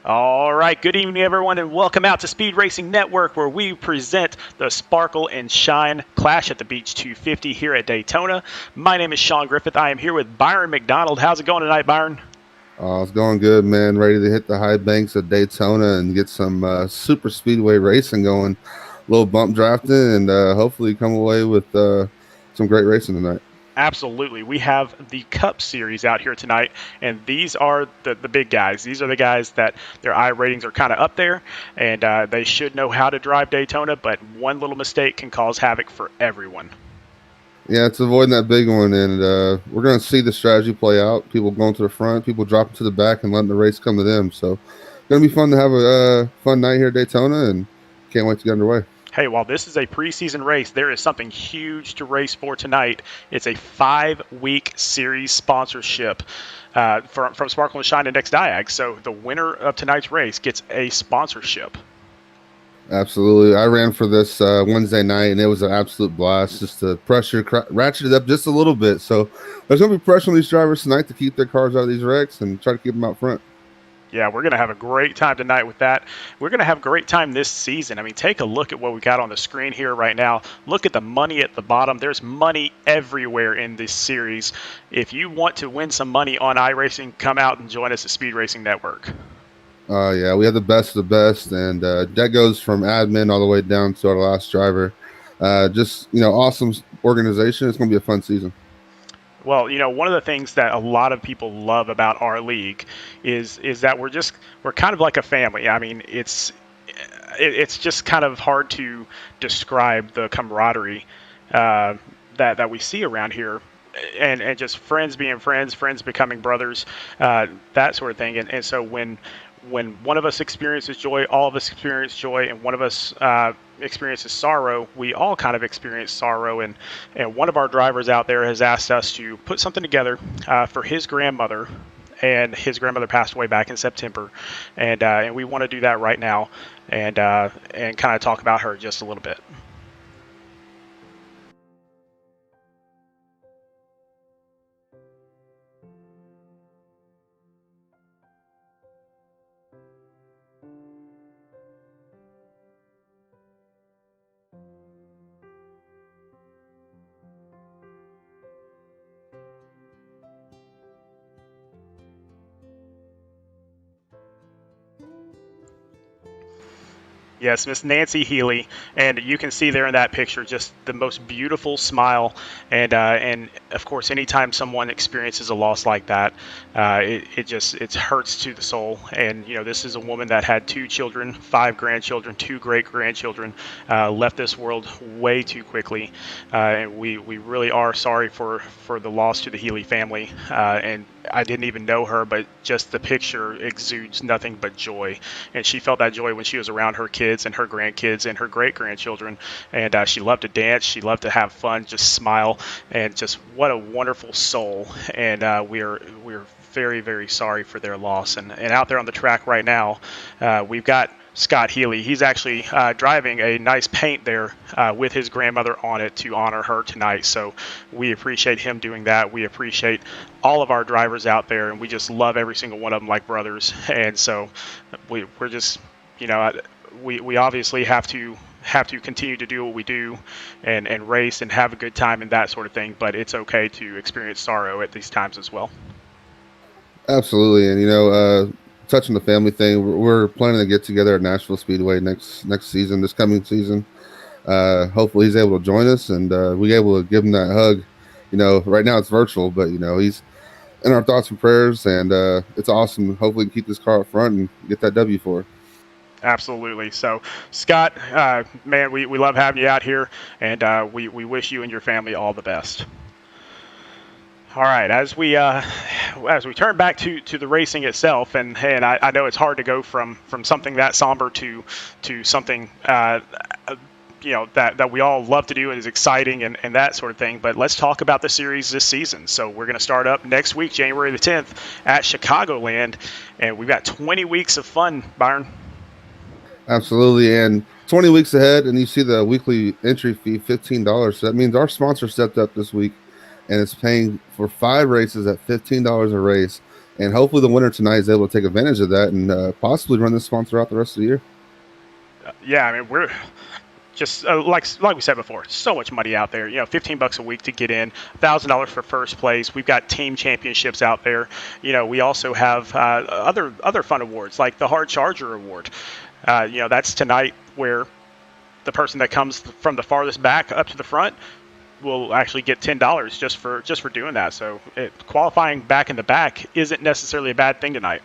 All right, good evening, everyone, and welcome out to Speed Racing Network, where we present the Sparkle and Shine Clash at the Beach 250 here at Daytona. My name is Sean Griffith. I am here with Byron McDonald. How's it going tonight, Byron? It's going good, man. Ready to hit the high banks of Daytona and get some super speedway racing going. A little bump drafting, and hopefully come away with some great racing tonight. Absolutely. We have the Cup Series out here tonight, and these are the big guys. These are the guys that their I ratings are kind of up there, and they should know how to drive Daytona, but one little mistake can cause havoc for everyone. Yeah, it's avoiding that big one, and we're going to see the strategy play out. People going to the front, people dropping to the back, and letting the race come to them. So, going to be fun to have a fun night here at Daytona, and can't wait to get underway. Hey, while this is a preseason race, there is something huge to race for tonight. It's a 5-week series sponsorship from Sparkle and Shine and Next Diag. So the winner of tonight's race gets a sponsorship. Absolutely. I ran for this Wednesday night, and it was an absolute blast. Just the pressure ratcheted up just a little bit. So there's going to be pressure on these drivers tonight to keep their cars out of these wrecks and try to keep them out front. Yeah, we're going to have a great time tonight with that. We're going to have a great time this season. I mean, take a look at what we got on the screen here right now. Look at the money at the bottom. There's money everywhere in this series. If you want to win some money on iRacing, come out and join us at Speed Racing Network. Yeah, we have the best of the best, and that goes from admin all the way down to our last driver. Awesome organization. It's going to be a fun season. Well, one of the things that a lot of people love about our league is that we're kind of like a family. I mean, it's just kind of hard to describe the camaraderie that we see around here. And just friends being friends, friends becoming brothers, that sort of thing. And so when one of us experiences joy, all of us experience joy, and one of us experiences sorrow, we all kind of experience sorrow. And one of our drivers out there has asked us to put something together for his grandmother. And his grandmother passed away back in September, and we want to do that right now, and kind of talk about her just a little bit. Yes, Miss Nancy Healy, and you can see there in that picture just the most beautiful smile, and of course, anytime someone experiences a loss like that, it hurts to the soul. And this is a woman that had 2 children, 5 grandchildren, 2 great grandchildren, left this world way too quickly, and we really are sorry for the loss to the Healy family. And I didn't even know her, but just the picture exudes nothing but joy, and she felt that joy when she was around her kids and her grandkids and her great-grandchildren, and she loved to dance, she loved to have fun, just smile, and just what a wonderful soul. And we're very, very sorry for their loss. And out there on the track right now, we've got Scott Healy. He's actually driving a nice paint there with his grandmother on it to honor her tonight. So we appreciate him doing that. We appreciate all of our drivers out there, and we just love every single one of them like brothers. And so we're just, we obviously have to continue to do what we do and race and have a good time and that sort of thing. But it's okay to experience sorrow at these times as well. Absolutely, and touching the family thing, we're planning to get together at Nashville Speedway next season, this coming season. Hopefully, he's able to join us, and we able to give him that hug. Right now it's virtual, but he's in our thoughts and prayers, and it's awesome. Hopefully, we can keep this car up front and get that W for her. Absolutely. So, Scott, man, we love having you out here, and we wish you and your family all the best. All right, as we turn back to the racing itself, and I know it's hard to go from something that somber to something that we all love to do and is exciting and that sort of thing. But let's talk about the series this season. So we're going to start up next week, January the 10th, at Chicagoland, and we've got 20 weeks of fun, Byron. Absolutely, and 20 weeks ahead, and you see the weekly entry fee, $15. So that means our sponsor stepped up this week. and it's paying for 5 races at $15 a race. And hopefully, the winner tonight is able to take advantage of that and possibly run this sponsor out the rest of the year. Yeah, I mean we're just like we said before, so much money out there. You know, $15 a week to get in, $1,000 for first place. We've got team championships out there. You know, we also have other fun awards like the Hard Charger Award. You know, that's tonight where the person that comes from the farthest back up to the front will actually get $10 just for doing that. So qualifying back in the back isn't necessarily a bad thing tonight.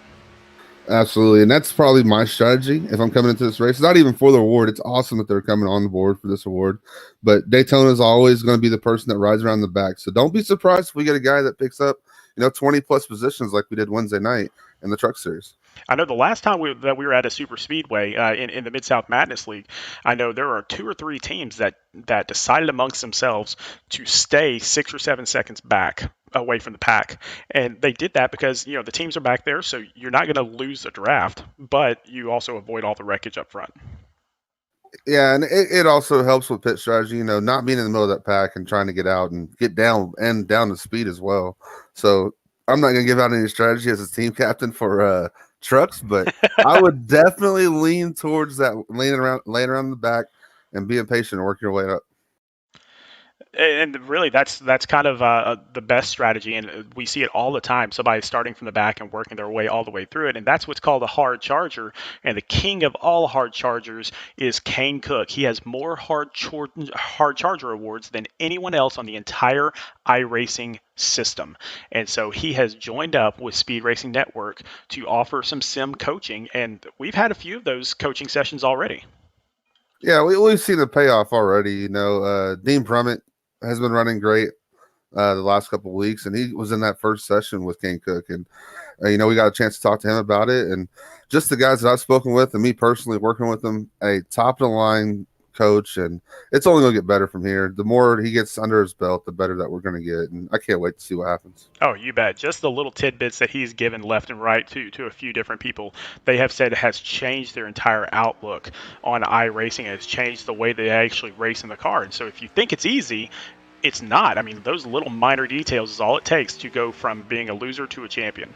Absolutely. And that's probably my strategy if I'm coming into this race. It's not even for the award. It's awesome that they're coming on the board for this award. But Daytona is always going to be the person that rides around the back. So don't be surprised if we get a guy that picks up, 20 plus positions like we did Wednesday night in the Truck Series. I know the last time that we were at a super speedway in the Mid South Madness League, I know there are 2 or 3 teams that decided amongst themselves to stay 6 or 7 seconds back away from the pack, and they did that because the teams are back there, so you're not going to lose the draft, but you also avoid all the wreckage up front. Yeah, and it also helps with pit strategy, not being in the middle of that pack and trying to get out and get down the speed as well. So I'm not going to give out any strategy as a team captain for trucks, but I would definitely lean towards that, laying around the back and being patient and working your way up. And really, that's kind of the best strategy, and we see it all the time. Somebody starting from the back and working their way all the way through it, and that's what's called a hard charger. And the king of all hard chargers is Kane Cook. He has more hard charger awards than anyone else on the entire iRacing system, and so he has joined up with Speed Racing Network to offer some sim coaching, and we've had a few of those coaching sessions already. Yeah, we've seen the payoff already. Dean Brummett has been running great the last couple of weeks, and he was in that first session with Kane Cook, and we got a chance to talk to him about it, and just the guys that I've spoken with, and me personally working with them, a top of the line coach, and it's only going to get better from here. The more he gets under his belt, the better that we're going to get, and I can't wait to see what happens. Oh, you bet. Just the little tidbits that he's given left and right to a few different people, they have said has changed their entire outlook on iRacing. It's changed the way they actually race in the car. And so if you think it's easy, it's not. I mean, those little minor details is all it takes to go from being a loser to a champion.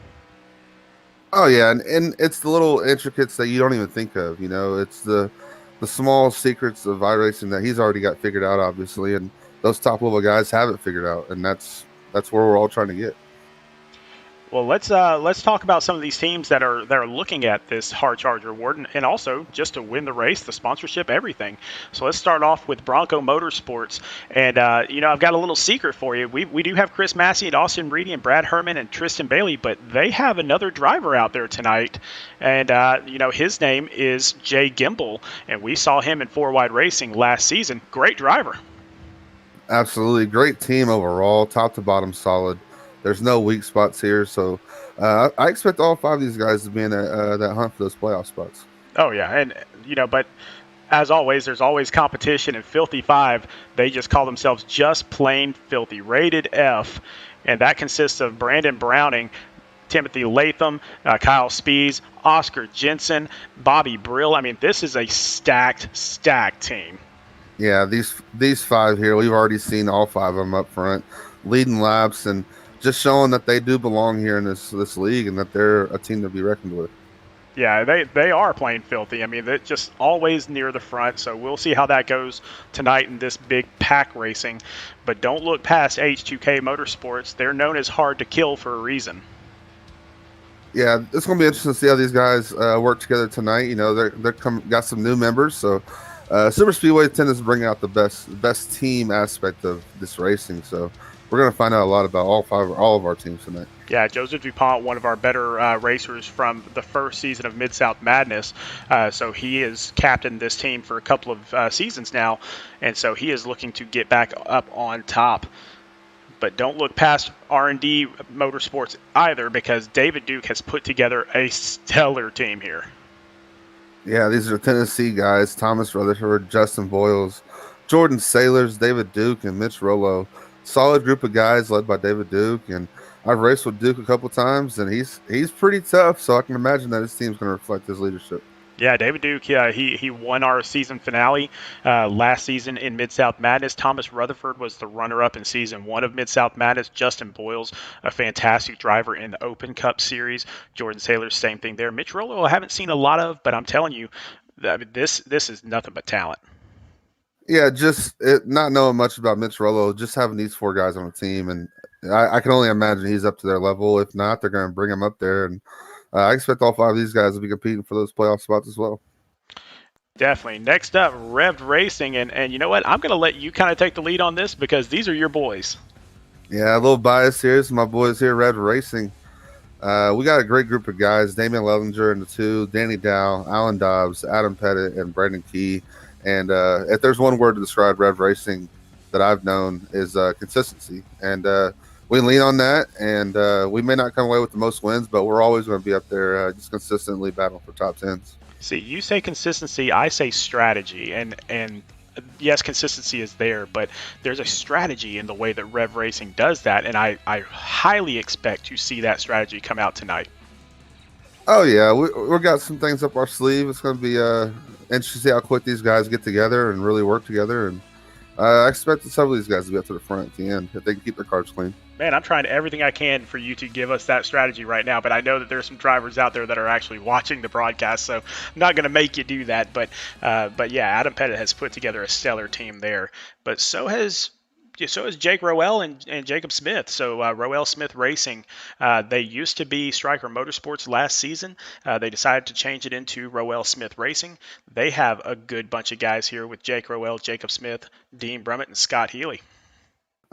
Oh yeah, and it's the little intricates that you don't even think of. It's the small secrets of iRacing that he's already got figured out, obviously, and those top level guys haven't figured out, and that's where we're all trying to get. Well, let's talk about some of these teams that are looking at this hard charger award, and also just to win the race, the sponsorship, everything. So let's start off with Bronco Motorsports, and I've got a little secret for you. We do have Chris Massey and Austin Reedy and Brad Herman and Tristan Bailey, but they have another driver out there tonight, and his name is Jay Gimble, and we saw him in 4Wide Racing last season. Great driver. Absolutely, great team overall, top to bottom, solid. There's no weak spots here, so I expect all 5 of these guys to be in that hunt for those playoff spots. Oh yeah, and but as always, there's always competition. In Filthy 5, they just call themselves just plain filthy, rated F, and that consists of Brandon Browning, Timothy Latham, Kyle Spees, Oscar Jensen, Bobby Brill. I mean, this is a stacked team. Yeah, these 5 here, we've already seen all 5 of them up front, leading laps, and just showing that they do belong here in this league and that they're a team to be reckoned with. Yeah, they are playing filthy. I mean, they're just always near the front, so we'll see how that goes tonight in this big pack racing. But don't look past H2K Motorsports. They're known as hard to kill for a reason. Yeah, it's going to be interesting to see how these guys work together tonight. They're got some new members, so Super Speedway tends to bring out the best team aspect of this racing. So we're going to find out a lot about all of our teams tonight. Yeah, Joseph DuPont, one of our better racers from the first season of Mid-South Madness. So he has captained this team for a couple of seasons now, and so he is looking to get back up on top. But don't look past R&D Motorsports either, because David Duke has put together a stellar team here. Yeah, these are Tennessee guys: Thomas Rutherford, Justin Boyles, Jordan Sailors, David Duke, and Mitch Rollo. Solid group of guys led by David Duke, and I've raced with Duke a couple times, and he's pretty tough. So I can imagine that his team's going to reflect his leadership. Yeah, David Duke. Yeah, he won our season finale last season in Mid South Madness. Thomas Rutherford was the runner-up in season one of Mid South Madness. Justin Boyles, a fantastic driver in the Open Cup series. Jordan Saylor, same thing there. Mitch Rollo, I haven't seen a lot of, but I'm telling you, I mean, this is nothing but talent. Yeah, not knowing much about Mitch Rollo, just having these four guys on the team, and I can only imagine he's up to their level. If not, they're going to bring him up there, and I expect all five of these guys to be competing for those playoff spots as well. Definitely. Next up, Revved Racing, and you know what? I'm going to let you kind of take the lead on this because these are your boys. Yeah, a little bias here. It's my boys here, Red Racing. We got a great group of guys: Damian Levinger in the two, Danny Dow, Alan Dobbs, Adam Pettit, and Brandon Key. And if there's one word to describe Rev Racing that I've known is consistency. And we lean on that. And we may not come away with the most wins, but we're always going to be up there, just consistently battling for top tens. See, you say consistency, I say strategy, and yes, consistency is there, but there's a strategy in the way that Rev Racing does that, and I highly expect to see that strategy come out tonight. Oh yeah, we got some things up our sleeve. It's going to be interesting to see how quick these guys get together and really work together. And I expect some of these guys to be up to the front at the end if they can keep their cards clean. Man, I'm trying everything I can for you to give us that strategy right now, but I know that there's some drivers out there that are actually watching the broadcast, so I'm not going to make you do that. But yeah, Adam Pettit has put together a stellar team there, but so has Jake Roel and Jacob Smith. So Roel Smith Racing, they used to be Striker Motorsports last season. They decided to change it into Roel Smith Racing. They have a good bunch of guys here with Jake Roel, Jacob Smith, Dean Brummett, and Scott Healy.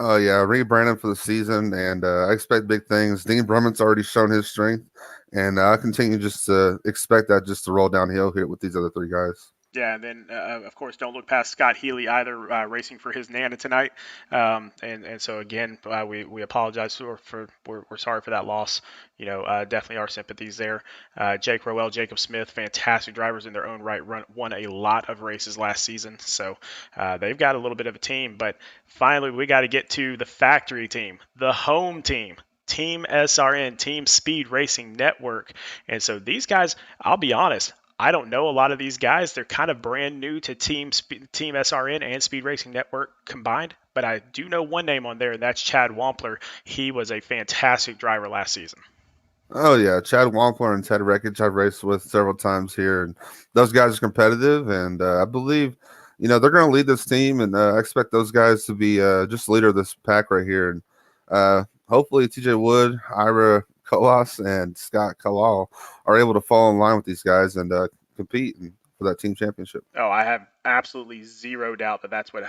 Oh yeah, rebranding for the season, and I expect big things. Dean Brumman's already shown his strength, and I continue just to expect that just to roll downhill here with these other three guys. Yeah, and then of course don't look past Scott Healy either, racing for his Nana tonight. And so again, we apologize for we're sorry for that loss. You know, definitely our sympathies there. Jake Roel, Jacob Smith, fantastic drivers in their own right, won a lot of races last season. So they've got a little bit of a team. But finally, we got to get to the factory team, the home team. Team SRN, Team Speed Racing Network. And so these guys, I'll be honest, I don't know a lot of these guys. They're kind of brand new to Team SRN and Speed Racing Network combined, but I do know one name on there, and that's Chad Wampler. He was a fantastic driver last season. Oh yeah, Chad Wampler and Ted Reckage I've raced with several times here, and those guys are competitive, and I believe, they're going to lead this team, and I expect those guys to be just leader of this pack right here, and hopefully T.J. Wood, Ira Colas, and Scott Kalal are able to fall in line with these guys and compete for that team championship. Oh, I have absolutely zero doubt that that's what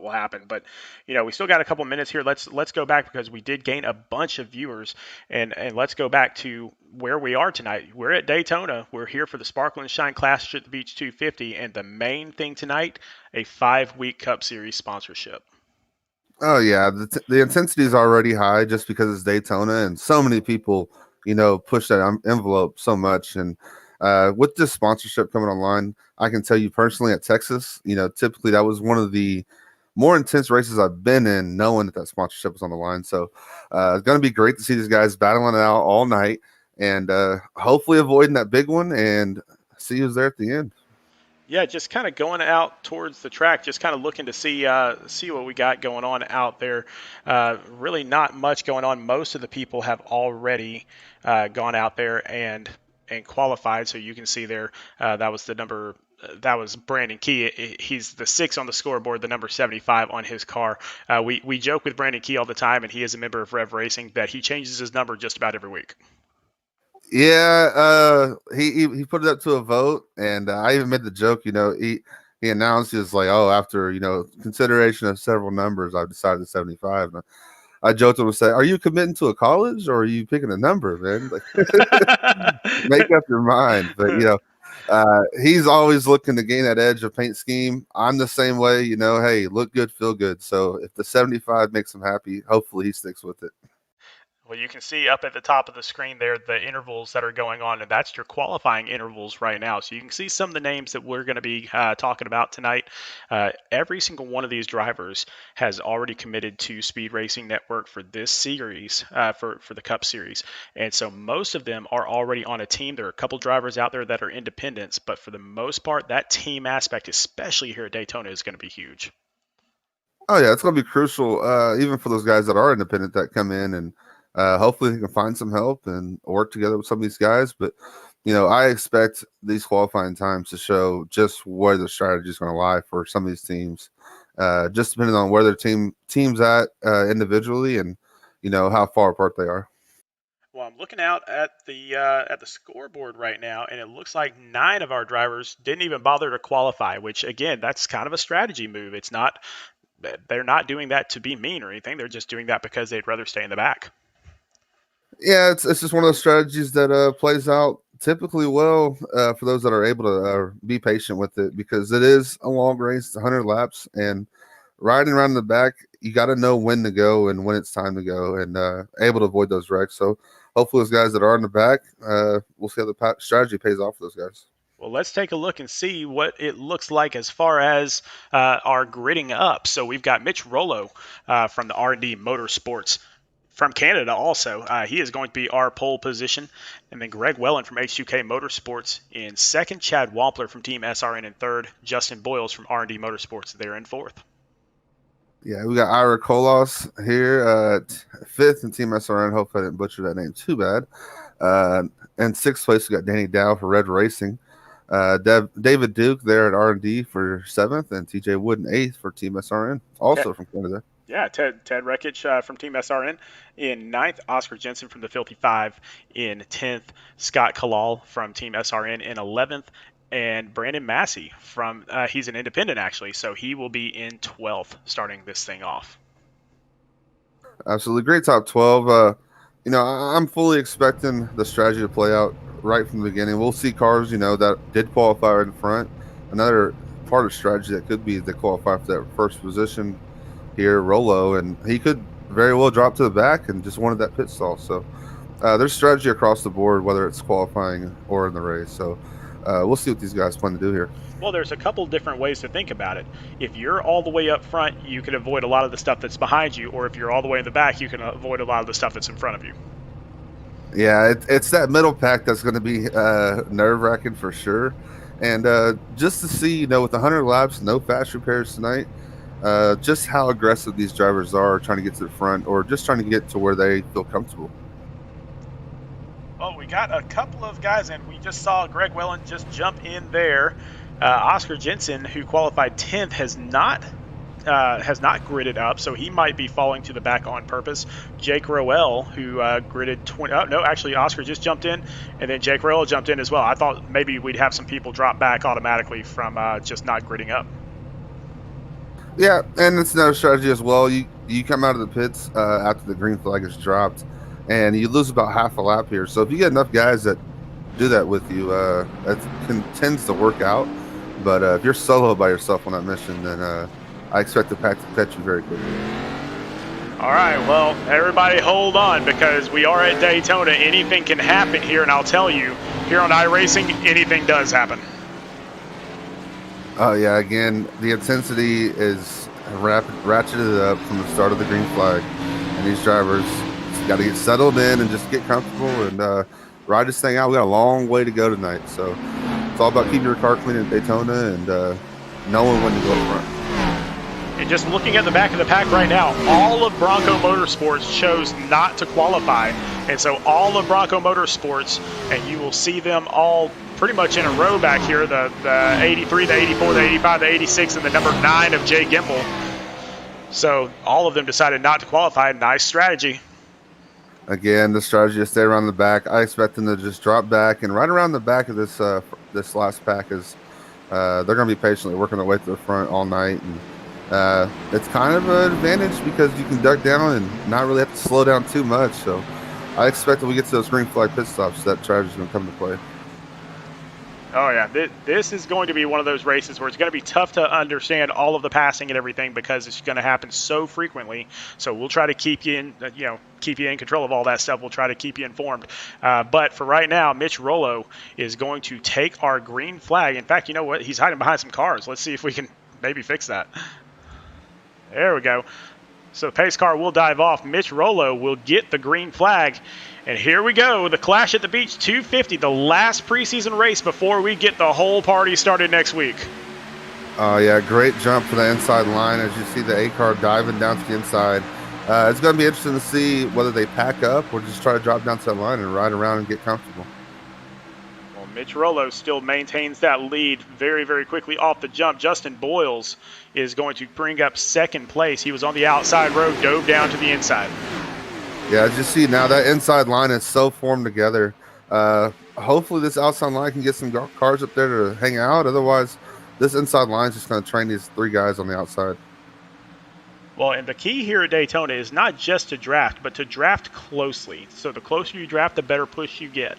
will happen. But we still got a couple minutes here. Let's go back because we did gain a bunch of viewers, and let's go back to where we are tonight. We're at Daytona. We're here for the Sparkle and Shine Classic at the Beach 250, and the main thing tonight, a 5-week Cup Series sponsorship. Oh yeah, the intensity is already high just because it's Daytona, and so many people, push that envelope so much. And with this sponsorship coming online, I can tell you personally at Texas, typically that was one of the more intense races I've been in, knowing that sponsorship was on the line. So it's going to be great to see these guys battling it out all night, and hopefully avoiding that big one, and see who's there at the end. Yeah, just kind of going out towards the track, just kind of looking to see what we got going on out there. Really, not much going on. Most of the people have already gone out there and qualified. So you can see there that was the number. That was Brandon Key. He's the 6 on the scoreboard, the number 75 on his car. We joke with Brandon Key all the time, and he is a member of Rev Racing, that he changes his number just about every week. Yeah, he put it up to a vote, and I even made the joke. He announced, he was like, "Oh, after consideration of several numbers, I've decided 75." And I joked him and said, "Are you committing to a college, or are you picking a number, man? Like, make up your mind." But he's always looking to gain that edge of paint scheme. I'm the same way. Hey, look good, feel good. So if the 75 makes him happy, hopefully he sticks with it. Well, you can see up at the top of the screen there the intervals that are going on, and that's your qualifying intervals right now. So you can see some of the names that we're going to be talking about tonight. Every single one of these drivers has already committed to Speed Racing Network for this series, for the Cup Series, and so most of them are already on a team. There are a couple drivers out there that are independents, but for the most part, that team aspect, especially here at Daytona, is going to be huge. Oh yeah, it's going to be crucial, even for those guys that are independent that come in, and hopefully they can find some help and work together with some of these guys. But I expect these qualifying times to show just where the strategy is going to lie for some of these teams, just depending on where their teams at individually, and how far apart they are. Well, I'm looking out at the scoreboard right now, and it looks like 9 of our drivers didn't even bother to qualify. Which, again, that's kind of a strategy move. It's not they're not doing that to be mean or anything. They're just doing that because they'd rather stay in the back. Yeah, it's just one of those strategies that plays out typically well for those that are able to be patient with it, because it is a long race, 100 laps, and riding around in the back, you got to know when to go and when it's time to go, and able to avoid those wrecks. So hopefully those guys that are in the back, we'll see how the strategy pays off for those guys. Well, let's take a look and see what it looks like as far as our gridding up. So we've got Mitch Rollo from the R&D Motorsports from Canada also. He is going to be our pole position. And then Greg Wellen from H2K Motorsports in second. Chad Wampler from Team SRN in third. Justin Boyles from R&D Motorsports there in fourth. Yeah, we got Ira Kolos here at fifth in Team SRN. Hope I didn't butcher that name too bad. And sixth place, we got Danny Dow for Red Racing. David Duke there at R&D for seventh, and TJ Wood in eighth for Team SRN, also from Canada. Yeah, Ted Rekich from Team SRN in ninth. Oscar Jensen from the Filthy Five in 10th. Scott Kalal from Team SRN in 11th. And Brandon Massey from he's an independent actually, so he will be in 12th starting this thing off. Absolutely great top 12. I'm fully expecting the strategy to play out right from the beginning. We'll see cars, that did qualify in front. Another part of strategy that could be they qualify for that first position here, Rollo, and he could very well drop to the back and just wanted that pit stall. So there's strategy across the board, whether it's qualifying or in the race. So we'll see what these guys plan to do here. Well, there's a couple different ways to think about it. If you're all the way up front, you can avoid a lot of the stuff that's behind you, or if you're all the way in the back, you can avoid a lot of the stuff that's in front of you. Yeah, it's that middle pack that's going to be nerve-wracking for sure. And just to see, with 100 laps, no fast repairs tonight, just how aggressive these drivers are trying to get to the front or just trying to get to where they feel comfortable. Oh, we got a couple of guys, and we just saw Greg Wellen just jump in there. Oscar Jensen, who qualified 10th, has not gridded up, so he might be falling to the back on purpose. Jake Rowell, who gridded 20. Oh, no, actually, Oscar just jumped in, and then Jake Rowell jumped in as well. I thought maybe we'd have some people drop back automatically from just not gridding up. Yeah, and it's another strategy as well. You come out of the pits after the green flag is dropped, and you lose about half a lap here. So if you get enough guys that do that with you, that tends to work out. But if you're solo by yourself on that mission, then I expect the pack to catch you very quickly. All right, well, everybody hold on, because we are at Daytona. Anything can happen here, and I'll tell you, here on iRacing, anything does happen. Oh, yeah, again, the intensity is ratcheted up from the start of the green flag. And these drivers got to get settled in and just get comfortable and ride this thing out. We got a long way to go tonight. So it's all about keeping your car clean at Daytona and knowing when to go up front. And just looking at the back of the pack right now, all of Bronco Motorsports chose not to qualify. And so all of Bronco Motorsports, and you will see them all pretty much in a row back here, the 83, the 84, the 85, the 86, and the number 9 of Jay Gimbel. So all of them decided not to qualify. Nice strategy. Again, the strategy is stay around the back. I expect them to just drop back, and right around the back of this last pack is they're going to be patiently working their way to the front all night. And it's kind of an advantage because you can duck down and not really have to slow down too much. So I expect that we get to those green flag pit stops, that strategy is going to come into play. Oh yeah, this is going to be one of those races where it's going to be tough to understand all of the passing and everything because it's going to happen so frequently. So we'll try to keep you in, keep you in control of all that stuff. We'll try to keep you informed. But for right now, Mitch Rollo is going to take our green flag. In fact, you know what? He's hiding behind some cars. Let's see if we can maybe fix that. There we go. So the pace car will dive off. Mitch Rollo will get the green flag. And here we go, the Clash at the Beach 250, the last preseason race before we get the whole party started next week. Oh, yeah, great jump for the inside line as you see the A car diving down to the inside. It's going to be interesting to see whether they pack up or just try to drop down to that line and ride around and get comfortable. Well, Mitch Rollo still maintains that lead very, very quickly off the jump. Justin Boyles is going to bring up second place. He was on the outside road, dove down to the inside. Yeah, as you see now, that inside line is so formed together. Hopefully this outside line can get some cars up there to hang out. Otherwise, this inside line is just going to train these three guys on the outside. Well, and the key here at Daytona is not just to draft, but to draft closely. So the closer you draft, the better push you get.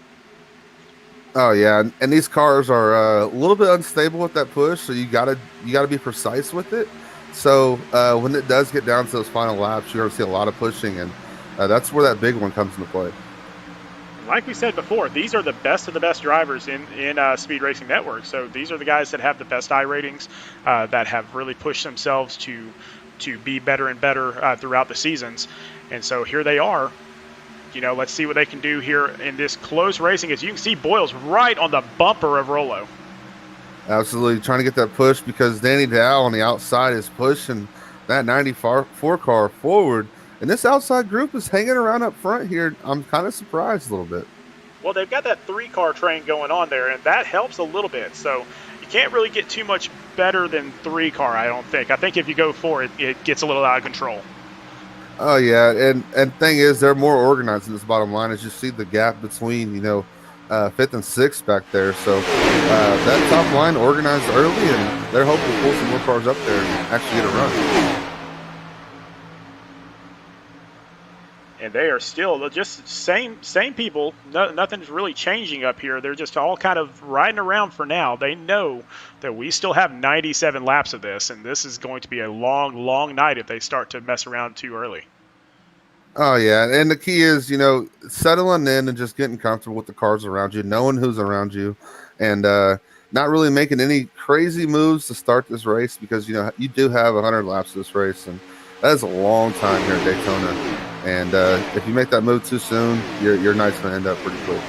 Oh yeah, and these cars are a little bit unstable with that push, so you gotta be precise with it. So when it does get down to those final laps, you're gonna see a lot of pushing, and that's where that big one comes into play. Like we said before, these are the best of the best drivers in Speed Racing Network. So these are the guys that have the best I ratings, that have really pushed themselves to be better and better throughout the seasons. And so here they are. Let's see what they can do here in this close racing. As you can see, Boyle's right on the bumper of Rollo. Absolutely, trying to get that push because Danny Dow on the outside is pushing that 94 car forward. And this outside group is hanging around up front here. I'm kind of surprised a little bit. Well, they've got that 3-car train going on there, and that helps a little bit. So you can't really get too much better than 3-car, I don't think. I think if you go 4, it gets a little out of control. Oh yeah, and thing is, they're more organized in this bottom line. As you see the gap between 5th and 6th back there. So that top line organized early, and they're hoping to pull some more cars up there and actually get a run. And they are still just same people. Nothing's really changing up here. They're just all kind of riding around for now. They know that we still have 97 laps of this, and this is going to be a long, long night if they start to mess around too early. Oh yeah, and the key is settling in and just getting comfortable with the cars around you, knowing who's around you, and not really making any crazy moves to start this race because you do have 100 laps of this race, and that is a long time here at Daytona. And if you make that move too soon, your night's going to end up pretty quick.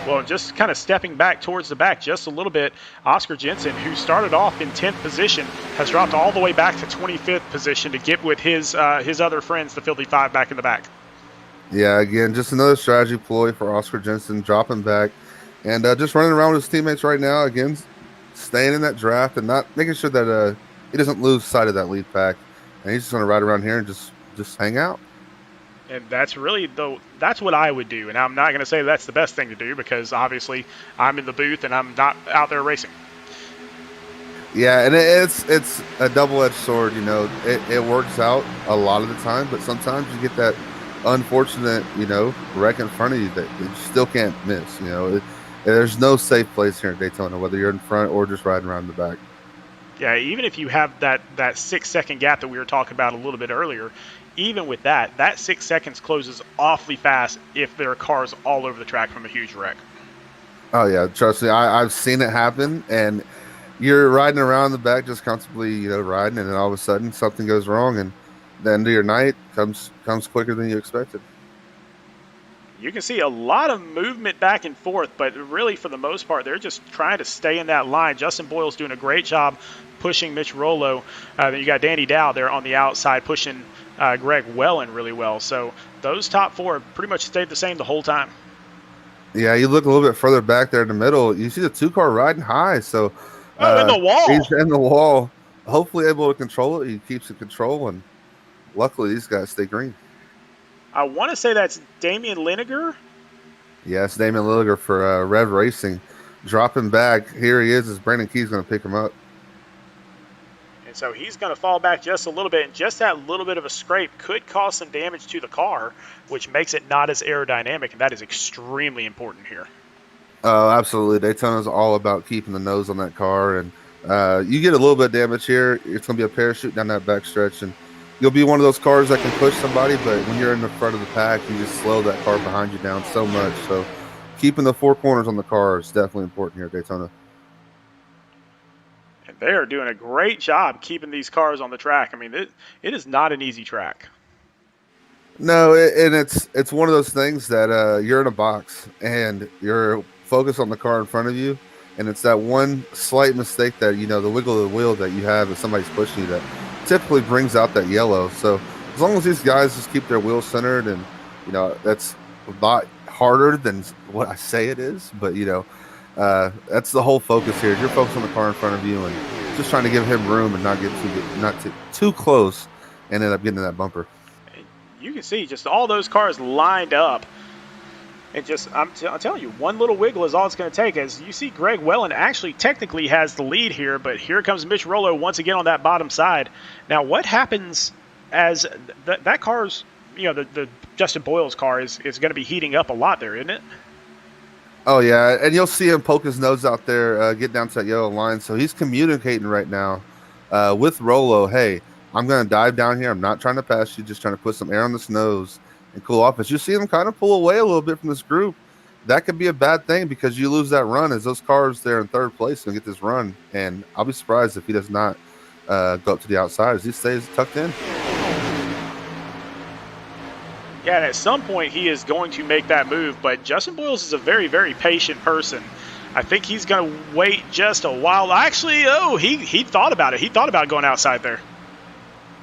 Well, just kind of stepping back towards the back just a little bit, Oscar Jensen, who started off in 10th position, has dropped all the way back to 25th position to get with his other friends, the Filthy Five, back in the back. Yeah, again, just another strategy ploy for Oscar Jensen, dropping back and just running around with his teammates right now. Again, staying in that draft and not making sure that he doesn't lose sight of that lead pack. And he's just going to ride around here and just hang out. And that's really, that's what I would do. And I'm not going to say that's the best thing to do because obviously I'm in the booth and I'm not out there racing. Yeah, and it's a double-edged sword. It works out a lot of the time, but sometimes you get that unfortunate, wreck in front of you that you still can't miss. There's no safe place here in Daytona, whether you're in front or just riding around the back. Yeah, even if you have that 6-second gap that we were talking about a little bit earlier, even with that 6 seconds closes awfully fast if there are cars all over the track from a huge wreck. Oh yeah, trust me, I've seen it happen, and you're riding around the back just comfortably, riding, and then all of a sudden something goes wrong, and the end of your night comes quicker than you expected. You can see a lot of movement back and forth, but really for the most part, they're just trying to stay in that line. Justin Boyle's doing a great job pushing Mitch Rollo. Then you got Danny Dow there on the outside pushing Greg Wellen really well. So those top 4 pretty much stayed the same the whole time. Yeah, you look a little bit further back there in the middle, you see the 2-car riding high. So in the wall. He's in the wall, hopefully able to control it. He keeps it control, and luckily these guys stay green. I want to say that's Damian Liniger. Yes, Damian Liniger for Rev Racing. Dropping back. Here he is. Brandon Key's going to pick him up. And so he's going to fall back just a little bit, and just that little bit of a scrape could cause some damage to the car, which makes it not as aerodynamic, and that is extremely important here. Oh, absolutely. Daytona's all about keeping the nose on that car, and you get a little bit of damage here. It's going to be a parachute down that back stretch, and you'll be one of those cars that can push somebody. But when you're in the front of the pack, you just slow that car behind you down so much. So, keeping the four corners on the car is definitely important here at Daytona. And they are doing a great job keeping these cars on the track. I mean, it is not an easy track. No, and it's one of those things that you're in a box and you're focused on the car in front of you, and it's that one slight mistake that the wiggle of the wheel that you have if somebody's pushing you that typically brings out that yellow. So as long as these guys just keep their wheels centered, and that's a lot harder than what I say it is, but that's the whole focus here. You're focused on the car in front of you and just trying to give him room and not too close, and end up getting in that bumper. You can see just all those cars lined up. And just, I'm telling you, one little wiggle is all it's going to take. As you see, Greg Wellen actually technically has the lead here, but here comes Mitch Rollo once again on that bottom side. Now, what happens as that car's, the Justin Boyle's car is going to be heating up a lot there, isn't it? Oh, yeah, and you'll see him poke his nose out there, get down to that yellow line. So he's communicating right now with Rollo, hey, I'm going to dive down here. I'm not trying to pass you, just trying to put some air on this nose and cool off. As you see him kind of pull away a little bit from this group, that could be a bad thing because you lose that run as those cars there in third place and get this run. And I'll be surprised if he does not go up to the outside as he stays tucked in. Yeah, and at some point he is going to make that move, but Justin Boyles is a very, very patient person. I think he's going to wait just a while. Actually, he thought about it. He thought about going outside there.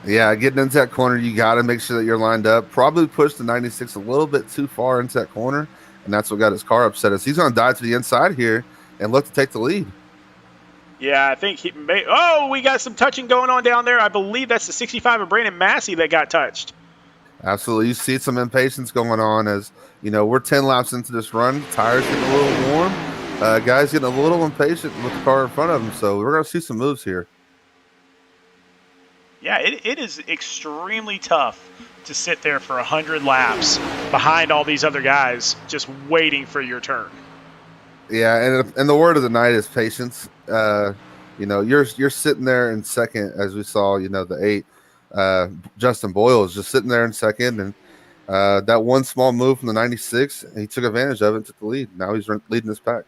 Yeah, getting into that corner, you got to make sure that you're lined up. Probably push the 96 a little bit too far into that corner, and that's what got his car upset. As he's going to dive to the inside here and look to take the lead. Yeah, I think he may. Oh, we got some touching going on down there. I believe that's the 65 of Brandon Massey that got touched. Absolutely. You see some impatience going on as, we're 10 laps into this run. Tires getting a little warm. Guys getting a little impatient with the car in front of them, so we're going to see some moves here. Yeah, it is extremely tough to sit there for 100 laps behind all these other guys just waiting for your turn. Yeah, and the word of the night is patience. You're sitting there in second, as we saw, the 8. Justin Boyle is just sitting there in second, and that one small move from the 96, he took advantage of it and took the lead. Now he's leading this pack.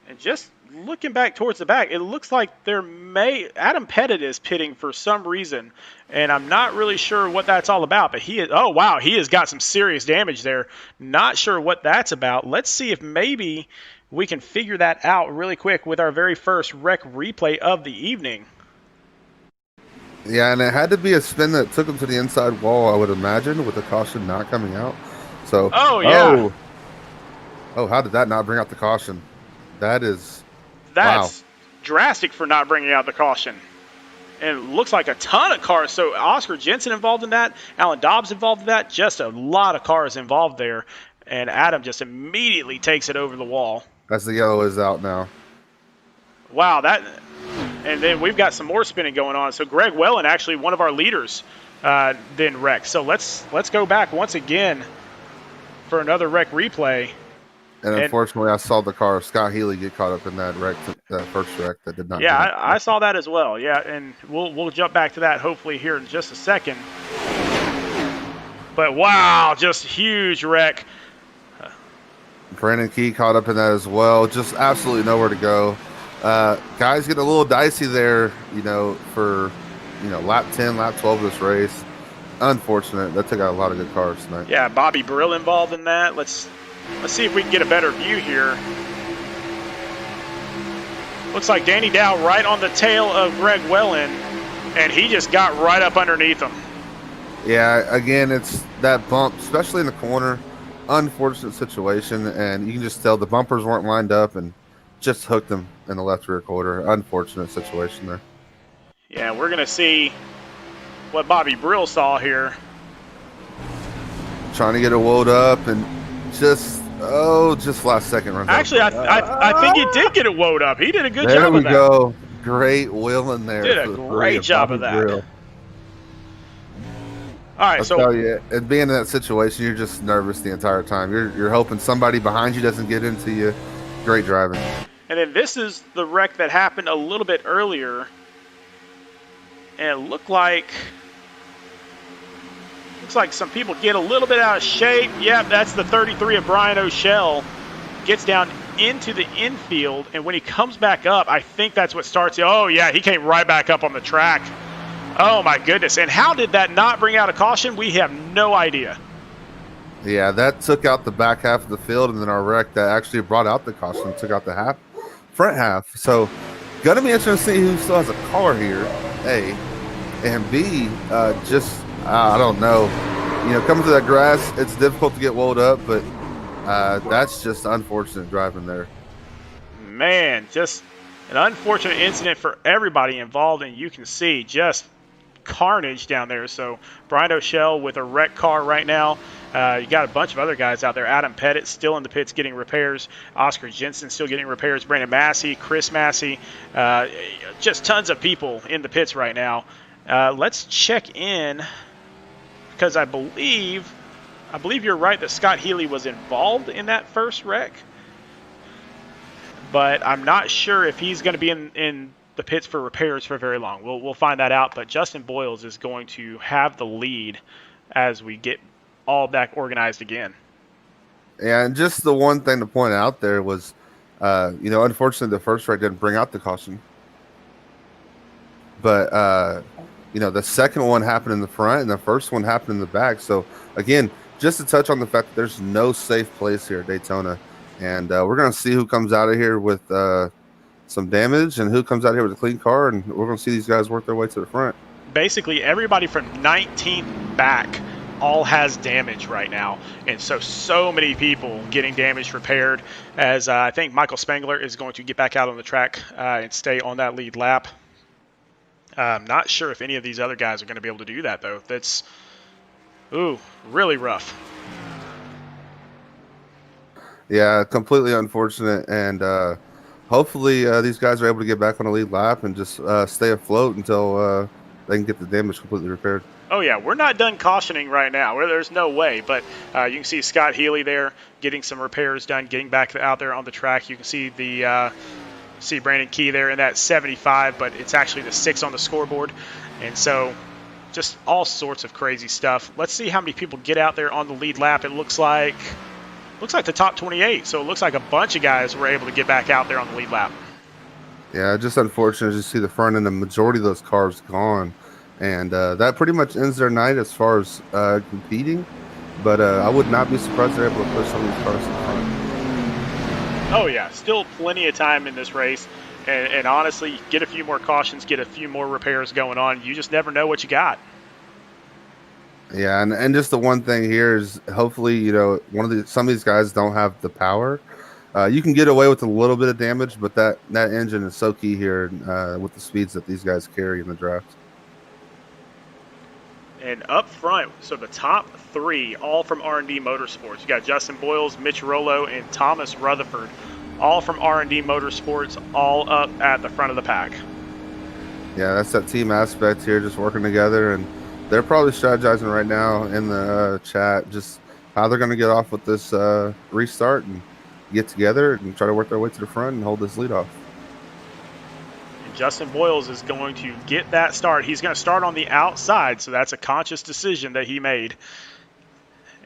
And just looking back towards the back, it looks like Adam Pettit is pitting for some reason, and I'm not really sure what that's all about, but he has got some serious damage there. Not sure what that's about. Let's see if maybe we can figure that out really quick with our very first wreck replay of the evening. Yeah, and it had to be a spin that took him to the inside wall, I would imagine, with the caution not coming out. So, yeah. Oh, how did that not bring out the caution? That's wow. Drastic for not bringing out the caution. And it looks like a ton of cars. So Oscar Jensen involved in that. Alan Dobbs involved in that. Just a lot of cars involved there. And Adam just immediately takes it over the wall. That's the yellow is out now. Wow, and then we've got some more spinning going on. So Greg Wellen, actually one of our leaders, then wrecked. So let's go back once again for another wreck replay. And unfortunately, I saw the car of Scott Healy get caught up in that wreck, that first wreck that did not. Yeah, I saw that as well. Yeah, and we'll jump back to that hopefully here in just a second. But wow, just huge wreck. Brandon Key caught up in that as well. Just absolutely nowhere to go. Guys get a little dicey there, for lap 10, lap 12 of this race. Unfortunate. That took out a lot of good cars tonight. Yeah, Bobby Brill involved in that. Let's see if we can get a better view here. Looks like Danny Dow right on the tail of Greg Wellen, and he just got right up underneath him. Yeah, again, it's that bump, especially in the corner. Unfortunate situation, and you can just tell the bumpers weren't lined up and just hooked him in the left rear quarter. Unfortunate situation there. Yeah, we're going to see what Bobby Brill saw here. Trying to get it woed up and just last second runs. Actually, I think he did get it woed up. He did a good job of that. There we go. Great wheel in there. Did a great job of that. All right, I'll so tell you, and being in that situation, you're just nervous the entire time. You're hoping somebody behind you doesn't get into you. Great driving. and then this is the wreck that happened a little bit earlier, and it looks like some people get a little bit out of shape. Yeah, that's the 33 of Brian O'Shell. Gets down into the infield, and when he comes back up, I think that's what starts it. Oh, yeah, he came right back up on the track. Oh, my goodness. And how did that not bring out a caution? We have no idea. Yeah, that took out the back half of the field, and then our wreck that actually brought out the caution took out the front half. So, gonna be interesting to see who still has a car here. A and B, I don't know. Coming to that grass, it's difficult to get wound up, but that's just unfortunate driving there. Man, just an unfortunate incident for everybody involved, and you can see just carnage down there. So Brian O'Shell with a wrecked car right now. You got a bunch of other guys out there. Adam Pettit still in the pits getting repairs. Oscar Jensen still getting repairs. Brandon Massey, Chris Massey. Just tons of people in the pits right now. Let's check in because I believe you're right that Scott Healy was involved in that first wreck. But I'm not sure if he's going to be in the pits for repairs for very long. We'll find that out. But Justin Boyles is going to have the lead as we get all back organized again. And just the one thing to point out there was, unfortunately, the first wreck didn't bring out the caution. But, the second one happened in the front and the first one happened in the back. So, again, just to touch on the fact that there's no safe place here at Daytona. And we're going to see who comes out of here with some damage and who comes out here with a clean car. And we're going to see these guys work their way to the front. Basically, everybody from 19th back all has damage right now. And so many people getting damage repaired as I think Michael Spangler is going to get back out on the track and stay on that lead lap. I'm not sure if any of these other guys are going to be able to do that, though. That's, really rough. Yeah, completely unfortunate. And hopefully these guys are able to get back on the lead lap and just stay afloat until they can get the damage completely repaired. Oh, yeah, we're not done cautioning right now. There's no way. But you can see Scott Healy there getting some repairs done, getting back out there on the track. You can see see Brandon Key there in that 75, but it's actually the 6 on the scoreboard. And so just all sorts of crazy stuff. Let's see how many people get out there on the lead lap. It looks like the top 28. So it looks like a bunch of guys were able to get back out there on the lead lap. Yeah, just unfortunate to see the front end, the majority of those cars gone. And that pretty much ends their night as far as competing. But I would not be surprised they're able to push some of these cars to the front. Oh, yeah. Still plenty of time in this race. And honestly, get a few more cautions, get a few more repairs going on. You just never know what you got. Yeah, and just the one thing here is hopefully, some of these guys don't have the power. You can get away with a little bit of damage, but that engine is so key here with the speeds that these guys carry in the draft. And up front, so the top 3, all from R&D Motorsports. You got Justin Boyles, Mitch Rollo, and Thomas Rutherford, all from R&D Motorsports, all up at the front of the pack. Yeah, that's that team aspect here, just working together. And they're probably strategizing right now in the chat just how they're going to get off with this restart and get together and try to work their way to the front and hold this lead off. Justin Boyles is going to get that start. He's going to start on the outside, so that's a conscious decision that he made.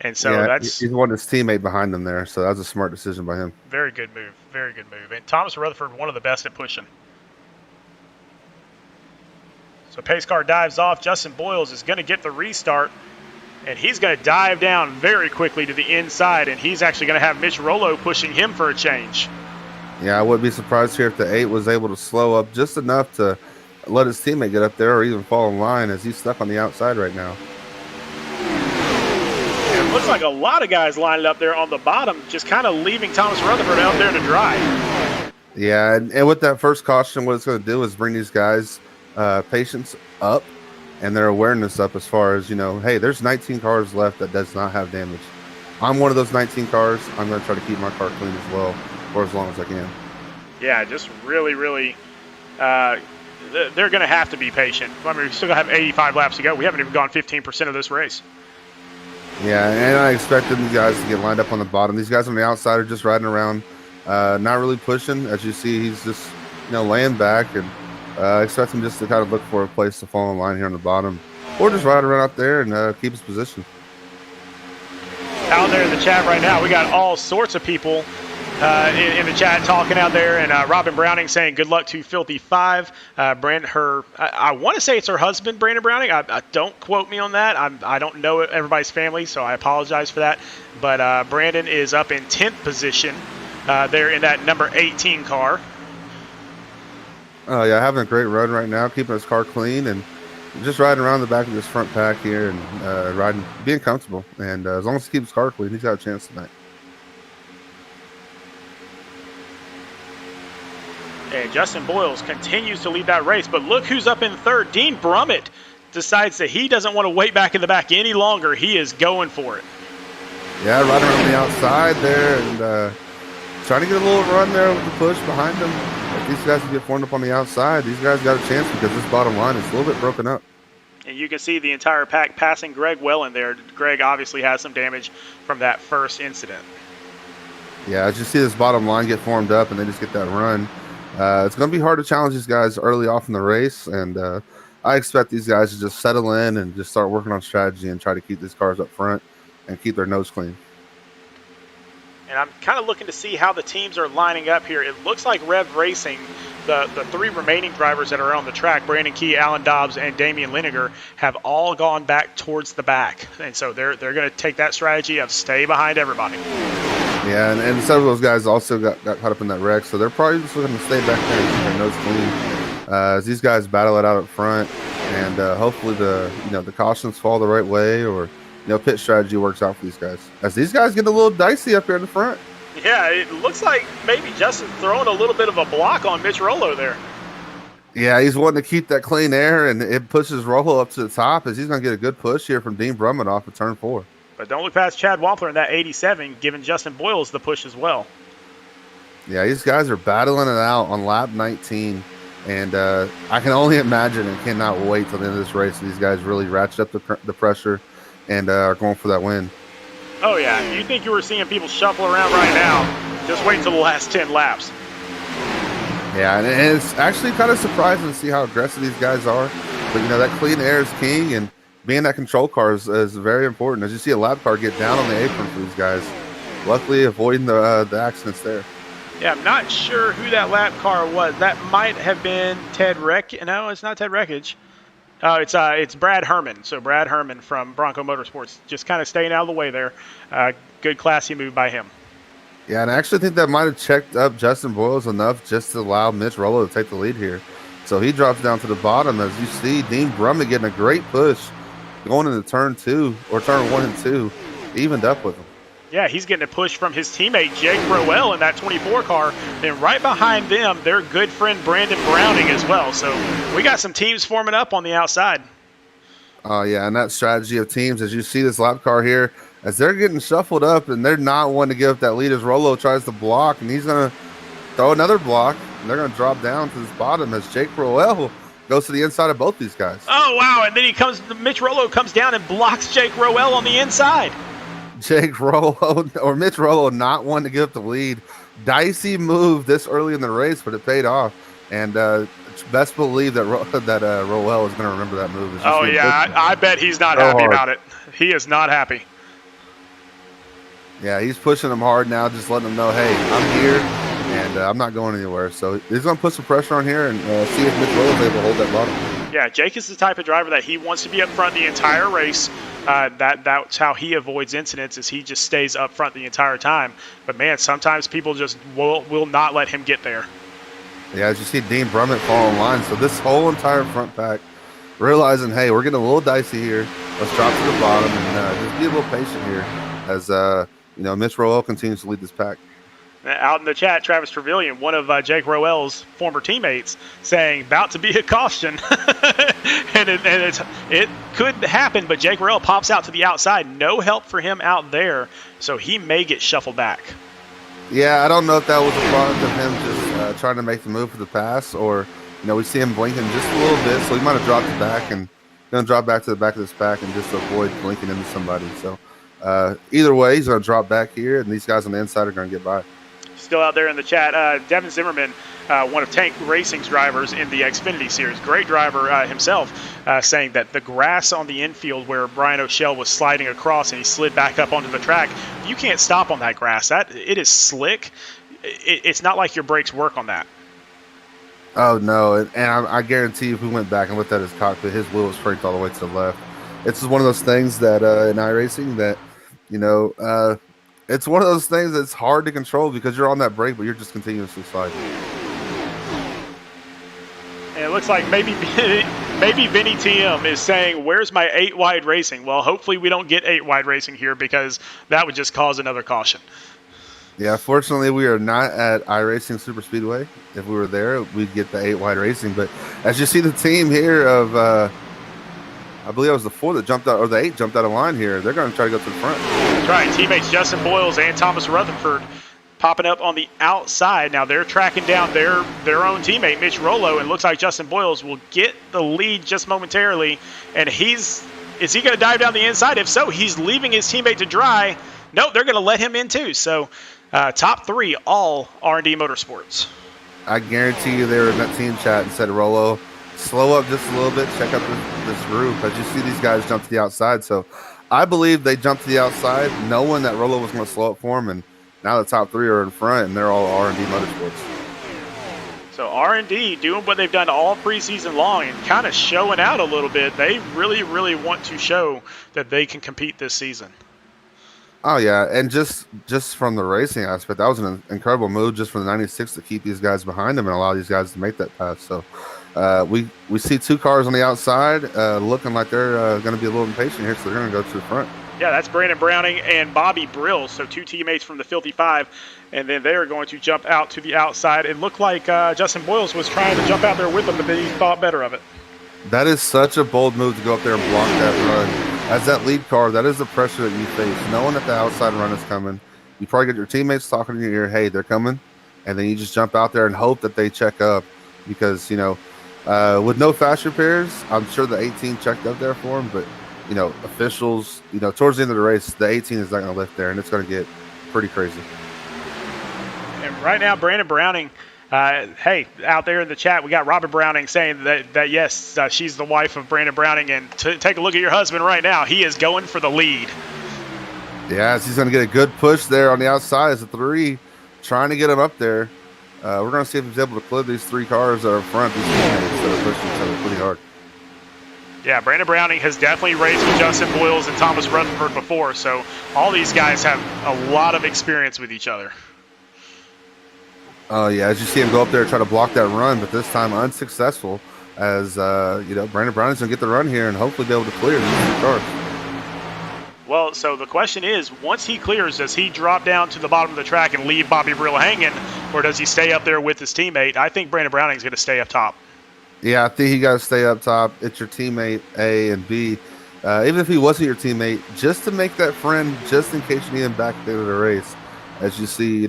And so he's wanted his teammate behind him there, so that was a smart decision by him. Very good move. Very good move. And Thomas Rutherford, one of the best at pushing. So pace car dives off. Justin Boyles is going to get the restart, and he's going to dive down very quickly to the inside, and he's actually going to have Mitch Rollo pushing him for a change. Yeah, I wouldn't be surprised here if the 8 was able to slow up just enough to let his teammate get up there or even fall in line as he's stuck on the outside right now. It looks like a lot of guys lined up there on the bottom, just kind of leaving Thomas Rutherford out there to dry. Yeah, and with that first caution, what it's going to do is bring these guys' patience up and their awareness up as far as, hey, there's 19 cars left that does not have damage. I'm one of those 19 cars. I'm going to try to keep my car clean as well for as long as I can. Yeah, just really they're going to have to be patient. I mean, we still have 85 laps to go. We haven't even gone 15% of this race. Yeah, and I expected these guys to get lined up on the bottom. These guys on the outside are just riding around, not really pushing. As you see, he's just laying back, and I expect him just to kind of look for a place to fall in line here on the bottom, or just ride around out there and keep his position. Out there in the chat right now, we got all sorts of people in the chat talking out there, and Robin Browning saying good luck to Filthy Five. I want to say it's her husband, Brandon Browning. I don't quote me on that. I don't know everybody's family, so I apologize for that. But Brandon is up in 10th position there in that number 18 car. Oh yeah, having a great run right now, keeping his car clean and just riding around the back of this front pack here and riding, being comfortable. And as long as he keeps his car clean, he's got a chance tonight. And Justin Boyles continues to lead that race, but look who's up in third. Dean Brummett decides that he doesn't want to wait back in the back any longer. He is going for it. Yeah, riding around the outside there and trying to get a little run there with the push behind him. If these guys can get formed up on the outside, these guys got a chance because this bottom line is a little bit broken up. And you can see the entire pack passing Greg well in there. Greg obviously has some damage from that first incident. Yeah, as you see this bottom line get formed up and they just get that run, it's going to be hard to challenge these guys early off in the race. And I expect these guys to just settle in and just start working on strategy and try to keep these cars up front and keep their nose clean. And I'm kind of looking to see how the teams are lining up here. It looks like Rev Racing, the three remaining drivers that are on the track, Brandon Key, Alan Dobbs, and Damian Liniger, have all gone back towards the back. And so they're going to take that strategy of stay behind everybody. Yeah, and some of those guys also got caught up in that wreck, so they're probably just looking to stay back there and keep their nose clean. As these guys battle it out up front, and hopefully the cautions fall the right way, or pit strategy works out for these guys. As these guys get a little dicey up here in the front. Yeah, it looks like maybe Justin's throwing a little bit of a block on Mitch Rollo there. Yeah, he's wanting to keep that clean air, and it pushes Rollo up to the top as he's going to get a good push here from Dean Brummett off of turn 4. But don't look past Chad Wampler in that 87, giving Justin Boyles the push as well. Yeah, these guys are battling it out on lap 19, and I can only imagine and cannot wait till the end of this race. These guys really ratchet up the pressure and are going for that win. Oh, yeah. You think you were seeing people shuffle around right now. Just wait until the last 10 laps. Yeah, and it's actually kind of surprising to see how aggressive these guys are. But, that clean air is king, and being that control car is very important. As you see a lap car get down on the apron for these guys, luckily avoiding the accidents there. Yeah, I'm not sure who that lap car was. That might have been Ted Wreck. No, it's not Ted Wreckage. Oh, it's Brad Herman. So Brad Herman from Bronco Motorsports, just kind of staying out of the way there. Good classy move by him. Yeah, and I actually think that might have checked up Justin Boyles enough just to allow Mitch Rollo to take the lead here. So he drops down to the bottom. As you see, Dean Brummett getting a great push going into turn 2 or turn 1 and 2, evened up with him. Yeah, he's getting a push from his teammate Jake Rowell in that 24 car. Then right behind them, their good friend Brandon Browning as well. So we got some teams forming up on the outside. Oh, yeah, and that strategy of teams, as you see this lap car here, as they're getting shuffled up and they're not wanting to give up that lead as Rollo tries to block, and he's going to throw another block, and they're going to drop down to this bottom as Jake Rowell goes to the inside of both these guys. Oh, wow, and then Mitch Rollo comes down and blocks Jake Rowell on the inside. Jake Rollo or Mitch Rollo not wanting to give up the lead. Dicey move this early in the race, but it paid off. And best believe that Rowell is going to remember that move. Oh, yeah, I bet he's not happy about it. He is not happy. Yeah, he's pushing them hard now, just letting them know, hey, I'm here, and I'm not going anywhere. So he's going to put some pressure on here and see if Mitch Rollo is able to hold that bottom. Yeah, Jake is the type of driver that he wants to be up front the entire race. That's how he avoids incidents, is he just stays up front the entire time. But, man, sometimes people just will not let him get there. Yeah, as you see Dean Brummett fall in line. So this whole entire front pack realizing, hey, we're getting a little dicey here. Let's drop to the bottom and just be a little patient here as, Mitch Rowell continues to lead this pack. Out in the chat, Travis Trevelyan, one of Jake Rowell's former teammates, saying, about to be a caution. and it could happen, but Jake Rowell pops out to the outside. No help for him out there, so he may get shuffled back. Yeah, I don't know if that was a product of him just trying to make the move for the pass or We see him blinking just a little bit, so he might have dropped it back and going to drop back to the back of this pack and just avoid blinking into somebody. So either way, he's going to drop back here, and these guys on the inside are going to get by. Still out there in the chat, Devin Zimmerman, one of Tank Racing's drivers in the Xfinity Series, great driver himself, saying that the grass on the infield where Brian O'Shell was sliding across and he slid back up onto the track, you can't stop on that grass. It is slick. It's not like your brakes work on that. Oh, no, and I guarantee if we went back and looked at his cockpit, his wheel was cranked all the way to the left. It's just one of those things that in iRacing that, it's one of those things that's hard to control because you're on that brake, but you're just continuously sliding. And it looks like maybe Vinny TM is saying, where's my 8-wide racing? Well, hopefully we don't get 8-wide racing here because that would just cause another caution. Yeah, fortunately, we are not at iRacing Super Speedway. If we were there, we'd get the 8-wide racing. But as you see the team here of, I believe it was the 4 that jumped out, or the 8 jumped out of line here, they're going to try to go to the front. That's right. Teammates Justin Boyles and Thomas Rutherford popping up on the outside. Now they're tracking down their own teammate, Mitch Rollo, and looks like Justin Boyles will get the lead just momentarily. And is he going to dive down the inside? If so, he's leaving his teammate to dry. Nope, they're going to let him in too. So top 3, all R&D Motorsports. I guarantee you they were in that team chat and said, Rollo, slow up just a little bit, check out this group. As you see these guys jump to the outside. So I believe they jumped to the outside knowing that Rollo was going to slow up for him, and now the top 3 are in front, and they're all R&D Motorsports. So R&D doing what they've done all preseason long and kind of showing out a little bit. They really, really want to show that they can compete this season. Oh, yeah, and just from the racing aspect, that was an incredible move just from the 96 to keep these guys behind them and allow these guys to make that pass. So we see 2 cars on the outside looking like they're going to be a little impatient here, so they're going to go to the front. Yeah, that's Brandon Browning and Bobby Brill, so 2 teammates from the Filthy 5, and then they're going to jump out to the outside. It looked like Justin Boyles was trying to jump out there with them, but then he thought better of it. That is such a bold move to go up there and block that run. As that lead car, that is the pressure that you face. Knowing that the outside run is coming, you probably get your teammates talking in your ear, hey, they're coming, and then you just jump out there and hope that they check up because, with no fast repairs, I'm sure the 18 checked up there for him, but, officials, towards the end of the race, the 18 is not going to lift there, and it's going to get pretty crazy. And right now, Brandon Browning, hey, out there in the chat, we got Robert Browning saying that yes, she's the wife of Brandon Browning, and take a look at your husband right now. He is going for the lead. Yeah, he's going to get a good push there on the outside as a 3, trying to get him up there. We're going to see if he's able to clear these 3 cars that are in front. These teammates that are pushing each other pretty hard. Yeah, Brandon Browning has definitely raced with Justin Boyles and Thomas Rutherford before, so all these guys have a lot of experience with each other. Oh, yeah, as you see him go up there and try to block that run, but this time unsuccessful as, Brandon Browning's going to get the run here and hopefully be able to clear these 2 cars. Well, so the question is, once he clears, does he drop down to the bottom of the track and leave Bobby Brill hanging, or does he stay up there with his teammate? I think Brandon Browning's going to stay up top. Yeah, I think he got to stay up top. It's your teammate, A and B. Even if he wasn't your teammate, just to make that friend, just in case you need him back at the end of the race. As you see,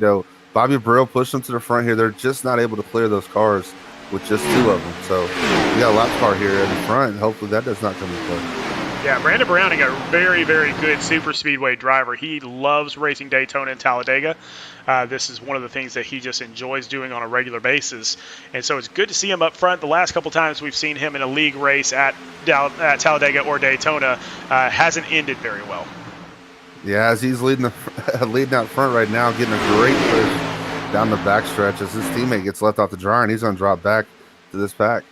Bobby Brill pushed them to the front here. They're just not able to clear those cars with just 2 of them. So we got a lap car here in the front, and hopefully that does not come into play. Yeah, Brandon Browning, a very, very good super speedway driver. He loves racing Daytona and Talladega. This is one of the things that he just enjoys doing on a regular basis. And so it's good to see him up front. The last couple times we've seen him in a league race at Talladega or Daytona hasn't ended very well. Yeah, as he's leading out front right now, getting a great push down the backstretch as his teammate gets left off the dry, and he's going to drop back to this pack.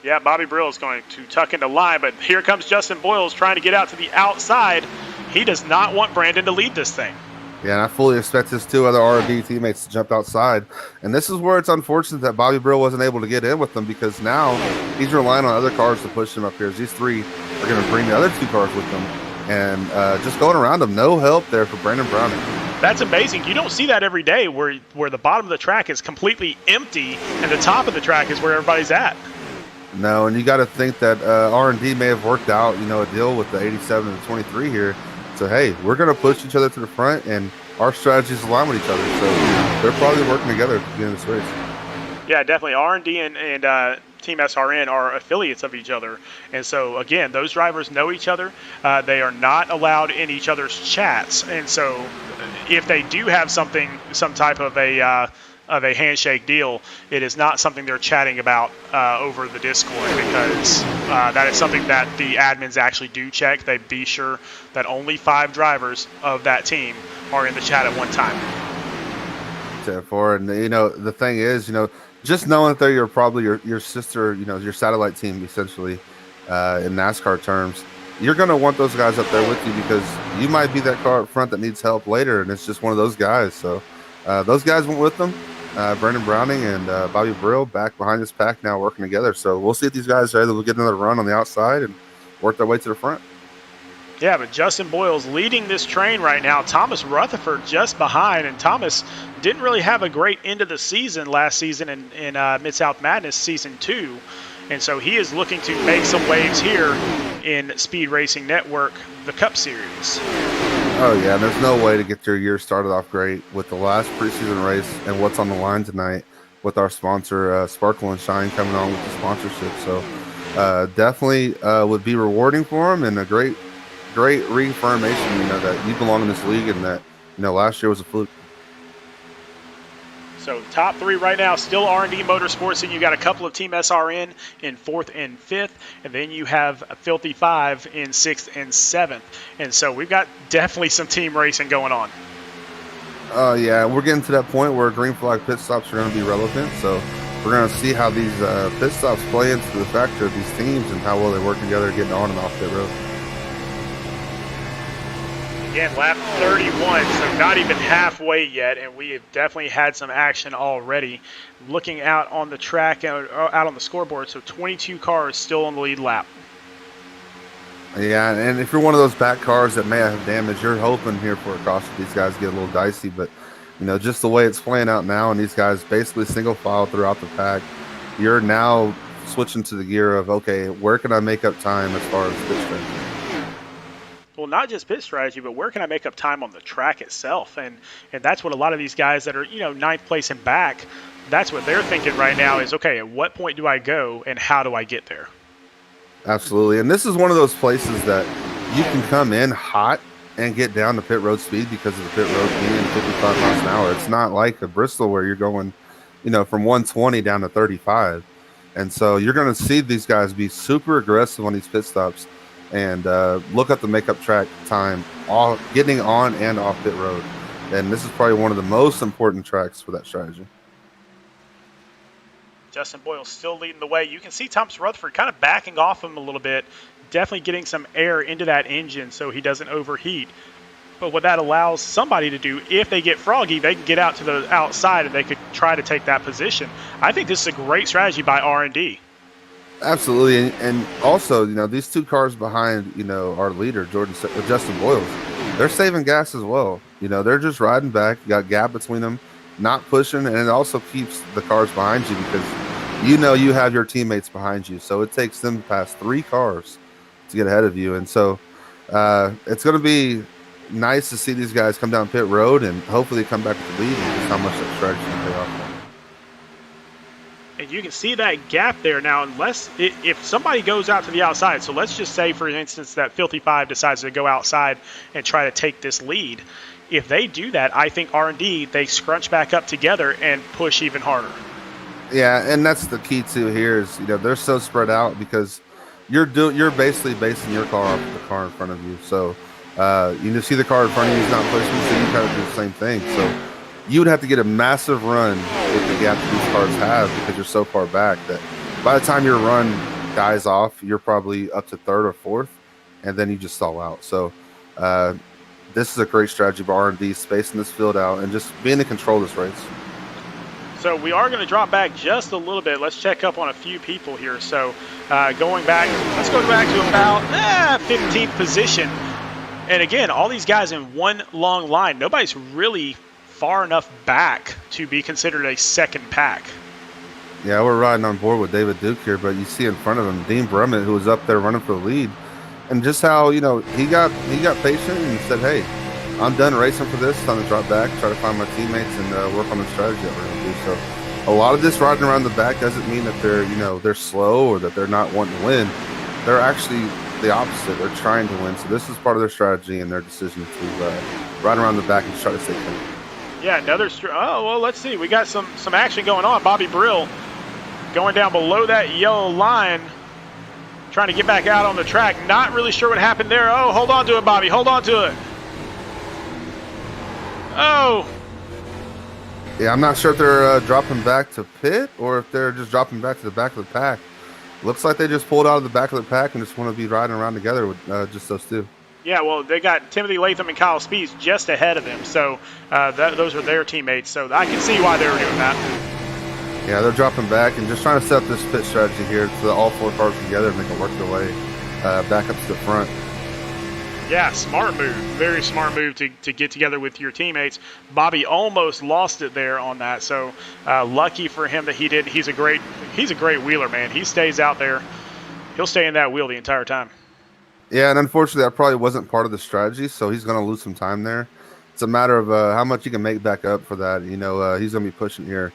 Yeah, Bobby Brill is going to tuck into line, but here comes Justin Boyles trying to get out to the outside. He does not want Brandon to lead this thing. Yeah, and I fully expect his 2 other R&D teammates to jump outside. And this is where it's unfortunate that Bobby Brill wasn't able to get in with them because now he's relying on other cars to push him up here. As these 3 are going to bring the other 2 cars with them. And just going around him, no help there for Brandon Browning. That's amazing. You don't see that every day where the bottom of the track is completely empty and the top of the track is where everybody's at. No, and you got to think that R&D may have worked out, a deal with the 87 and the 23 here. So, hey, we're going to push each other to the front, and our strategies align with each other. So they're probably working together at the beginning of this race. Yeah, definitely. R&D and Team SRN are affiliates of each other, and so again, those drivers know each other. They are not allowed in each other's chats, and so if they do have some type of a handshake deal, it is not something they're chatting about over the Discord, because that is something that the admins actually do check. They be sure that only 5 drivers of that team are in the chat at one time. For and the thing is, just knowing that they're probably your sister, your satellite team essentially, in NASCAR terms, you're going to want those guys up there with you, because you might be that car up front that needs help later, and it's just one of those guys. So those guys went with them. Brendan Browning and Bobby Brill back behind this pack now, working together. So we'll see if these guys are able to get another run on the outside and work their way to the front. Yeah, but Justin Boyle's leading this train right now. Thomas Rutherford just behind, and Thomas didn't really have a great end of the season last season in Mid-South Madness Season 2, and so he is looking to make some waves here in Speed Racing Network, the Cup Series. Oh, yeah, there's no way to get your year started off great with the last preseason race and what's on the line tonight with our sponsor, Sparkle and Shine, coming on with the sponsorship. So definitely would be rewarding for him, and a great reaffirmation, that you belong in this league, and that, last year was a fluke. So top 3 right now, still R&D Motorsports, and you got a couple of Team SRN in 4th and 5th, and then you have Filthy 5 in 6th and 7th. And so we've got definitely some team racing going on. Yeah, we're getting to that point where green flag pit stops are going to be relevant. So we're going to see how these pit stops play into the factor of these teams and how well they work together getting on and off pit road. Again, lap 31, so not even halfway yet, and we have definitely had some action already. Looking out on the track, out on the scoreboard, so 22 cars still on the lead lap. Yeah, and if you're one of those back cars that may have damage, you're hoping here for a caution. These guys get a little dicey, but just the way it's playing out now, and these guys basically single file throughout the pack, you're now switching to the gear of, okay, where can I make up time as far as pit strategy? Well, not just pit strategy, but where can I make up time on the track itself? And that's what a lot of these guys that are, 9th place and back, that's what they're thinking right now is, okay, at what point do I go and how do I get there? Absolutely. And this is one of those places that you can come in hot and get down to pit road speed because of the pit road being 55 miles an hour. It's not like a Bristol where you're going, from 120 down to 35. And so you're going to see these guys be super aggressive on these pit stops and look at the makeup track time, all getting on and off pit road. And this is probably one of the most important tracks for that strategy. Justin Boyle still leading the way. You can see Thomas Rutherford kind of backing off him a little bit, definitely getting some air into that engine so he doesn't overheat. But what that allows somebody to do, if they get froggy, they can get out to the outside and they could try to take that position. I think this is a great strategy by R&D. Absolutely, and also, these 2 cars behind, our leader, Justin Boyles, they're saving gas as well. They're just riding back, you got a gap between them, not pushing, and it also keeps the cars behind you because you have your teammates behind you. So it takes them past 3 cars to get ahead of you, and so it's going to be nice to see these guys come down pit road and hopefully come back with the lead and just how much that strategy can pay off. And you can see that gap there now, unless if somebody goes out to the outside. So let's just say, for instance, that Filthy 5 decides to go outside and try to take this lead. If they do that, I think R&D, they scrunch back up together and push even harder. Yeah, and that's the key too here is, they're so spread out because you're basically basing your car off of the car in front of you. So you see the car in front of you is not pushing, so you kind of do the same thing. So you would have to get a massive run with the gap that these cars have because you're so far back that by the time your run dies off, you're probably up to 3rd or 4th, and then you just stall out. So this is a great strategy by R&D, spacing this field out and just being in control of this race. So we are going to drop back just a little bit. Let's check up on a few people here. So going back, let's go back to about 15th position. And again, all these guys in one long line. Nobody's really far enough back to be considered a second pack. Yeah, we're riding on board with David Duke here, but you see in front of him Dean Brummett, who was up there running for the lead, and just how he got patient and said, "Hey, I'm done racing for this. Time to drop back, try to find my teammates, and work on the strategy that we're going to do." So a lot of this riding around the back doesn't mean that they're slow or that they're not wanting to win. They're actually the opposite. They're trying to win. So this is part of their strategy and their decision to ride around the back and try to stay clean. Yeah, oh, well, let's see. We got some action going on. Bobby Brill going down below that yellow line, trying to get back out on the track. Not really sure what happened there. Oh, hold on to it, Bobby. Hold on to it. Oh. Yeah, I'm not sure if they're dropping back to pit or if they're just dropping back to the back of the pack. Looks like they just pulled out of the back of the pack and just want to be riding around together with just those two. Yeah, well, they got Timothy Latham and Kyle Spees just ahead of them, so those are their teammates. So I can see why they were doing that. Yeah, they're dropping back and just trying to set up this pit strategy here so that all four cars together and they can work their way back up to the front. Yeah, smart move. Very smart move to get together with your teammates. Bobby almost lost it there on that, so lucky for him that he did. He's a great wheeler, man. He stays out there. He'll stay in that wheel the entire time. Yeah, and unfortunately, that probably wasn't part of the strategy, so he's going to lose some time there. It's a matter of how much he can make back up for that. He's going to be pushing here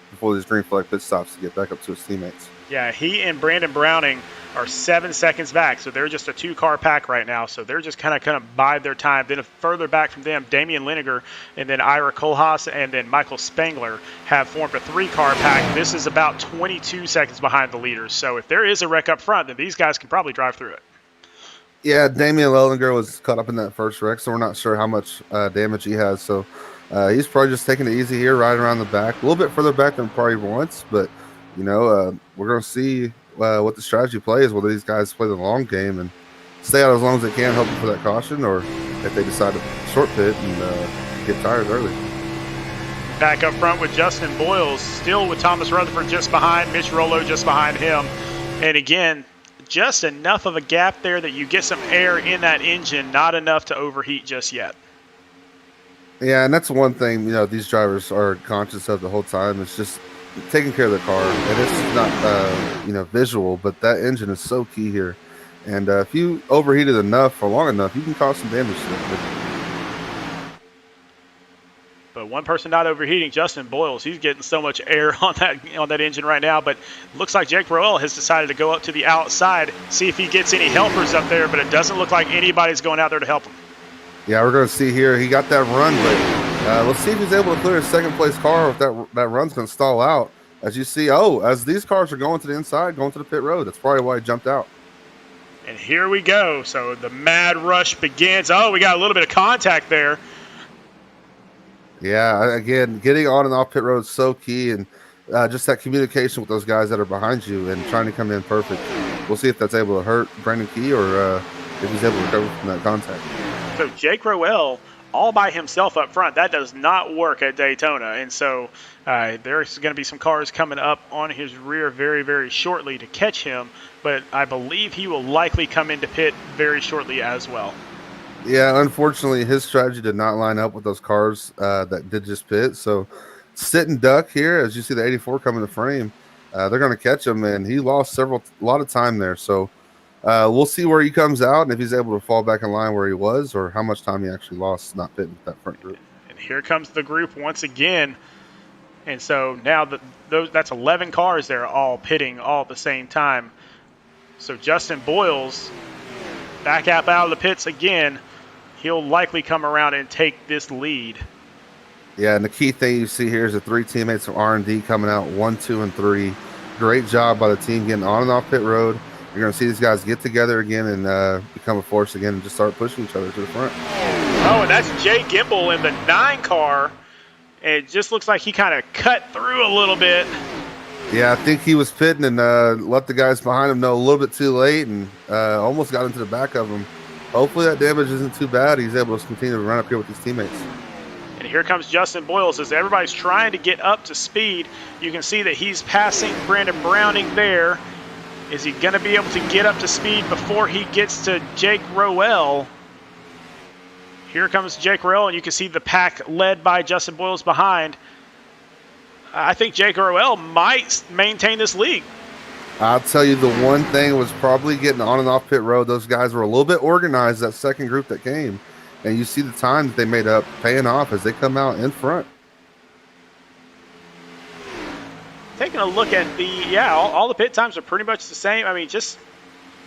before these green flag pit stops to get back up to his teammates. Yeah, he and Brandon Browning are 7 seconds back, so they're just a 2-car pack right now. So they're just kind of bide their time. Then further back from them, Damian Liniger and then Ira Kohlhaas and then Michael Spangler have formed a 3-car pack. This is about 22 seconds behind the leaders. So if there is a wreck up front, then these guys can probably drive through it. Yeah, Damian Lillinger was caught up in that first wreck, so we're not sure how much damage he has. So he's probably just taking it easy here, riding around the back. A little bit further back than probably once, but, we're going to see what the strategy plays, whether these guys play the long game and stay out as long as they can, hoping for that caution, or if they decide to short pit and get tired early. Back up front with Justin Boyles, still with Thomas Rutherford just behind, Mitch Rollo just behind him. And again, just enough of a gap there that you get some air in that engine, not enough to overheat just yet. Yeah, and that's one thing, these drivers are conscious of the whole time. It's just taking care of the car. And it's not, visual, but that engine is so key here. And if you overheat it enough for long enough, you can cause some damage to it. But one person not overheating, Justin Boyles. He's getting so much air on that engine right now. But it looks like Jake Roel has decided to go up to the outside, see if he gets any helpers up there. But it doesn't look like anybody's going out there to help him. Yeah, we're going to see here. He got that run, but let's see if he's able to clear his second place car, or if that run's going to stall out. As you see, as these cars are going to the inside, going to the pit road, that's probably why he jumped out. And here we go. So the mad rush begins. Oh, we got a little bit of contact there. Yeah, again, getting on and off pit road is so key, and just that communication with those guys that are behind you and trying to come in perfect. We'll see if that's able to hurt Brandon Key or if he's able to recover from that contact. So Jake Roel all by himself up front, that does not work at Daytona. And so there's going to be some cars coming up on his rear very, very shortly to catch him. But I believe he will likely come into pit very shortly as well. Yeah, unfortunately, his strategy did not line up with those cars that did just pit. So sit and duck here, as you see the 84 come in the frame. They're going to catch him, and he lost a lot of time there. So we'll see where he comes out and if he's able to fall back in line where he was, or how much time he actually lost not pitting with that front group. And here comes the group once again. And so now that's 11 cars there all pitting all at the same time. So Justin Boyles back up out of the pits again. He'll likely come around and take this lead. Yeah, and the key thing you see here is the 3 teammates from R&D coming out 1, 2, and 3. Great job by the team getting on and off pit road. You're going to see these guys get together again and become a force again and just start pushing each other to the front. Oh, and that's Jay Gimble in the 9 car. It just looks like he kind of cut through a little bit. Yeah, I think he was pitting and let the guys behind him know a little bit too late and almost got into the back of him. Hopefully that damage isn't too bad. He's able to continue to run up here with his teammates. And here comes Justin Boyles as everybody's trying to get up to speed. You can see that he's passing Brandon Browning there. Is he going to be able to get up to speed before he gets to Jake Roel? Here comes Jake Roel, and you can see the pack led by Justin Boyles behind. I think Jake Roel might maintain this lead. I'll tell you, the one thing was probably getting on and off pit road. Those guys were a little bit organized, that second group that came. And you see the time that they made up paying off as they come out in front. taking a look at all the pit times are pretty much the same. I mean, just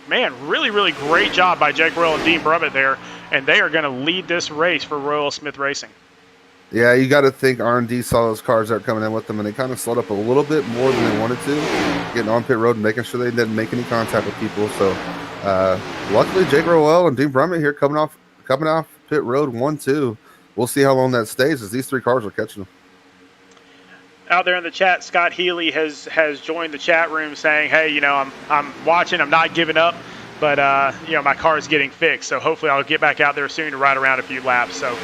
man, really, really great job by Jake Royal and Dean Brummett there, and they are going to lead this race for Royal Smith Racing. Yeah, you got to think R&D saw those cars that are coming in with them, and they kind of slowed up a little bit more than they wanted to, getting on pit road and making sure they didn't make any contact with people. So, luckily, Jake Royal and Dean Brummett here coming off pit road 1-2. We'll see how long that stays as these three cars are catching them. Out there in the chat, Scott Healy has joined the chat room saying, "Hey, you know, I'm watching. I'm not giving up, but you know, my car is getting fixed. So hopefully, I'll get back out there soon to ride around a few laps." So,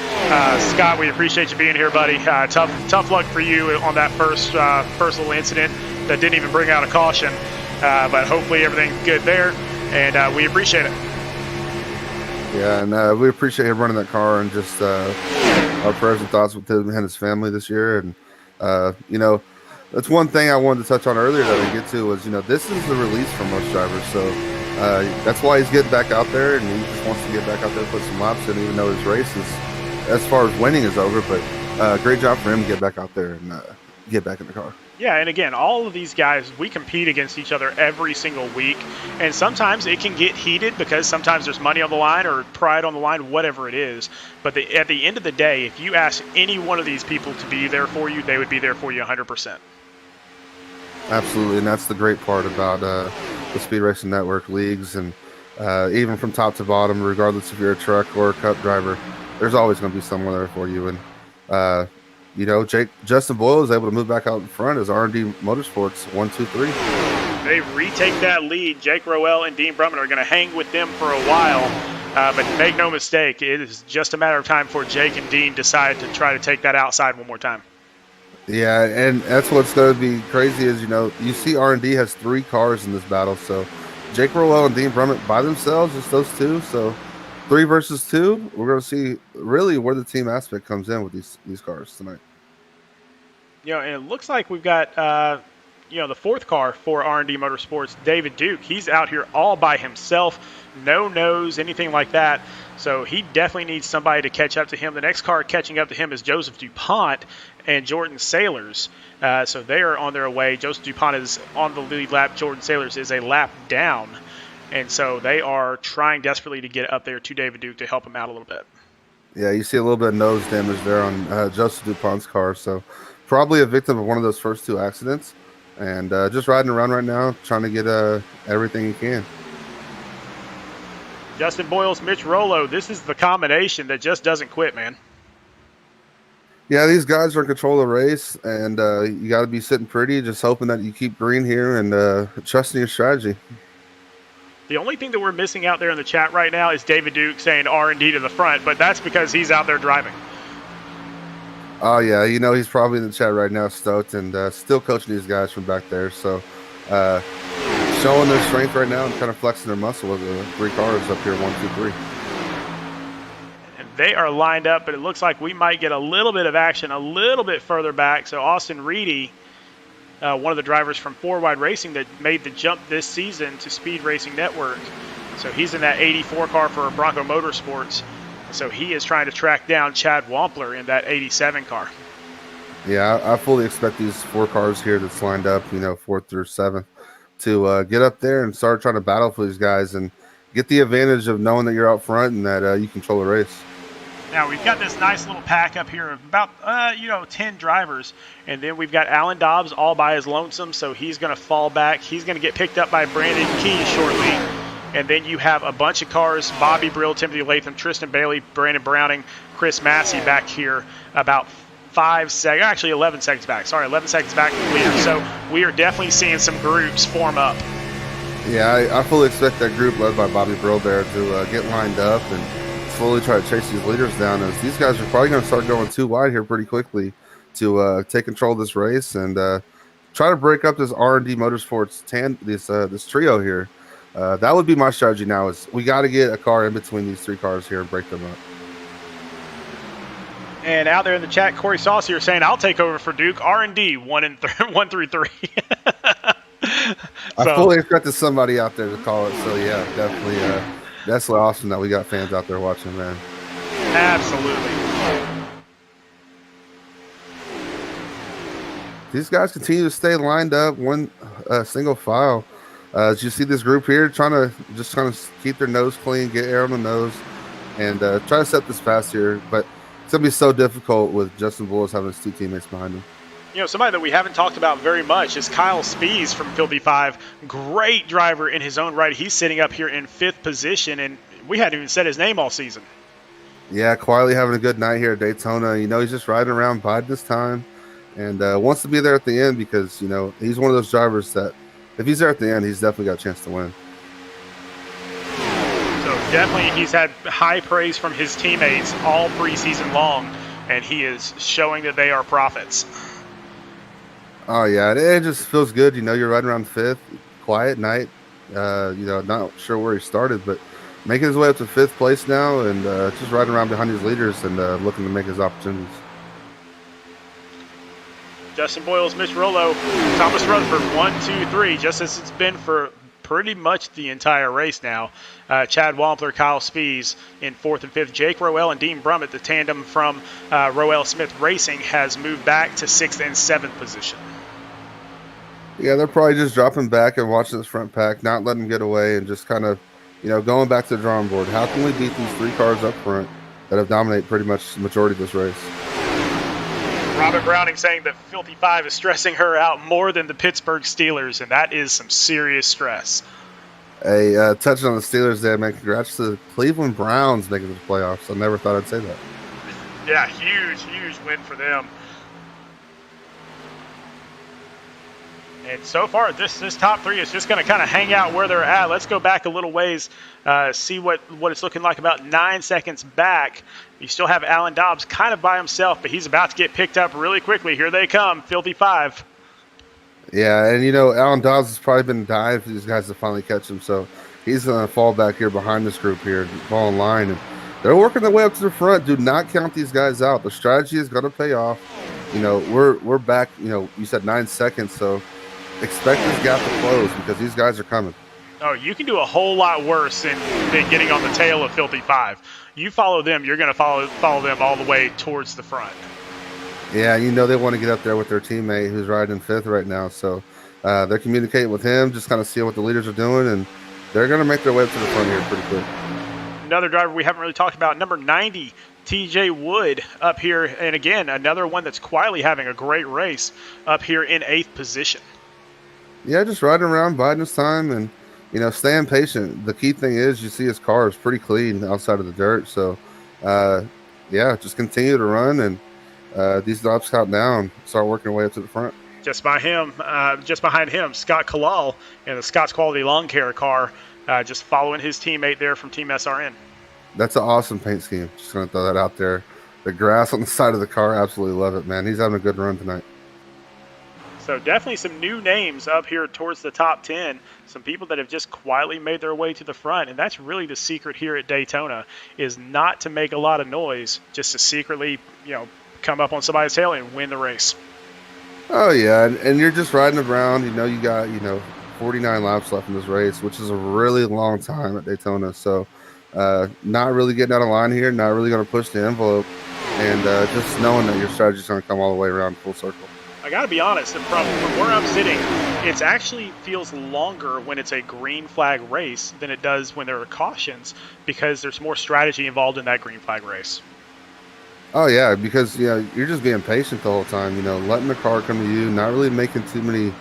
Scott, we appreciate you being here, buddy. Tough luck for you on that first little incident that didn't even bring out a caution, but hopefully everything's good there, and we appreciate it. Yeah, and we appreciate him running that car, and just our prayers and thoughts with him and his family this year. And you know, that's one thing I wanted to touch on earlier that I didn't get to was, you know, this is the release for most drivers. So that's why he's getting back out there, and he just wants to get back out there and put some laps in, even though his race is, as far as winning, is over. But great job for him to get back out there and get back in the car. Yeah, and again, all of these guys, we compete against each other every single week, and sometimes it can get heated because sometimes there's money on the line or pride on the line, whatever it is. But at the end of the day, if you ask any one of these people to be there for you, they would be there for you 100%. Absolutely, and that's the great part about the Speed Racing Network leagues, and even from top to bottom, regardless if you're a truck or a cup driver, there's always going to be someone there for you. And you know, Justin Boyle is able to move back out in front as R&D Motorsports 1-2-3. They retake that lead. Jake Roel and Dean Brummett are going to hang with them for a while, but make no mistake, it is just a matter of time before Jake and Dean decide to try to take that outside one more time. Yeah, and that's what's going to be crazy is, you know, you see R&D has 3 cars in this battle, so Jake Roel and Dean Brummett by themselves, just those two, so 3 versus 2, we're going to see really where the team aspect comes in with these cars tonight. You know, and it looks like we've got, you know, the 4th car for R&D Motorsports, David Duke. He's out here all by himself, no nose, anything like that. So he definitely needs somebody to catch up to him. The next car catching up to him is Joseph DuPont and Jordan Sailors. So they are on their way. Joseph DuPont is on the lead lap. Jordan Sailors is a lap down. And so they are trying desperately to get up there to David Duke to help him out a little bit. Yeah, you see a little bit of nose damage there on Joseph DuPont's car. So probably a victim of one of those first 2 accidents. And just riding around right now, trying to get everything he can. Justin Boyles, Mitch Rollo, this is the combination that just doesn't quit, man. Yeah, these guys are in control of the race, and you got to be sitting pretty, just hoping that you keep green here and trusting your strategy. The only thing that we're missing out there in the chat right now is David Duke saying R&D to the front, but that's because he's out there driving. Oh, yeah, you know, he's probably in the chat right now, stoked, and still coaching these guys from back there. So showing their strength right now and kind of flexing their muscle with the 3 cars up here, 1, 2, 3. And they are lined up, but it looks like we might get a little bit of action a little bit further back. So Austin Reedy, one of the drivers from 4Wide Racing that made the jump this season to Speed Racing Network. So he's in that 84 car for Bronco Motorsports. So he is trying to track down Chad Wampler in that 87 car. Yeah, I fully expect these 4 cars here that's lined up, you know, 4th through 7th, to get up there and start trying to battle for these guys and get the advantage of knowing that you're out front and that you control the race. Now, we've got this nice little pack up here of about, 10 drivers. And then we've got Alan Dobbs all by his lonesome, so he's going to fall back. He's going to get picked up by Brandon Key shortly. And then you have a bunch of cars, Bobby Brill, Timothy Latham, Tristan Bailey, Brandon Browning, Chris Massey back here about 11 seconds back. Sorry, 11 seconds back from the leader. So we are definitely seeing some groups form up. Yeah, I fully expect that group led by Bobby Brill there to get lined up and slowly try to chase these leaders down, as these guys are probably going to start going 2 wide here pretty quickly to take control of this race and try to break up this R&D Motorsports this trio here. That would be my strategy now, is we got to get a car in between these 3 cars here and break them up. And out there in the chat, Corey Saucier saying, I'll take over for Duke. R&D 1 through 3. I fully expected somebody out there to call it. So, yeah, definitely. That's awesome that we got fans out there watching, man. Absolutely. these guys continue to stay lined up, one single file. As you see this group here trying to just kind of keep their nose clean, get air on the nose, and try to set this fast here. But it's going to be so difficult with Justin Bullis having his two teammates behind him. You know, somebody that we haven't talked about very much is Kyle Spees from Filthy 5. Great driver in his own right. He's sitting up here in 5th position, and we hadn't even said his name all season. Yeah, quietly having a good night here at Daytona. You know, he's just riding around, biding his time, and wants to be there at the end because, you know, he's one of those drivers that if he's there at the end, he's definitely got a chance to win. So definitely he's had high praise from his teammates all preseason long, and he is showing that they are prophets. Oh, yeah, it just feels good. You know, you're riding around 5th, quiet night. You know, not sure where he started, but making his way up to 5th place now and just riding around behind his leaders and looking to make his opportunities. Justin Boyles, Mitch Rollo, Thomas Rutherford, 1, 2, 3, just as it's been for pretty much the entire race now. Chad Wampler, Kyle Spees in 4th and 5th. Jake Roel and Dean Brummett, the tandem from Roel Smith Racing, has moved back to 6th and 7th position. Yeah, they're probably just dropping back and watching this front pack, not letting them get away, and just kind of, you know, going back to the drawing board. How can we beat these 3 cars up front that have dominated pretty much the majority of this race? Robert Browning saying that Filthy 5 is stressing her out more than the Pittsburgh Steelers, and that is some serious stress. Hey, touching on the Steelers there, man, congrats to the Cleveland Browns making the playoffs. I never thought I'd say that. Yeah, huge win for them. And so far, this top 3 is just going to kind of hang out where they're at. Let's go back a little ways, see what it's looking like about 9 seconds back. You still have Alan Dobbs kind of by himself, but he's about to get picked up really quickly. Here they come, Filthy 5. Yeah, and, you know, Alan Dobbs has probably been dying for these guys to finally catch him, so he's going to fall back here behind this group here, fall in line. And they're working their way up to the front. Do not count these guys out. The strategy is going to pay off. You know, we're back, you know, you said 9 seconds, so expect this gap to close because these guys are coming. Oh, you can do a whole lot worse than getting on the tail of Filthy 5. You follow them, you're going to follow them all the way towards the front. Yeah, you know they want to get up there with their teammate who's riding in 5th right now. So they're communicating with him, just kind of see what the leaders are doing, and they're going to make their way up to the front here pretty quick. Another driver we haven't really talked about, number 90, TJ Wood up here. And again, another one that's quietly having a great race up here in 8th position. Yeah, just riding around, biding his time, and, you know, staying patient. The key thing is you see his car is pretty clean outside of the dirt. So, yeah, just continue to run, and these laps count down, start working their way up to the front. Just behind him, Scott Kalal in the Scott's Quality Lawn Care car, just following his teammate there from Team SRN. That's an awesome paint scheme. Just going to throw that out there. The grass on the side of the car, absolutely love it, man. He's having a good run tonight. So definitely some new names up here towards the top 10. Some people that have just quietly made their way to the front. And that's really the secret here at Daytona, is not to make a lot of noise, just to secretly, you know, come up on somebody's tail and win the race. Oh, yeah. And you're just riding around. You know, you got, you know, 49 laps left in this race, which is a really long time at Daytona. So not really getting out of line here, not really going to push the envelope, and just knowing that your strategy is going to come all the way around full circle. I got to be honest, from where I'm sitting, it actually feels longer when it's a green flag race than it does when there are cautions, because there's more strategy involved in that green flag race. Oh, yeah, because, you know, you're just being patient the whole time, you know, letting the car come to you, not really making too many,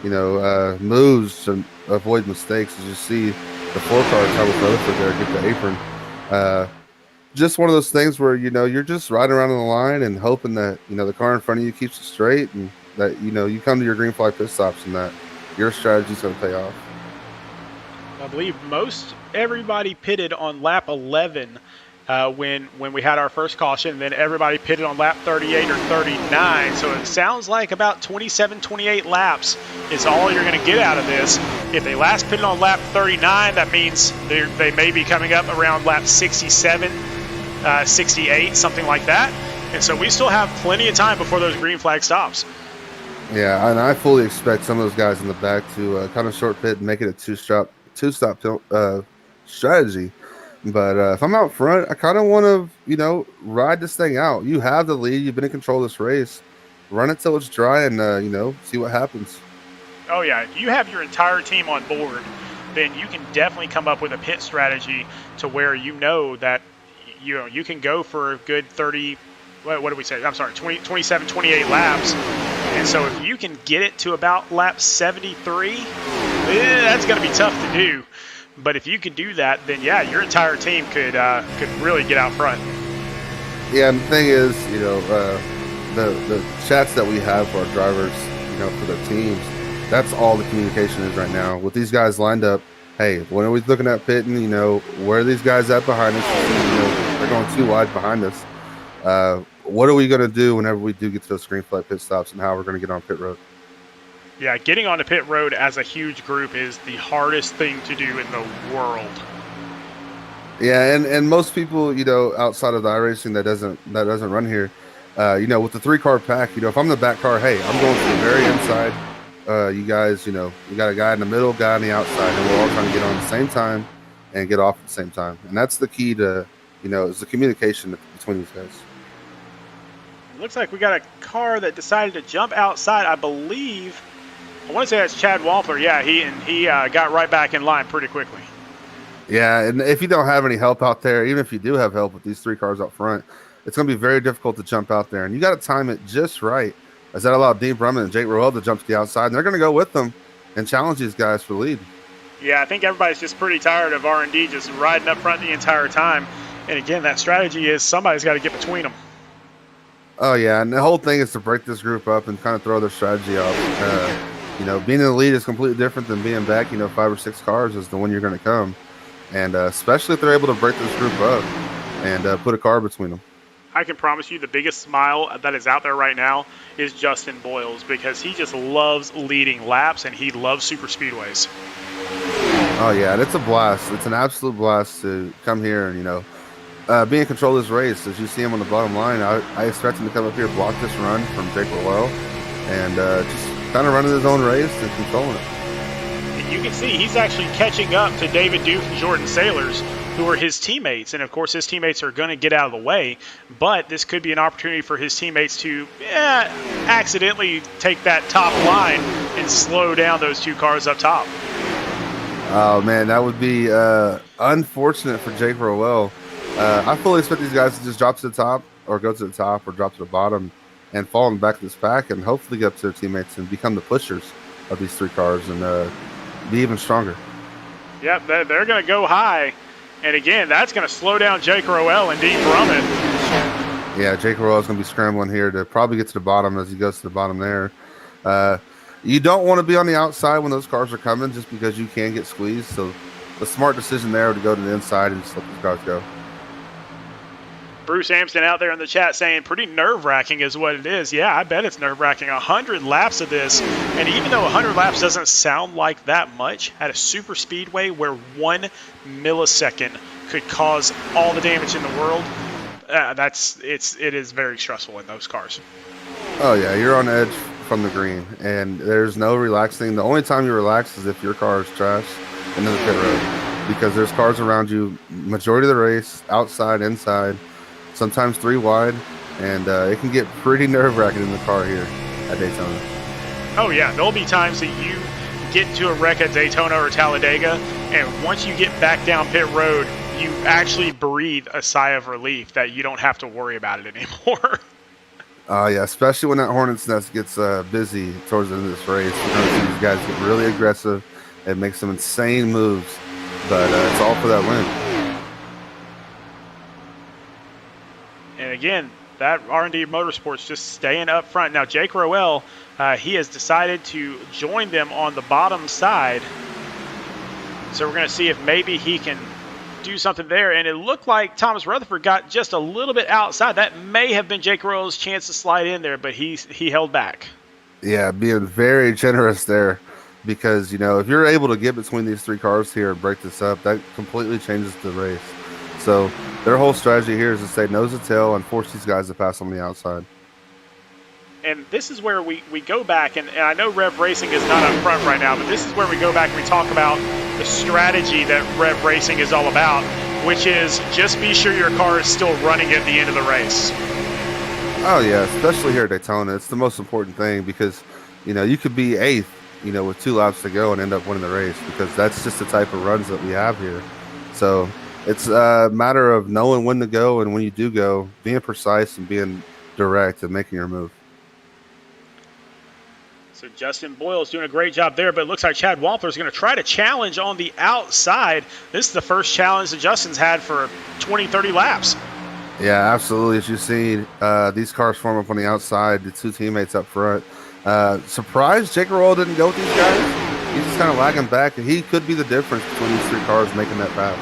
you know, moves to avoid mistakes. As you see the 4 car cover Rutherford there get the apron. Just one of those things where, you know, you're just riding around on the line and hoping that, you know, the car in front of you keeps it straight, and that, you know, you come to your green flag pit stops and that your strategy is going to pay off. I believe most everybody pitted on lap 11 when we had our first caution, and then everybody pitted on lap 38 or 39. So it sounds like about 27, 28 laps is all you're going to get out of this. If they last pitted on lap 39, that means they may be coming up around lap 67, 68, something like that. And so we still have plenty of time before those green flag stops. Yeah, and I fully expect some of those guys in the back to kind of short pit and make it a two-stop strategy. But if I'm out front, I kind of want to, you know, ride this thing out. You have the lead. You've been in control of this race. run it till it's dry, and see what happens. Oh yeah, if you have your entire team on board, then you can definitely come up with a pit strategy to where you know that you can go for a good 30. What do we say? I'm sorry, 20, 27, 28 laps. And so if you can get it to about lap 73, that's going to be tough to do. But if you can do that, then yeah, your entire team could really get out front. Yeah, and the thing is, the chats that we have for our drivers, for their teams, that's all the communication is right now. With these guys lined up, hey, when are we looking at pitting? Where are these guys at behind us? They're going too wide behind us. What are we going to do whenever we do get to those green flag pit stops, and how we're going to get on pit road? Yeah, getting onto pit road as a huge group is the hardest thing to do in the world. Yeah, and most people, outside of the iRacing that doesn't run here, with the 3-car pack, if I'm the back car, hey, I'm going to the very inside. You guys, you got a guy in the middle, guy on the outside, and we're all trying to get on at the same time and get off at the same time. And that's the key to, is the communication between these guys. It looks like we got a car that decided to jump outside. I believe, I want to say that's Chad Wampler. Yeah, he got right back in line pretty quickly. Yeah, and if you don't have any help out there, even if you do have help with these 3 cars up front, it's going to be very difficult to jump out there. And you got to time it just right, as that allowed Dean Brumman and Jake Roel to jump to the outside. And they're going to go with them and challenge these guys for the lead. Yeah, I think everybody's just pretty tired of R&D just riding up front the entire time. And again, that strategy is somebody's got to get between them. Oh, yeah, and the whole thing is to break this group up and kind of throw their strategy off. Being in the lead is completely different than being back, 5 or 6 cars is the one you're going to come. And especially if they're able to break this group up and put a car between them. I can promise you the biggest smile that is out there right now is Justin Boyles, because he just loves leading laps and he loves super speedways. Oh, yeah, and it's a blast. It's an absolute blast to come here and, be in control of this race. As you see him on the bottom line, I expect him to come up here, block this run from Jake Roel, and just kind of running his own race and controlling it. You can see he's actually catching up to David Duke and Jordan Sailors, who are his teammates. And, of course, his teammates are going to get out of the way. But this could be an opportunity for his teammates to accidentally take that top line and slow down those 2 cars up top. Oh, man, that would be unfortunate for Jake Roel. I fully expect these guys to just drop to the top or go to the top or drop to the bottom and fall in the back of this pack and hopefully get up to their teammates and become the pushers of these 3 cars and be even stronger. Yep, they're going to go high. And again, that's going to slow down Jake Roel and Dean Brumman. Yeah, Jake Roel is going to be scrambling here to probably get to the bottom as he goes to the bottom there. You don't want to be on the outside when those cars are coming just because you can get squeezed. So the smart decision there to go to the inside and just let these cars go. Bruce Amston out there in the chat saying pretty nerve-wracking is what it is. Yeah, I bet it's nerve-wracking. 100 laps of this, and even though 100 laps doesn't sound like that much, at a super speedway where 1 millisecond could cause all the damage in the world, it is very stressful in those cars. Oh yeah, you're on edge from the green, and there's no relaxing. The only time you relax is if your car is trash into the pit road, because there's cars around you majority of the race, outside, inside, sometimes 3 wide, and it can get pretty nerve-wracking in the car here at Daytona. Oh yeah, there'll be times that you get into a wreck at Daytona or Talladega, and once you get back down pit road, you actually breathe a sigh of relief that you don't have to worry about it anymore. Yeah, especially when that Hornet's Nest gets busy towards the end of this race. You're going to see these guys get really aggressive and make some insane moves, but it's all for that win. And again, that R&D Motorsports just staying up front. Now, Jake Roel, he has decided to join them on the bottom side. So we're going to see if maybe he can do something there. And it looked like Thomas Rutherford got just a little bit outside. That may have been Jake Roel's chance to slide in there, but he held back. Yeah, being very generous there, because, if you're able to get between these 3 cars here and break this up, that completely changes the race. So their whole strategy here is to stay nose to tail and force these guys to pass on the outside. And this is where we go back, and I know Rev Racing is not up front right now, but this is where we go back and we talk about the strategy that Rev Racing is all about, which is just be sure your car is still running at the end of the race. Oh yeah, especially here at Daytona, it's the most important thing because, you could be eighth, with 2 laps to go and end up winning the race because that's just the type of runs that we have here. So it's a matter of knowing when to go and when you do go, being precise and being direct and making your move. So Justin Boyle's doing a great job there, but it looks like Chad Wampler is going to try to challenge on the outside. This is the first challenge that Justin's had for 20, 30 laps. Yeah, absolutely. As you see, these cars form up on the outside, the two teammates up front. Surprised Jake Roll didn't go with these guys. He's just kind of lagging back, and he could be the difference between these three cars making that pass.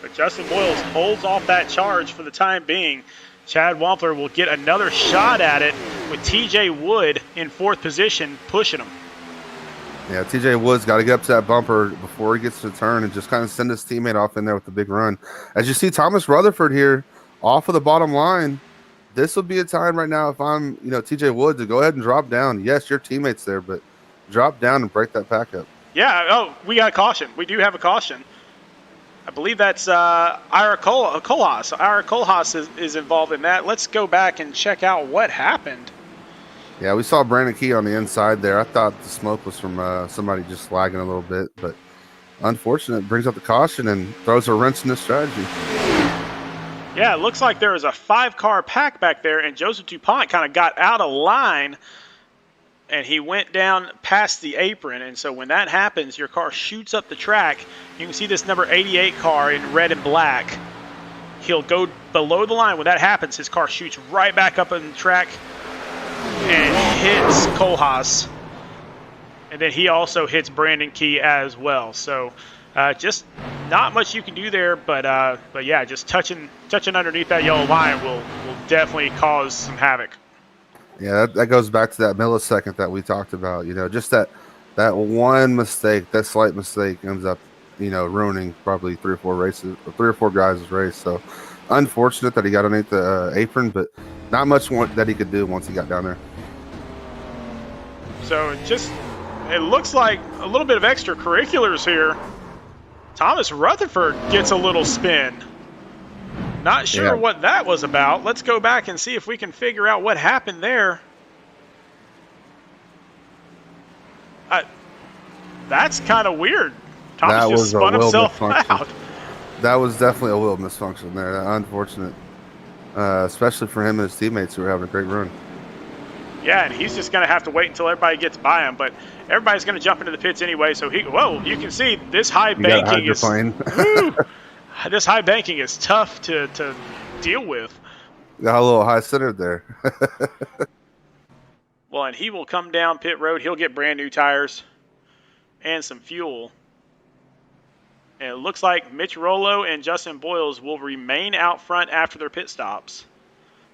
But Justin Boyles holds off that charge for the time being. Chad Wampler will get another shot at it with TJ Wood in fourth position pushing him. Yeah, TJ Wood's got to get up to that bumper before he gets to the turn and just kind of send his teammate off in there with the big run. As you see Thomas Rutherford here off of the bottom line, this would be a time right now if I'm, TJ Wood to go ahead and drop down. Yes, your teammate's there, but drop down and break that pack up. Yeah, we got a caution. We do have a caution. I believe that's Ira Kohlhaas. Ira Kohlhaas is involved in that. Let's go back and check out what happened. Yeah, we saw Brandon Key on the inside there. I thought the smoke was from somebody just lagging a little bit, but unfortunate. Brings up the caution and throws a wrench in the strategy. Yeah, it looks like there was a 5-car pack back there, and Joseph DuPont kind of got out of line, and he went down past the apron. And so when that happens, your car shoots up the track. You can see this number 88 car in red and black. He'll go below the line. When that happens, his car shoots right back up on the track and hits Kohlhaas. And then he also hits Brandon Key as well. So just not much you can do there, but yeah, just touching underneath that yellow line will definitely cause some havoc. Yeah, that goes back to that millisecond that we talked about. Just that one mistake, that slight mistake ends up, ruining probably 3 or 4 guys' race. So unfortunate that he got underneath the apron, but not much that he could do once he got down there. So it looks like a little bit of extracurriculars here. Thomas Rutherford gets a little spin. Not sure what that was about. Let's go back and see if we can figure out what happened there. That's kind of weird. Thomas just spun himself out. That was definitely a wheel misfunction there. Unfortunate, especially for him and his teammates who were having a great run. Yeah, and he's just going to have to wait until everybody gets by him. But everybody's going to jump into the pits anyway. So you can see this high banking is this high banking is tough to deal with. Got a little high centered there. Well, and he will come down pit road. He'll get brand new tires and some fuel. And it looks like Mitch Rollo and Justin Boyles will remain out front after their pit stops.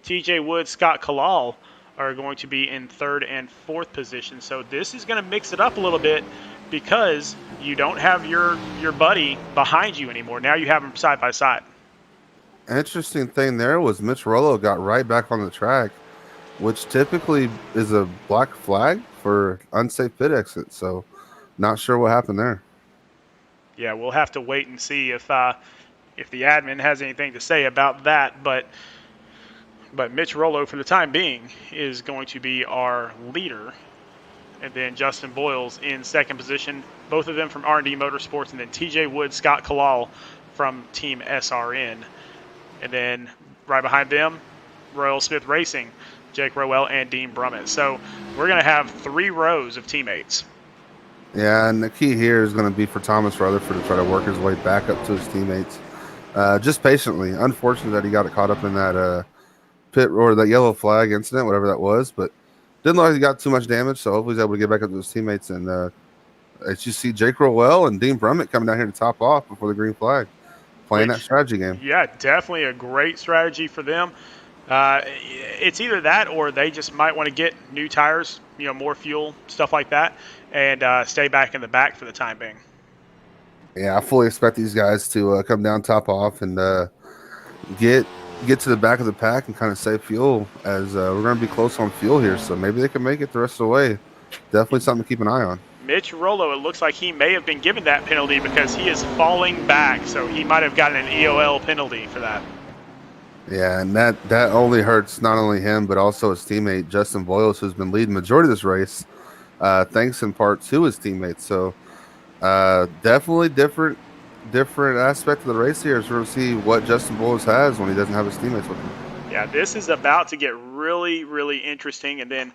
TJ Wood, Scott Kalal are going to be in third and fourth position. So this is going to mix it up a little bit because you don't have your buddy behind you anymore. Now you have them side by side. Interesting thing there was Mitch Rollo got right back on the track, which typically is a black flag for unsafe pit exit. So not sure what happened there. Yeah, we'll have to wait and see if the admin has anything to say about that. But Mitch Rollo, for the time being, is going to be our leader. And then Justin Boyles in second position, both of them from R&D Motorsports, and then TJ Wood, Scott Kalal from Team SRN. And then right behind them, Royal Smith Racing, Jake Rowell and Dean Brummett. So we're going to have 3 rows of teammates. Yeah, and the key here is going to be for Thomas Rutherford to try to work his way back up to his teammates. Just patiently. Unfortunate that he got caught up in that pit or that yellow flag incident, whatever that was, but didn't look like he got too much damage, so hopefully he's able to get back up to his teammates. And as you see, Jake Rowell and Dean Brummett coming down here to top off before the green flag, playing that strategy game. Yeah, definitely a great strategy for them. It's either that or they just might want to get new tires, more fuel, stuff like that, and stay back in the back for the time being. Yeah, I fully expect these guys to come down top off and get to the back of the pack and kind of save fuel, as we're going to be close on fuel here, so maybe they can make it the rest of the way. Definitely something to keep an eye on. Mitch Rollo, it looks like he may have been given that penalty because he is falling back, so he might have gotten an EOL penalty for that. Yeah, and that only hurts not only him but also his teammate Justin Boyles, who's been leading the majority of this race, thanks in part to his teammates. So definitely different aspect of the race here is we'll see what Justin Boyles has when he doesn't have his teammates with him. Yeah, this is about to get really, really interesting. And then,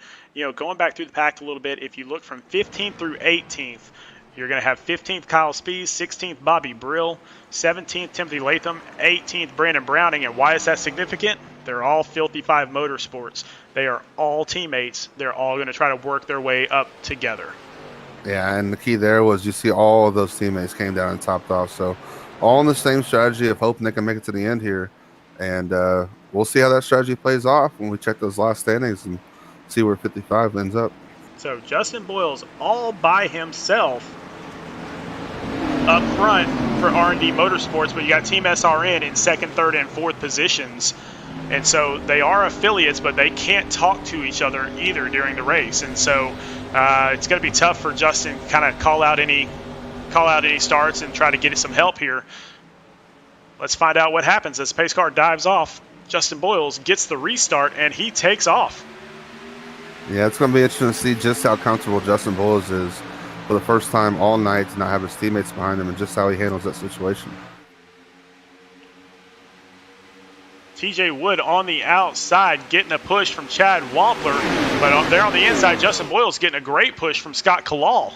going back through the pack a little bit, if you look from 15th through 18th, you're going to have 15th Kyle Spees, 16th Bobby Brill, 17th Timothy Latham, 18th Brandon Browning. And why is that significant? They're all Filthy Five Motorsports. They are all teammates. They're all going to try to work their way up together. Yeah, and the key there was you see all of those teammates came down and topped off. So all in the same strategy of hoping they can make it to the end here. And we'll see how that strategy plays off when we check those last standings and see where 55 ends up. So Justin Boyles all by himself up front for R&D Motorsports, but you got Team SRN in second, third, and fourth positions. And so they are affiliates, but they can't talk to each other either during the race. And so it's going to be tough for Justin to kind of call out any starts and try to get some help here. Let's find out what happens as the pace car dives off. Justin Boyles gets the restart, and he takes off. Yeah, it's going to be interesting to see just how comfortable Justin Boyles is for the first time all night to not have his teammates behind him and just how he handles that situation. TJ Wood on the outside getting a push from Chad Wampler, but there on the inside, Justin Boyles getting a great push from Scott Kalal.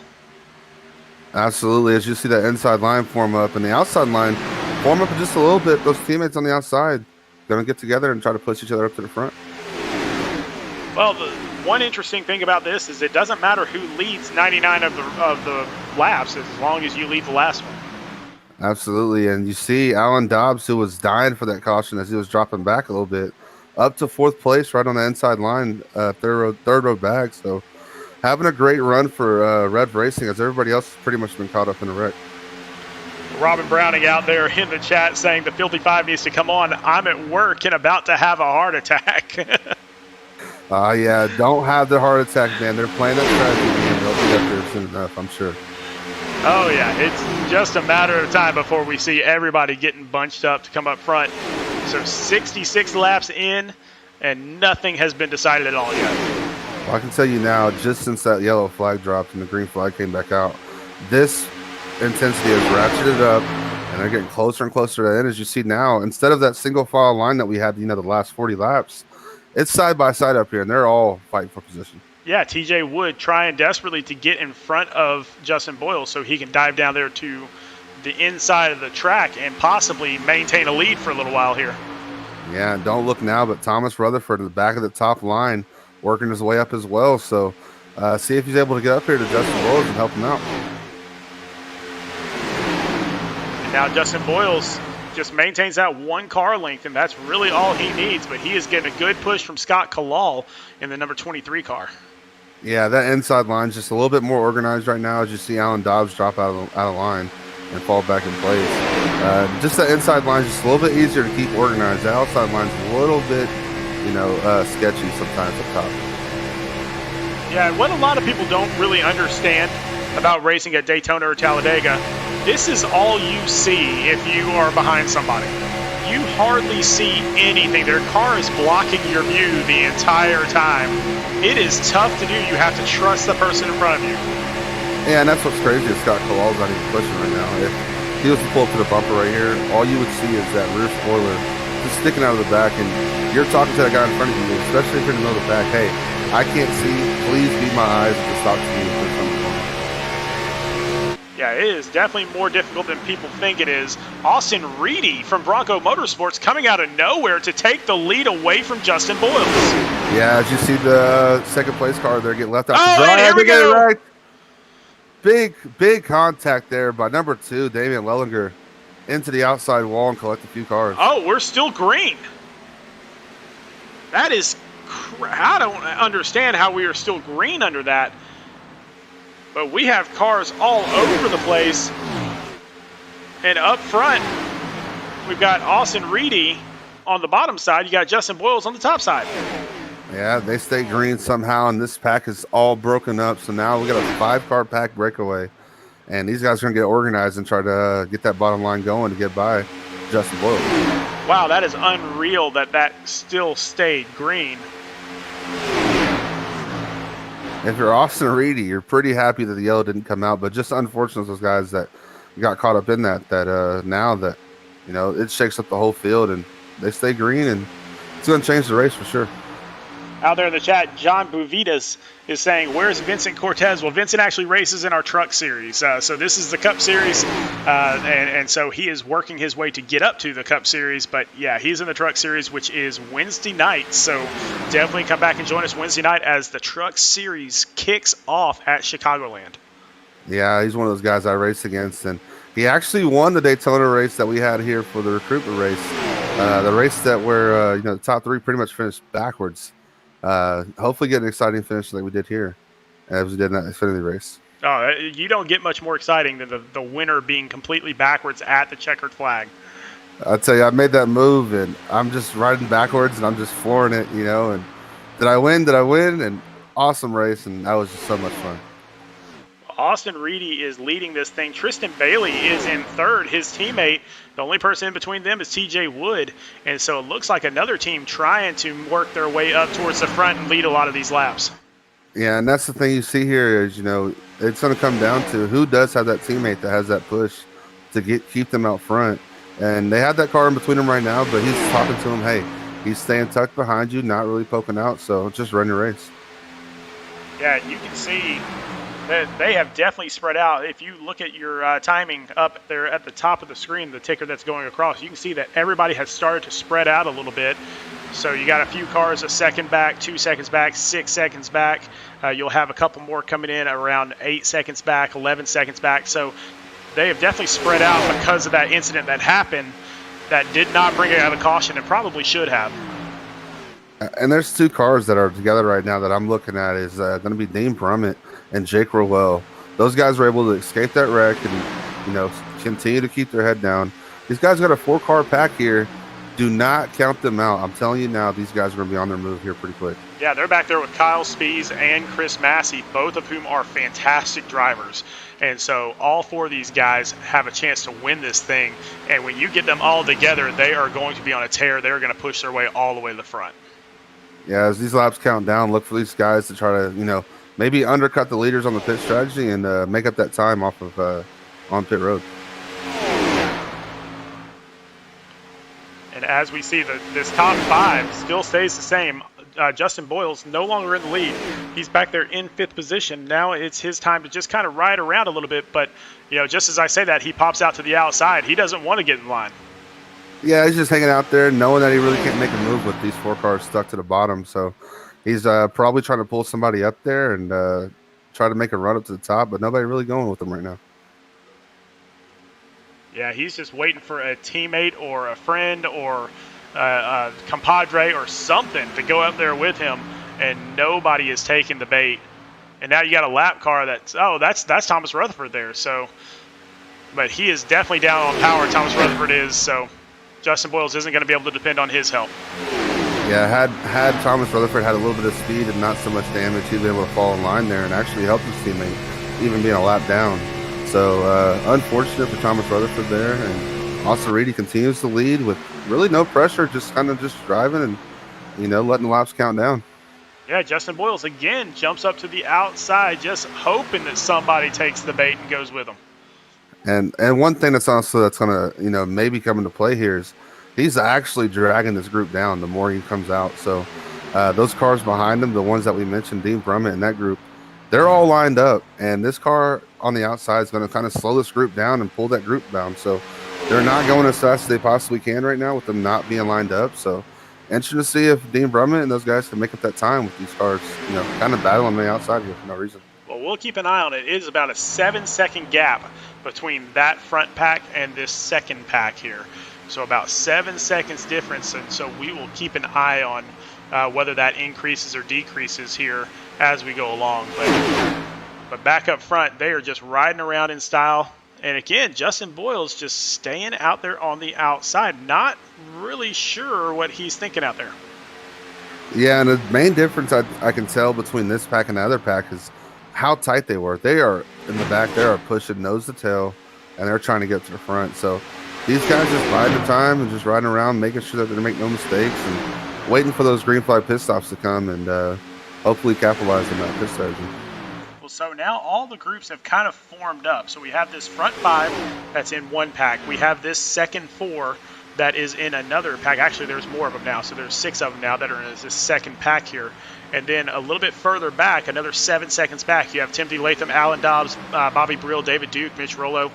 Absolutely. As you see that inside line form up and the outside line form up just a little bit, those teammates on the outside going to get together and try to push each other up to the front. Well, the one interesting thing about this is it doesn't matter who leads 99 of the laps as long as you lead the last one. Absolutely. And you see Alan Dobbs, who was dying for that caution as he was dropping back a little bit, up to fourth place right on the inside line, third row back. So having a great run for Red Racing as everybody else has pretty much been caught up in a wreck. Robin Browning out there in the chat saying the Filthy Five needs to come on. I'm at work and about to have a heart attack. Yeah, don't have the heart attack, man. They're playing that strategy game. They'll be up there soon enough, I'm sure. Oh, yeah. It's just a matter of time before we see everybody getting bunched up to come up front. So 66 laps in, and nothing has been decided at all yet. Well, I can tell you now, just since that yellow flag dropped and the green flag came back out, this intensity has ratcheted up, and they're getting closer and closer to the end. As you see now, instead of that single file line that we had, the last 40 laps, it's side by side up here, and they're all fighting for position. Yeah, TJ Wood trying desperately to get in front of Justin Boyles so he can dive down there to the inside of the track and possibly maintain a lead for a little while here. Yeah, don't look now, but Thomas Rutherford in the back of the top line working his way up as well. So see if he's able to get up here to Justin Boyles and help him out. And now Justin Boyles just maintains that one car length, and that's really all he needs. But he is getting a good push from Scott Kalal in the number 23 car. Yeah, that inside line's just a little bit more organized right now as you see Alan Dobbs drop out of line and fall back in place. Just that inside line's just a little bit easier to keep organized. The outside line's a little bit, sketchy sometimes up top. Yeah, and what a lot of people don't really understand about racing at Daytona or Talladega, this is all you see if you are behind somebody. You hardly see anything. Their car is blocking your view the entire time. It is tough to do. You have to trust the person in front of you. Yeah, and that's what's crazy is Scott Kalal's not even pushing right now. If he was to pull up to the bumper right here, all you would see is that rear spoiler just sticking out of the back, and you're talking to that guy in front of you, especially if you're in the middle of the back. Hey, I can't see. Please be my eyes to stop seeing if there's something going on. Yeah, it is definitely more difficult than people think it is. Austin Reedy from Bronco Motorsports coming out of nowhere to take the lead away from Justin Boyles. Yeah, as you see the second place car there get left out to dry. And here we go. Right. Big contact there by number 2, Damian Lellinger, into the outside wall and collect a few cars. Oh, we're still green. That is, I don't understand how we are still green under that. But we have cars all over the place. And up front, we've got Austin Reedy on the bottom side. You got Justin Boyles on the top side. Yeah, they stay green somehow, and this pack is all broken up. So now we got a 5-car pack breakaway. And these guys are going to get organized and try to get that bottom line going to get by Justin Boyles. Wow, that is unreal that still stayed green. If you're Austin Reedy, you're pretty happy that the yellow didn't come out, but just unfortunate those guys that got caught up in that now that it shakes up the whole field and they stay green, and it's going to change the race for sure. Out there in the chat, John Buvitas is saying, where's Vincent Cortez? Well, Vincent actually races in our truck series. So this is the Cup Series, and so he is working his way to get up to the Cup Series. But, yeah, he's in the truck series, which is Wednesday night. So definitely come back and join us Wednesday night as the truck series kicks off at Chicagoland. Yeah, he's one of those guys I race against, and he actually won the Daytona race that we had here for the recruitment race. The race that where the top three pretty much finished backwards. Hopefully get an exciting finish like we did here as we did in that Xfinity race. Oh, you don't get much more exciting than the winner being completely backwards at the checkered flag. I'll tell you, I made that move, and I'm just riding backwards, and I'm just flooring it, and did I win? Did I win? And awesome race, and that was just so much fun. Austin Reedy is leading this thing. Tristan Bailey is in third. His teammate, the only person in between them is TJ Wood. And so it looks like another team trying to work their way up towards the front and lead a lot of these laps. Yeah, and that's the thing you see here is, it's going to come down to who does have that teammate that has that push to keep them out front. And they have that car in between them right now, but he's talking to them, hey, he's staying tucked behind you, not really poking out, so just run your race. Yeah, you can see they have definitely spread out. If you look at your timing up there at the top of the screen, the ticker that's going across, you can see that everybody has started to spread out a little bit. So you got a few cars a second back, 2 seconds back, 6 seconds back. You'll have a couple more coming in around 8 seconds back, 11 seconds back. So they have definitely spread out because of that incident that happened that did not bring it out of caution and probably should have. And there's 2 cars that are together right now that I'm looking at is going to be Dean Brummett and Jake Rowell. Those guys were able to escape that wreck and, continue to keep their head down. These guys got a 4-car pack here. Do not count them out. I'm telling you now, these guys are going to be on their move here pretty quick. Yeah, they're back there with Kyle Spees and Chris Massey, both of whom are fantastic drivers. And so all 4 of these guys have a chance to win this thing. And when you get them all together, they are going to be on a tear. They're going to push their way all the way to the front. Yeah, as these laps count down, look for these guys to try to, maybe undercut the leaders on the pit strategy and make up that time off of on pit road. And as we see, this top 5 still stays the same. Justin Boyle's no longer in the lead. He's back there in 5th position. Now it's his time to just kind of ride around a little bit. But, just as I say that, he pops out to the outside. He doesn't want to get in line. Yeah, he's just hanging out there knowing that he really can't make a move with these 4 cars stuck to the bottom. So he's probably trying to pull somebody up there and try to make a run up to the top, but nobody really going with him right now. Yeah, he's just waiting for a teammate or a friend or a compadre or something to go up there with him, and nobody is taking the bait. And now you got a lap car that's Thomas Rutherford there. So, but he is definitely down on power. Thomas Rutherford is, so Justin Boyles isn't going to be able to depend on his help. Yeah, had Thomas Rutherford had a little bit of speed and not so much damage, he'd be able to fall in line there and actually help his teammate, even being a lap down. So unfortunate for Thomas Rutherford there, and Austin Reedy continues to lead with really no pressure, just kind of just driving and letting the laps count down. Yeah, Justin Boyles again jumps up to the outside, just hoping that somebody takes the bait and goes with him. And one thing that's going to maybe come into play here is he's actually dragging this group down the more he comes out. So those cars behind him, the ones that we mentioned, Dean Brummett and that group, they're all lined up, and this car on the outside is going to kind of slow this group down and pull that group down. So they're not going as fast as they possibly can right now with them not being lined up. So interesting to see if Dean Brummett and those guys can make up that time with these cars, kind of battling on the outside here for no reason. Well, we'll keep an eye on it. It is about a 7-second gap between that front pack and this second pack here. So about 7 seconds difference, and so we will keep an eye on whether that increases or decreases here as we go along. But back up front, they are just riding around in style. And again, Justin Boyle's just staying out there on the outside, not really sure what he's thinking out there. Yeah, and the main difference I can tell between this pack and the other pack is how tight they were. They are in the back, they are pushing nose to tail, and they're trying to get to the front. So these guys just biding their time and just riding around, making sure that they make no mistakes and waiting for those green flag pit stops to come and hopefully capitalize on that pit strategy. Well, so now all the groups have kind of formed up. So we have this front 5 that's in one pack. We have this second 4 that is in another pack. Actually, there's more of them now. So there's 6 of them now that are in this second pack here. And then a little bit further back, another 7 seconds back, you have Timothy Latham, Alan Dobbs, Bobby Brill, David Duke, Mitch Rollo.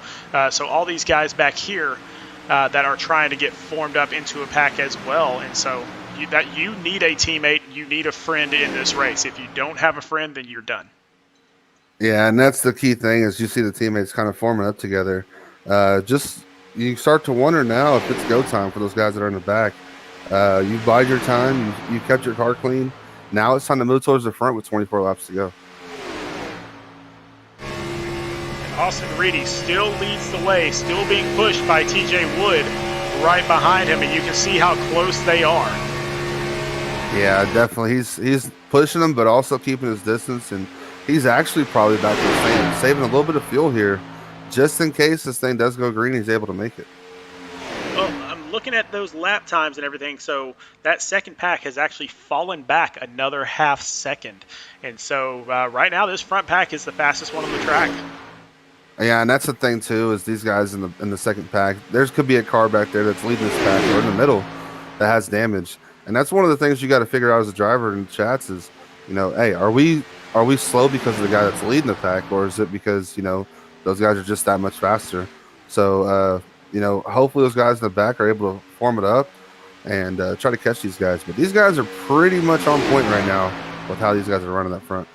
So all these guys back here that are trying to get formed up into a pack as well. And so you need a teammate, you need a friend in this race. If you don't have a friend, then you're done. Yeah, and that's the key thing is you see the teammates kind of forming up together. Just you start to wonder now if it's go time for those guys that are in the back. You bide your time, you kept your car clean. Now it's time to move towards the front with 24 laps to go. Austin Reedy still leads the way, still being pushed by TJ Wood right behind him, and you can see how close they are. Yeah, definitely. He's pushing them, but also keeping his distance, and he's actually probably back to the same, saving a little bit of fuel here, just in case this thing does go green. He's able to make it. Well, I'm looking at those lap times and everything, so that second pack has actually fallen back another half second, and so right now this front pack is the fastest one on the track. Yeah, and that's the thing too is these guys in the second pack. There could be a car back there that's leading this pack or in the middle that has damage. And that's one of the things you got to figure out as a driver in chats is, hey, are we slow because of the guy that's leading the pack, or is it because those guys are just that much faster? So hopefully those guys in the back are able to form it up and try to catch these guys. But these guys are pretty much on point right now with how these guys are running up front.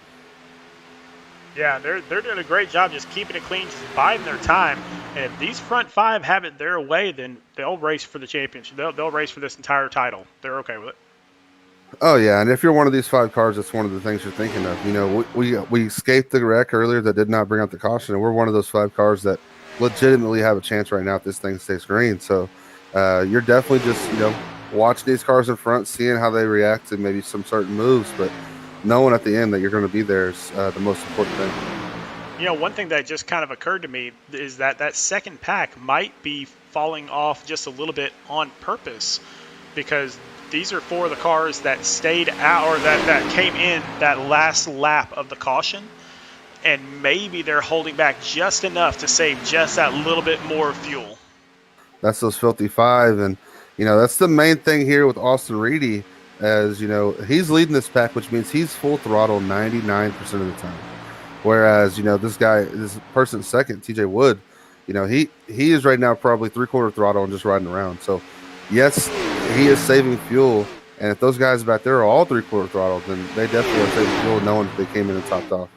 Yeah, they're doing a great job just keeping it clean, just biding their time. And if these front 5 have it their way, then they'll race for the championship. They'll race for this entire title. They're okay with it. Oh yeah, and if you're one of these 5 cars, that's one of the things you're thinking of. We escaped the wreck earlier that did not bring out the caution, and we're one of those 5 cars that legitimately have a chance right now if this thing stays green. So you're definitely just watching these cars in front, seeing how they react to maybe some certain moves, but knowing at the end that you're going to be there is the most important thing. One thing that just kind of occurred to me is that second pack might be falling off just a little bit on purpose, because these are 4 of the cars that stayed out or that came in that last lap of the caution, and maybe they're holding back just enough to save just that little bit more fuel. That's those filthy 5, and that's the main thing here with Austin Reedy. As he's leading this pack, which means he's full throttle 99% of the time. Whereas, this person second, TJ Wood, he is right now probably 3/4 throttle and just riding around. So, yes, he is saving fuel. And if those guys back there are all 3/4 throttle, then they definitely are saving fuel knowing that they came in and topped off.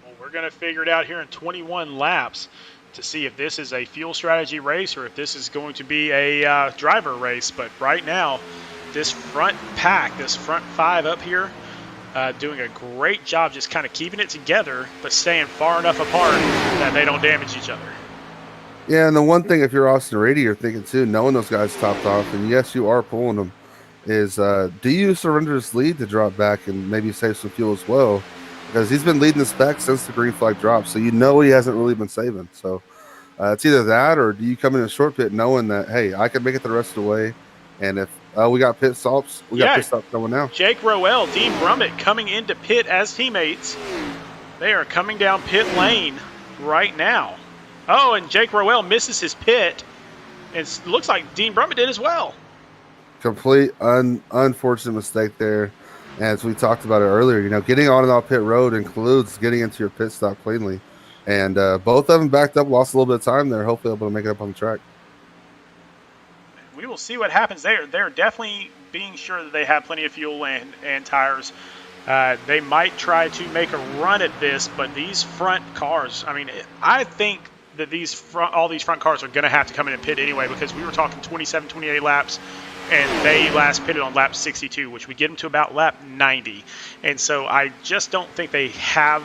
Well, we're going to figure it out here in 21 laps to see if this is a fuel strategy race or if this is going to be a driver race. But right now, this front pack, this front 5 up here, doing a great job just kind of keeping it together, but staying far enough apart that they don't damage each other. Yeah, and the one thing, if you're Austin Reedy, you're thinking too, knowing those guys topped off, and yes, you are pulling them, is do you surrender this lead to drop back and maybe save some fuel as well? Because he's been leading this pack since the green flag dropped, so he hasn't really been saving. So it's either that, or do you come in a short pit knowing that, hey, I can make it the rest of the way, and if we got pit stops. We got pit stops going now. Jake Rowell, Dean Brummett coming into pit as teammates. They are coming down pit lane right now. Oh, and Jake Rowell misses his pit. It looks like Dean Brummett did as well. Complete unfortunate mistake there. As we talked about it earlier, getting on and off pit road includes getting into your pit stop cleanly. And both of them backed up, lost a little bit of time there, hopefully able to make it up on the track. We will see what happens there. They're definitely being sure that they have plenty of fuel and tires. They might try to make a run at this, but these front cars, I think that all these front cars are going to have to come in and pit anyway, because we were talking 27, 28 laps, and they last pitted on lap 62, which would get them to about lap 90. And so I just don't think they have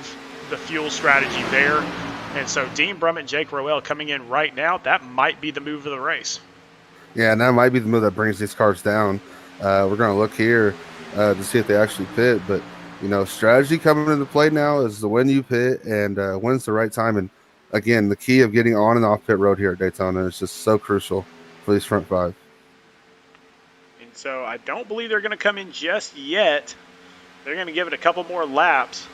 the fuel strategy there. And so Dean Brummett and Jake Rowell coming in right now, that might be the move of the race. Yeah, and that might be the move that brings these cars down. We're going to look here to see if they actually pit. But, strategy coming into play now is the when you pit and when's the right time. And again, the key of getting on and off pit road here at Daytona is just so crucial for these front five. And so I don't believe they're going to come in just yet. They're going to give it a couple more laps.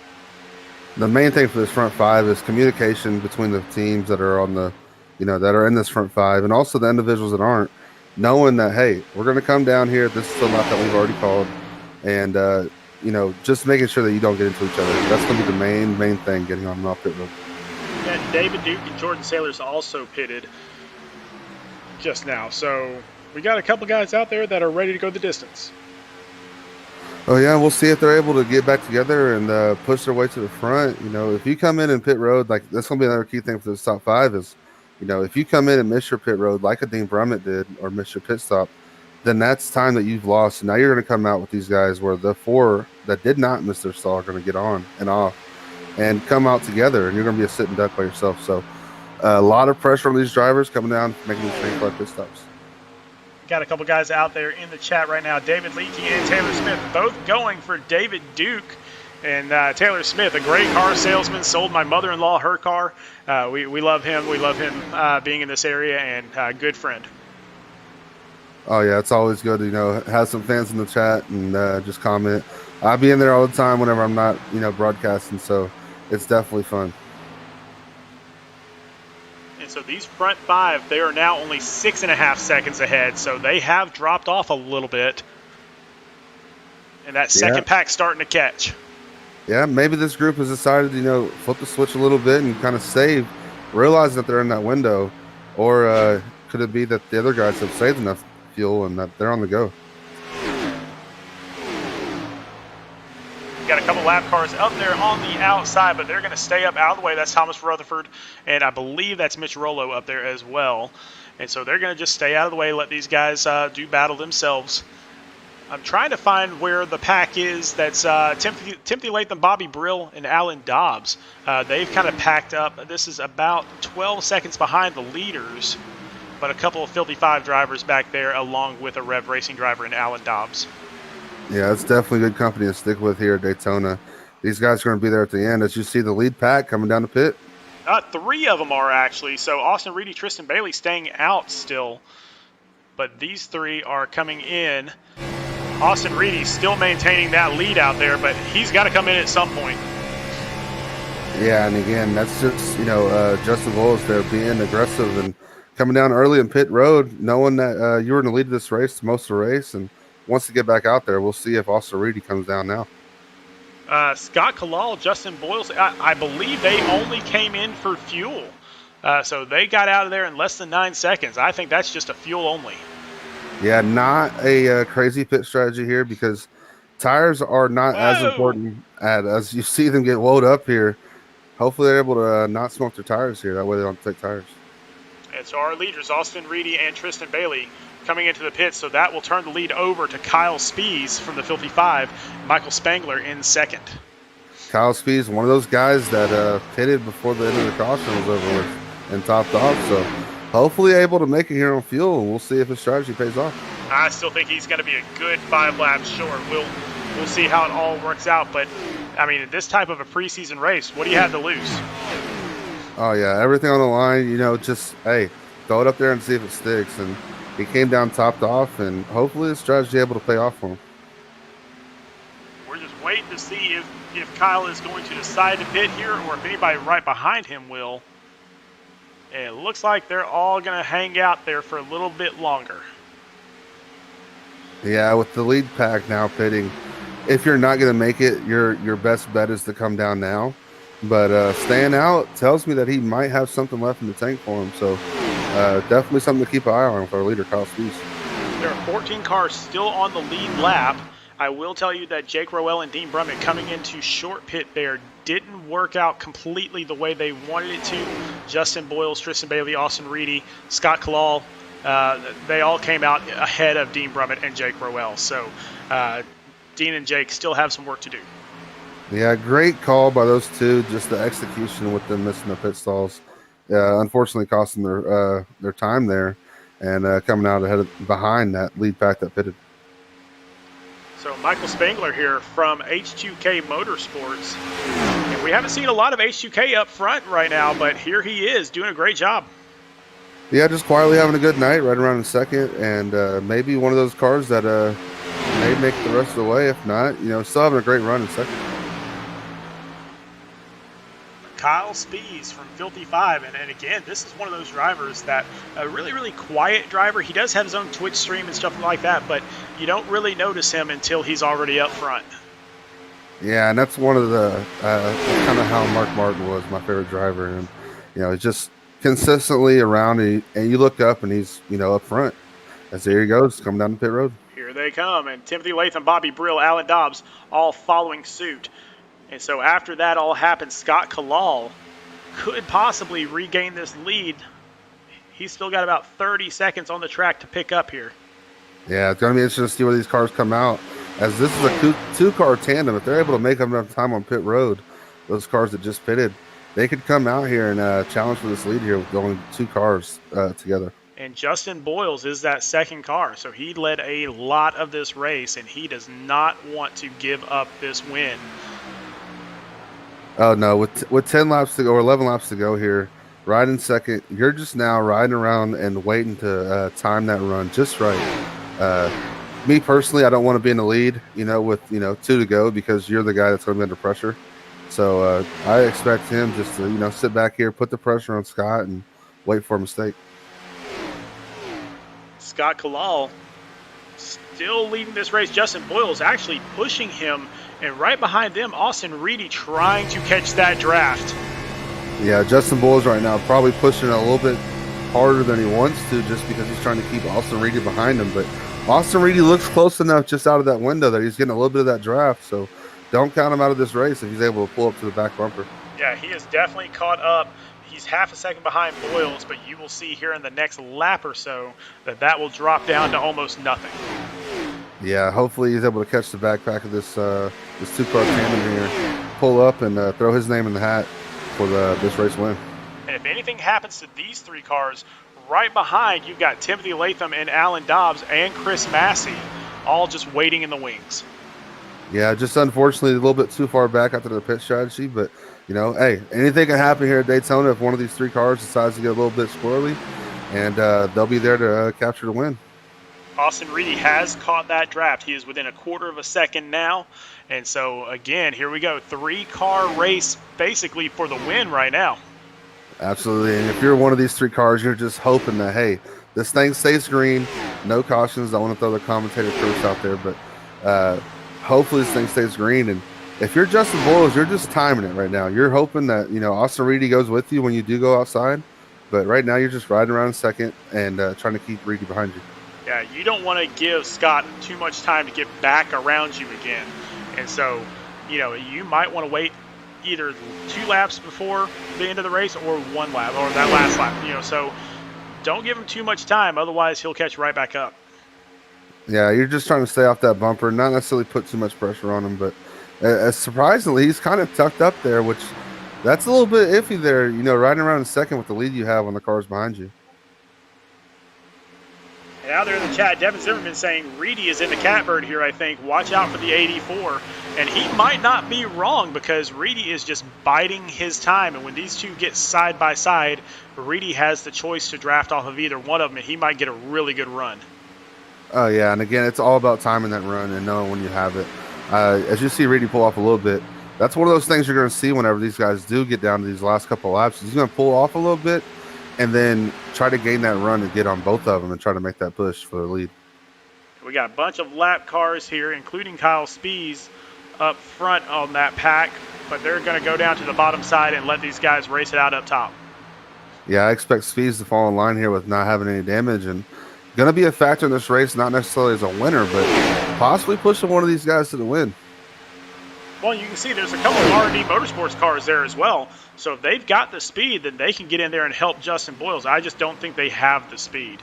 The main thing for this front five is communication between the teams that are on the, that are in this front five, and also the individuals that aren't, knowing that, hey, we're going to come down here. This is the lap that we've already called, and just making sure that you don't get into each other. That's going to be the main thing, getting on and off pit road. And David Duke and Jordan Sailors also pitted just now, so we got a couple guys out there that are ready to go the distance. Oh yeah, we'll see if they're able to get back together and push their way to the front. If you come in pit road, like that's going to be another key thing for this top five is, if you come in and miss your pit road like a Dean Brummett did, or miss your pit stop, then that's time that you've lost. And now you're going to come out with these guys where the four that did not miss their stall are going to get on and off and come out together, and you're going to be a sitting duck by yourself. So a lot of pressure on these drivers coming down, making these straight flat pit stops. Got a couple guys out there in the chat right now. David Leakey and Taylor Smith both going for David Duke. And Taylor Smith, a great car salesman, sold my mother-in-law her car. We love him. We love him being in this area, and good friend. Oh, yeah, it's always good to, have some fans in the chat and just comment. I'll be in there all the time whenever I'm not, broadcasting, so it's definitely fun. So these front five, they are now only 6.5 seconds ahead, so they have dropped off a little bit. And that second pack starting to catch. Yeah, maybe this group has decided to, flip the switch a little bit and kind of save, realizing that they're in that window. Or could it be that the other guys have saved enough fuel and that they're on the go? Got a couple lap cars up there on the outside, but they're going to stay up out of the way. That's Thomas Rutherford, and I believe that's Mitch Rollo up there as well. And so they're going to just stay out of the way, let these guys do battle themselves. I'm trying to find where the pack is. That's Timothy Latham, Bobby Brill, and Alan Dobbs. They've kind of packed up. This is about 12 seconds behind the leaders, but a couple of Filthy Five drivers back there, along with a Rev Racing driver and Alan Dobbs. Yeah, it's definitely good company to stick with here at Daytona. These guys are going to be there at the end. As you see the lead pack coming down the pit. 3 of them are actually. So Austin Reedy, Tristan Bailey staying out still. But these 3 are coming in. Austin Reedy still maintaining that lead out there, but he's got to come in at some point. Yeah, and again, that's just, Justin Bowles there being aggressive and coming down early in pit road, knowing that you were going to lead this race most of the race, and wants to get back out there. We'll see if Austin Reedy comes down now. Scott Kalal, Justin Boyles, I believe they only came in for fuel. So they got out of there in less than 9 seconds. I think that's just a fuel only. Yeah, not a crazy pit strategy here because tires are not as important as you see them get woed up here. Hopefully they're able to not smoke their tires here. That way they don't take tires. And so our leaders, Austin Reedy and Tristan Bailey, coming into the pits, so that will turn the lead over to Kyle Spees from the Filthy Five, Michael Spangler in second. Kyle Spees, one of those guys that pitted before the end of the caution was over with and topped off, so hopefully able to make it here on fuel, and we'll see if his strategy pays off. I still think he's going to be a good 5 laps short. We'll see how it all works out, but I mean, this type of a preseason race, what do you have to lose? Oh yeah, everything on the line, just, hey, throw it up there and see if it sticks, and he came down topped off, and hopefully his strategy able to pay off for him. We're just waiting to see if Kyle is going to decide to pit here or if anybody right behind him will. And it looks like they're all going to hang out there for a little bit longer. Yeah, with the lead pack now pitting, if you're not going to make it, your best bet is to come down now. But staying out tells me that he might have something left in the tank for him. So definitely something to keep an eye on with our leader, Kyle Spees. There are 14 cars still on the lead lap. I will tell you that Jake Rowell and Dean Brummett coming into short pit there didn't work out completely the way they wanted it to. Justin Boyles, Tristan Bailey, Austin Reedy, Scott Kalal, they all came out ahead of Dean Brummett and Jake Rowell. So Dean and Jake still have some work to do. Yeah, great call by those two. Just the execution with them missing the pit stalls, unfortunately costing their time there, and coming out behind that lead pack that pitted. So Michael Spangler here from H2K Motorsports. And we haven't seen a lot of H2K up front right now, but here he is doing a great job. Yeah, just quietly having a good night, right around in second, and maybe one of those cars that may make the rest of the way. If not, still having a great run in second. Kyle Spees from Filthy Five, and again, this is one of those drivers that a really, really quiet driver. He does have his own Twitch stream and stuff like that, but you don't really notice him until he's already up front. Yeah, and that's one of the kind of how Mark Martin was my favorite driver, and he's just consistently around, and you look up and he's up front as there he goes coming down the pit road. Here they come, and Timothy Latham, Bobby Brill, Alan Dobbs all following suit. And so after that all happened, Scott Kalal could possibly regain this lead. He's still got about 30 seconds on the track to pick up here. Yeah, it's going to be interesting to see where these cars come out, as this is a two-car tandem. If they're able to make enough time on pit road, those cars that just pitted, they could come out here and challenge for this lead here with only two cars together. And Justin Boyles is that second car, so he led a lot of this race, and he does not want to give up this win. Oh, no, with 10 laps to go or 11 laps to go here, riding second, you're just now riding around and waiting to time that run just right. Me personally, I don't want to be in the lead, with 2 to go, because you're the guy that's going to be under pressure. So I expect him just to, sit back here, put the pressure on Scott, and wait for a mistake. Scott Kalal still leading this race. Justin Boyles actually pushing him, and right behind them, Austin Reedy trying to catch that draft. Yeah, Justin Boyles right now probably pushing a little bit harder than he wants to, just because he's trying to keep Austin Reedy behind him. But Austin Reedy looks close enough just out of that window that he's getting a little bit of that draft. So don't count him out of this race if he's able to pull up to the back bumper. Yeah, he is definitely caught up. He's half a second behind Boyles, but you will see here in the next lap or so that will drop down to almost nothing. Yeah, hopefully he's able to catch the backpack of this two-car tandem here, pull up, and throw his name in the hat for this race win. And if anything happens to these three cars, right behind you've got Timothy Latham and Alan Dobbs and Chris Massey, all just waiting in the wings. Yeah, just unfortunately a little bit too far back after the pit strategy, but hey, anything can happen here at Daytona if one of these three cars decides to get a little bit squirrely, and they'll be there to capture the win. Austin Reedy has caught that draft. He is within a quarter of a second now. And so, again, here we go. 3-car race basically for the win right now. Absolutely. And if you're one of these three cars, you're just hoping that, hey, this thing stays green. No cautions. I want to throw the commentator curse out there. But hopefully this thing stays green. And if you're Justin Boyles, you're just timing it right now. You're hoping that, Austin Reedy goes with you when you do go outside. But right now you're just riding around second and trying to keep Reedy behind you. Yeah, you don't want to give Scott too much time to get back around you again. And so, you might want to wait either 2 laps before the end of the race or 1 lap or that last lap. So don't give him too much time. Otherwise, he'll catch right back up. Yeah, you're just trying to stay off that bumper, not necessarily put too much pressure on him. But surprisingly, he's kind of tucked up there, which that's a little bit iffy there, riding around in second with the lead you have on the cars behind you. And out there in the chat, Devin Zimmerman saying Reedy is in the catbird here, I think. Watch out for the 84. And he might not be wrong, because Reedy is just biding his time. And when these two get side by side, Reedy has the choice to draft off of either one of them, and he might get a really good run. Oh, yeah. And again, it's all about timing that run and knowing when you have it. As you see Reedy pull off a little bit, that's one of those things you're going to see whenever these guys do get down to these last couple of laps. He's going to pull off a little bit and then try to gain that run and get on both of them and try to make that push for the lead. We got a bunch of lap cars here, including Kyle Spees up front on that pack, but they're going to go down to the bottom side and let these guys race it out up top. Yeah, I expect Spees to fall in line here with not having any damage, and going to be a factor in this race, not necessarily as a winner, but possibly pushing one of these guys to the win. Well, you can see there's a couple of R&D Motorsports cars there as well. So if they've got the speed, then they can get in there and help Justin Boyles. I just don't think they have the speed.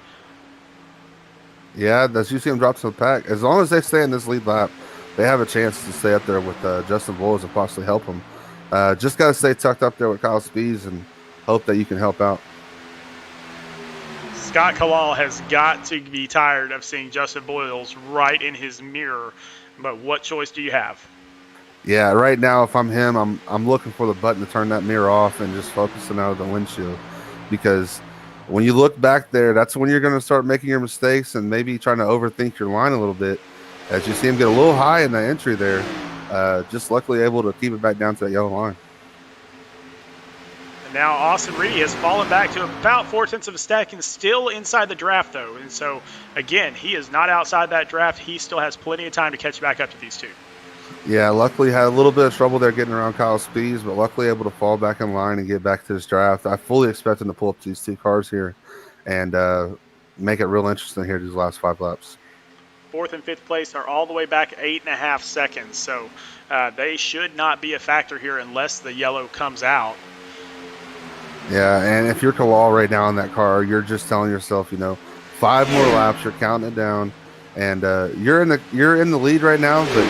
Yeah, as you see them drop to the pack, as long as they stay in this lead lap, they have a chance to stay up there with Justin Boyles and possibly help him. Just got to stay tucked up there with Kyle Spees and hope that you can help out. Scott Kalal has got to be tired of seeing Justin Boyles right in his mirror But what choice do you have? Yeah, right now, if I'm him, I'm looking for the button to turn that mirror off and just focusing out of the windshield, because when you look back there, that's when you're going to start making your mistakes and maybe trying to overthink your line a little bit. As you see him get a little high in the entry there, just luckily able to keep it back down to that yellow line. And now Austin Reedy has fallen back to about 4/10 of a second, still inside the draft though. And so again, he is not outside that draft. He still has plenty of time to catch back up to these two. Yeah, luckily had a little bit of trouble there getting around Kyle Speeds, but luckily able to fall back in line and get back to this draft. I fully expect him to pull up these two cars here and make it real interesting here these last 5 laps. Fourth and fifth place are all the way back 8.5 seconds. So they should not be a factor here unless the yellow comes out. Yeah, and if you're Kalal right now in that car, you're just telling yourself, 5 more laps, you're counting it down, and you're in the lead right now. But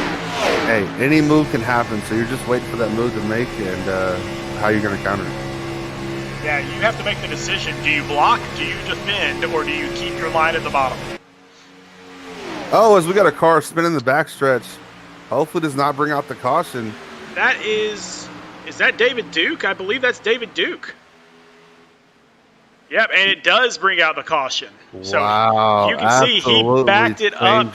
hey, any move can happen, so you're just waiting for that move to make and how you're going to counter it. Yeah, you have to make the decision. Do you block, do you defend, or do you keep your line at the bottom? Oh, as we got a car spinning the backstretch, hopefully does not bring out the caution. That is that David Duke? I believe that's David Duke. Yep, and it does bring out the caution. So wow, you can see he backed it up.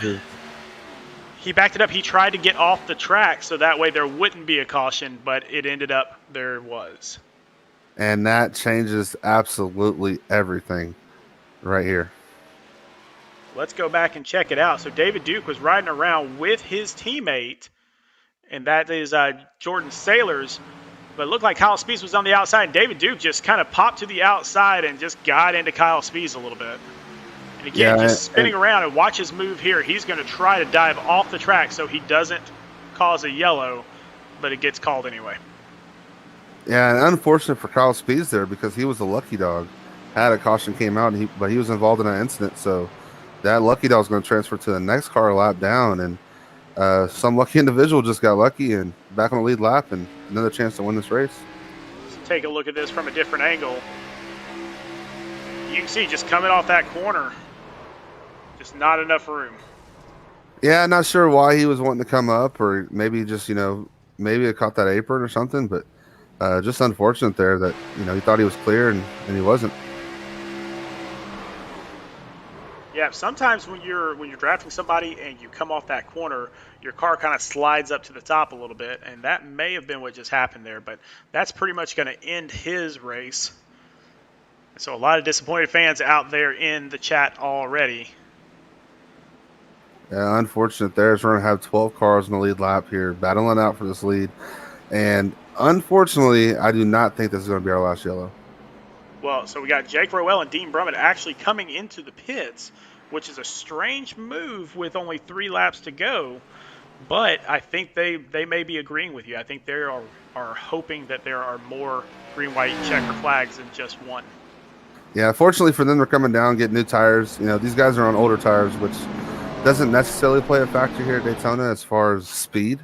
He backed it up. He tried to get off the track so that way there wouldn't be a caution, but it ended up there was. And that changes absolutely everything right here. Let's go back and check it out. So David Duke was riding around with his teammate, and that is Jordan Sailors. But it looked like Kyle Spees was on the outside, and David Duke just kind of popped to the outside and just got into Kyle Spees a little bit. And again, just spinning around, and watch his move here. He's going to try to dive off the track so he doesn't cause a yellow, but it gets called anyway. Yeah, and unfortunate for Kyle Spees there because he was a lucky dog. Had a caution came out, but he was involved in an incident, so that lucky dog was going to transfer to the next car a lap down, and some lucky individual just got lucky and back on the lead lap and another chance to win this race. Let's take a look at this from a different angle. You can see just coming off that corner, just not enough room. Yeah, not sure why he was wanting to come up, or maybe just, maybe it caught that apron or something, but just unfortunate there that, he thought he was clear and he wasn't. Yeah, sometimes when you're drafting somebody and you come off that corner, your car kind of slides up to the top a little bit, and that may have been what just happened there, but that's pretty much going to end his race. So a lot of disappointed fans out there in the chat already. Yeah, unfortunate there. We're going to have 12 cars in the lead lap here, battling out for this lead. And unfortunately, I do not think this is going to be our last yellow. Well, so we got Jake Rowell and Dean Brummett actually coming into the pits, which is a strange move with only 3 laps to go. But I think they may be agreeing with you. I think they are hoping that there are more green, white checker flags than just one. Yeah, fortunately for them, they're coming down, getting new tires. These guys are on older tires, which doesn't necessarily play a factor here at Daytona as far as speed.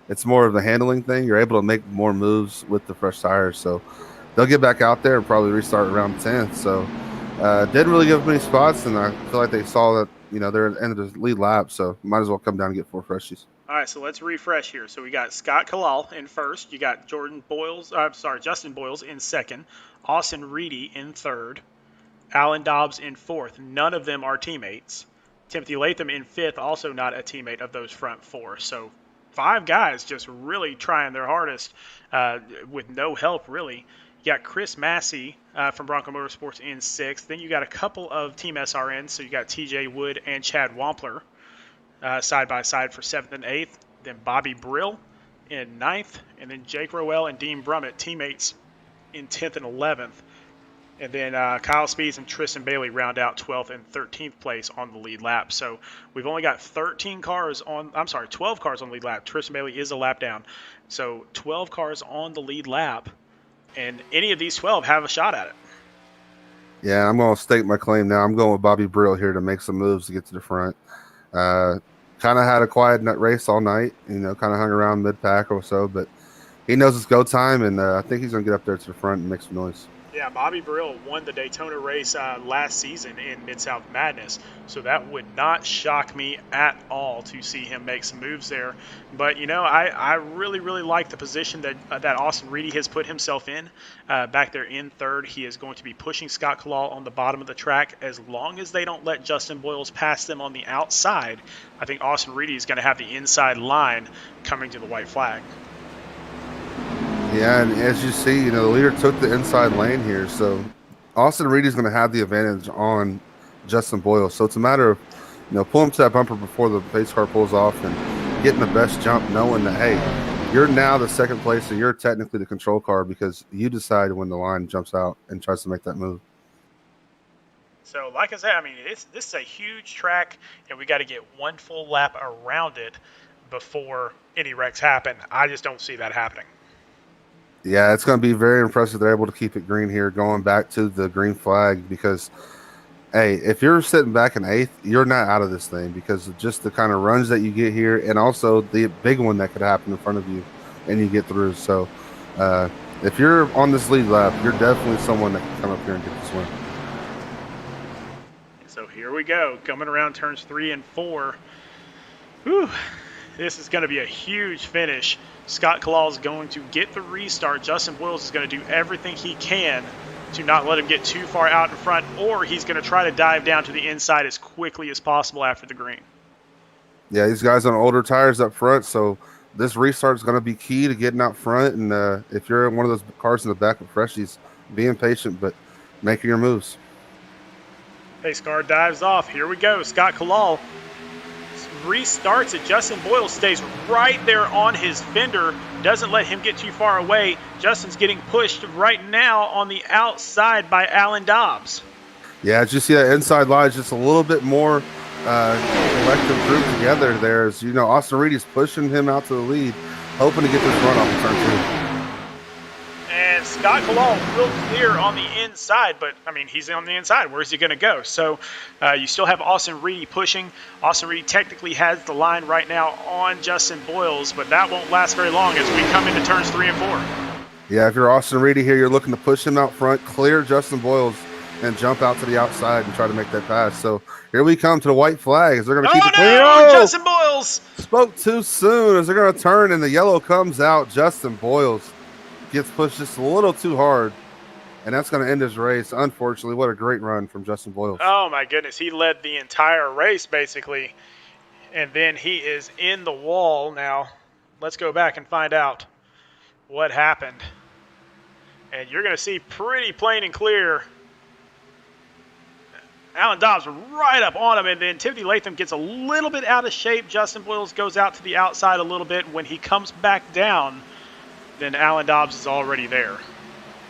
It's more of the handling thing. You're able to make more moves with the fresh tires. So they'll get back out there and probably restart around 10th. So didn't really give up any spots, and I feel like they saw that, they're at the end of the lead lap, so might as well come down and get 4 freshies. All right, so let's refresh here. So we got Scott Kalal in first. You got Justin Boyles in second. Austin Reedy in third. Alan Dobbs in fourth. None of them are teammates. Timothy Latham in fifth, also not a teammate of those front 4. So 5 guys just really trying their hardest with no help, really. You got Chris Massey from Bronco Motorsports in 6th. Then you got a couple of Team SRNs. So you got TJ Wood and Chad Wampler side by side for 7th and 8th. Then Bobby Brill in 9th. And then Jake Rowell and Dean Brummett, teammates, in 10th and 11th. And then Kyle Spees and Tristan Bailey round out 12th and 13th place on the lead lap. So we've only got 12 cars on the lead lap. Tristan Bailey is a lap down. So 12 cars on the lead lap, and any of these 12 have a shot at it. Yeah, I'm going to stake my claim now. I'm going with Bobby Brill here to make some moves to get to the front. Kind of had a quiet race all night, kind of hung around mid-pack or so, but he knows it's go time, and I think he's going to get up there to the front and make some noise. Yeah, Bobby Brill won the Daytona race last season in Mid South Madness, so that would not shock me at all to see him make some moves there. But I really really like the position that Austin Reedy has put himself in back there in third. He is going to be pushing Scott Kalal on the bottom of the track as long as they don't let Justin Boyles pass them on the outside. I think Austin Reedy is going to have the inside line coming to the white flag. Yeah, and as you see, the leader took the inside lane here, so Austin Reedy's going to have the advantage on Justin Boyle. So it's a matter of, pulling to that bumper before the pace car pulls off and getting the best jump, knowing that, hey, you're now the second place, so you're technically the control car because you decide when the line jumps out and tries to make that move. So, like I said, I mean, this is a huge track, and we got to get one full lap around it before any wrecks happen. I just don't see that happening. Yeah, it's going to be very impressive they're able to keep it green here, going back to the green flag because hey, if you're sitting back in eighth, you're not out of this thing because of just the kind of runs that you get here, and also the big one that could happen in front of you, and you get through. So, uh, if you're on this lead lap, you're definitely someone that can come up here and get this win. So here we go, coming around turns 3 and 4. Whew. This is going to be a huge finish. Scott Kalal is going to get the restart. Justin Boyles is going to do everything he can to not let him get too far out in front, or he's going to try to dive down to the inside as quickly as possible after the green. Yeah, these guys on older tires up front, so this restart is going to be key to getting out front. And if you're in one of those cars in the back with freshies, being patient but making your moves. Pace car dives off. Here we go. Scott Kalal restarts it. Justin Boyle stays right there on his fender, doesn't let him get too far away. Justin's getting pushed right now on the outside by Alan Dobbs. Yeah, as you see that inside line is just a little bit more collective group together there. As Austin Reedy's pushing him out to the lead, hoping to get this run off in turn 2. And Scott Kalal real clear on the inside, but I mean, he's on the inside. Where's he going to go? So you still have Austin Reedy pushing. Austin Reedy technically has the line right now on Justin Boyles, but that won't last very long as we come into turns 3 and 4. Yeah, if you're Austin Reedy here, you're looking to push him out front, clear Justin Boyles, and jump out to the outside and try to make that pass. So here we come to the white flag as they're going to keep it clean. Oh, Justin Boyles! Spoke too soon as they're going to turn and the yellow comes out. Justin Boyles gets pushed just a little too hard, and that's going to end his race. Unfortunately, what a great run from Justin Boyles. Oh, my goodness. He led the entire race, basically, and then he is in the wall. Now, let's go back and find out what happened. And you're going to see pretty plain and clear Alan Dobbs right up on him, and then Timothy Latham gets a little bit out of shape. Justin Boyles goes out to the outside a little bit. When he comes back down, then Alan Dobbs is already there.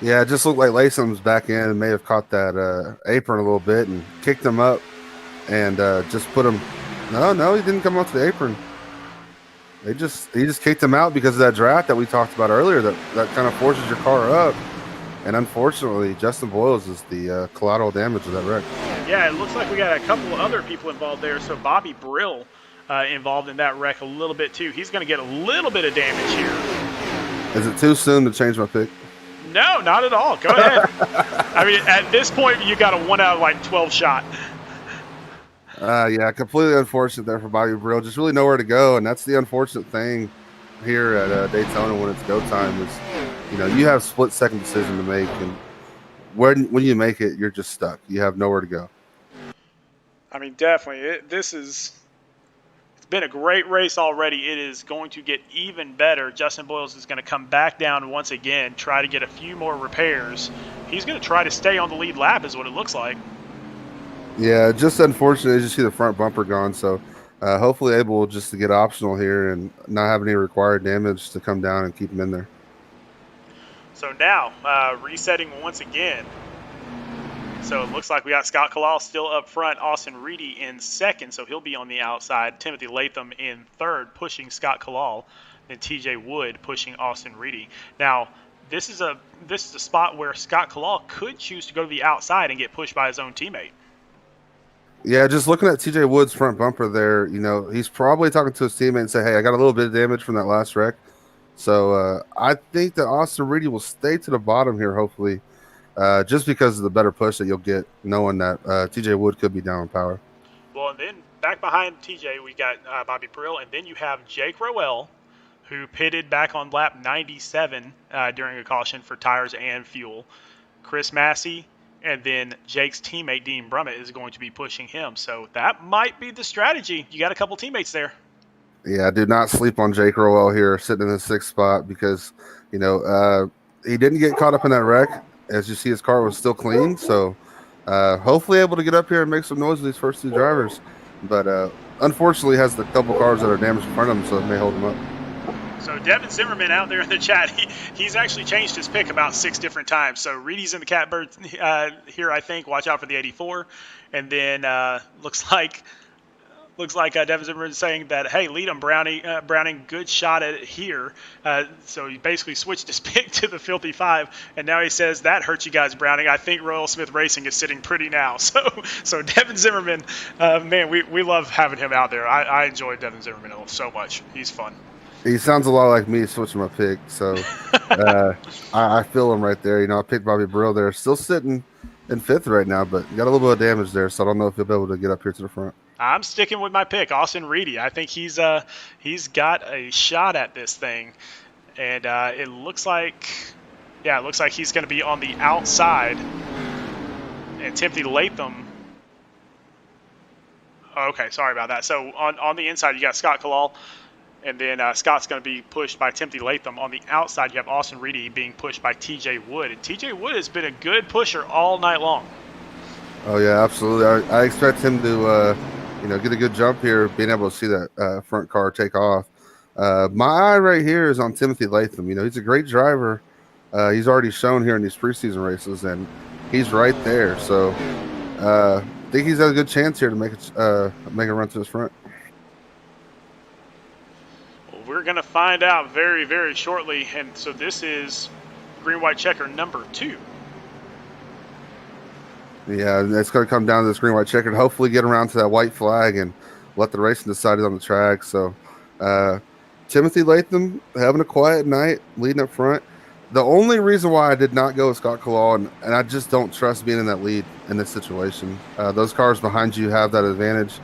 Yeah, it just looked like Latham's back in and may have caught that apron a little bit and kicked him up and just put him. No, he didn't come up to the apron. He just kicked him out because of that draft that we talked about earlier that kind of forces your car up. And unfortunately, Justin Boyles is the collateral damage of that wreck. Yeah, it looks like we got a couple of other people involved there. So Bobby Brill involved in that wreck a little bit too. He's going to get a little bit of damage here. Is it too soon to change my pick? No, not at all. Go ahead. I mean, at this point, you got a 1 out of 12 shot. Yeah, completely unfortunate there for Bobby Brill. Just really nowhere to go, and that's the unfortunate thing here at Daytona when it's go time is, you have split-second decision to make, and when you make it, you're just stuck. You have nowhere to go. I mean, definitely. It's been a great race already. It is going to get even better. Justin Boyles is going to come back down once again, try to get a few more repairs. He's going to try to stay on the lead lap is what it looks like. Yeah, just unfortunate as you see the front bumper gone, so hopefully able just to get optional here and not have any required damage to come down and keep him in there. So now, resetting once again. So it looks like we got Scott Kalal still up front, Austin Reedy in second, so he'll be on the outside. Timothy Latham in third, pushing Scott Kalal. Then TJ Wood pushing Austin Reedy. Now, this is a spot where Scott Kalal could choose to go to the outside and get pushed by his own teammate. Yeah, just looking at TJ Wood's front bumper there, he's probably talking to his teammate and say, hey, I got a little bit of damage from that last wreck. So I think that Austin Reedy will stay to the bottom here, hopefully. just because of the better push that you'll get, knowing that TJ Wood could be down on power. Well, and then back behind TJ, we got Bobby Brill, and then you have Jake Rowell, who pitted back on lap 97 during a caution for tires and fuel. Chris Massey, and then Jake's teammate Dean Brummett is going to be pushing him. So that might be the strategy. You got a couple teammates there. Yeah, do not sleep on Jake Rowell here, sitting in the 6th spot, because he didn't get caught up in that wreck. As you see, his car was still clean, so hopefully able to get up here and make some noise with these first 2 drivers. But unfortunately, has the couple cars that are damaged in front of him, so it may hold him up. So Devin Zimmerman out there in the chat, he's actually changed his pick about 6 different times. So Reedy's in the catbird here, I think. Watch out for the 84. And then looks like Devin Zimmerman is saying that, hey, lead him, Browning, good shot at it here. So he basically switched his pick to the Filthy 5, and now he says, that hurts you guys, Browning. I think Royal Smith Racing is sitting pretty now. So Devin Zimmerman, man, we love having him out there. I enjoy Devin Zimmerman so much. He's fun. He sounds a lot like me switching my pick, so I feel him right there. I picked Bobby Brill there, still sitting in 5th right now, but got a little bit of damage there, so I don't know if he'll be able to get up here to the front. I'm sticking with my pick, Austin Reedy. I think he's got a shot at this thing, and it looks like he's going to be on the outside. And Timothy Latham. Okay, sorry about that. So on the inside, you got Scott Kalal. And then Scott's going to be pushed by Timothy Latham. On the outside, you have Austin Reedy being pushed by TJ Wood. And TJ Wood has been a good pusher all night long. Oh, yeah, absolutely. I expect him to, get a good jump here, being able to see that front car take off. My eye right here is on Timothy Latham. He's a great driver. He's already shown here in these preseason races, and he's right there. So I think he's got a good chance here to make a run to his front. We're going to find out very, very shortly. And so this is green-white checker number 2. Yeah, it's going to come down to this green-white checker and hopefully get around to that white flag and let the racing decide it on the track. So Timothy Latham having a quiet night, leading up front. The only reason why I did not go with Scott Kalal, and I just don't trust being in that lead in this situation. Those cars behind you have that advantage.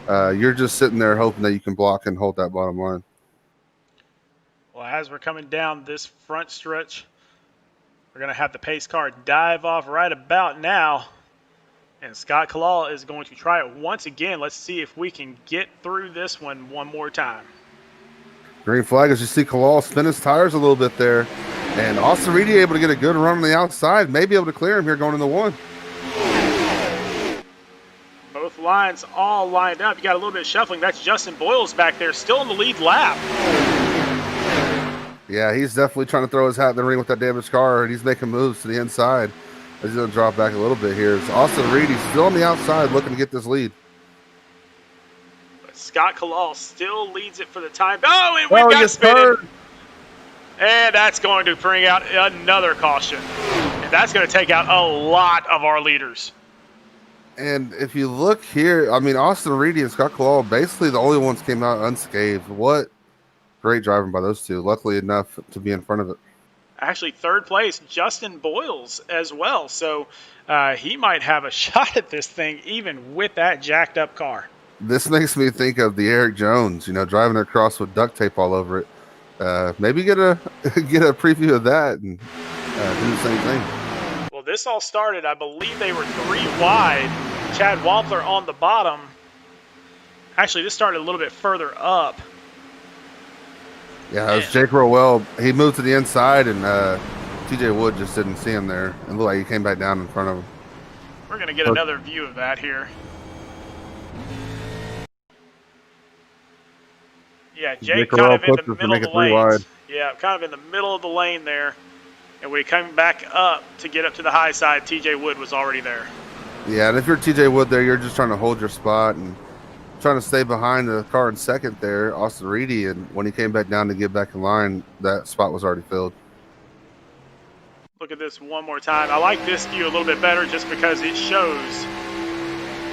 You're just sitting there hoping that you can block and hold that bottom line. Well, as we're coming down this front stretch, we're going to have the pace car dive off right about now. And Scott Kalal is going to try it once again. Let's see if we can get through this one more time. Green flag as you see Kalal spin his tires a little bit there. And Austin Reedy able to get a good run on the outside. May be able to clear him here going into 1. Both lines all lined up. You got a little bit of shuffling. That's Justin Boyles back there, still in the lead lap. Yeah, he's definitely trying to throw his hat in the ring with that damaged car, and he's making moves to the inside. He's going to drop back a little bit here. It's Austin Reedy still on the outside looking to get this lead. But Scott Kalal still leads it for the time. Oh, and we've got spinning. And that's going to bring out another caution. And that's going to take out a lot of our leaders. And if you look here, Austin Reedy and Scott Kalal basically the only ones came out unscathed. What great driving by those two. Luckily enough to be in front of it. Actually, 3rd place, Justin Boyles as well. So he might have a shot at this thing even with that jacked up car. This makes me think of the Eric Jones, driving across with duct tape all over it. Maybe get a preview of that and do the same thing. Well, this all started, I believe they were 3 wide. Chad Wampler on the bottom. Actually, this started a little bit further up. Yeah, it was Jake Rowell. He moved to the inside, and TJ Wood just didn't see him there. It looked like he came back down in front of him. We're going to get another view of that here. Yeah, Jake kind of in the middle of the lane. Yeah, kind of in the middle of the lane there. And when he came back up to get up to the high side, TJ Wood was already there. Yeah, and if you're TJ Wood there, you're just trying to hold your spot and trying to stay behind the car in second there, Austin Reedy, and when he came back down to get back in line, that spot was already filled. Look at this one more time. I like this view a little bit better just because it shows.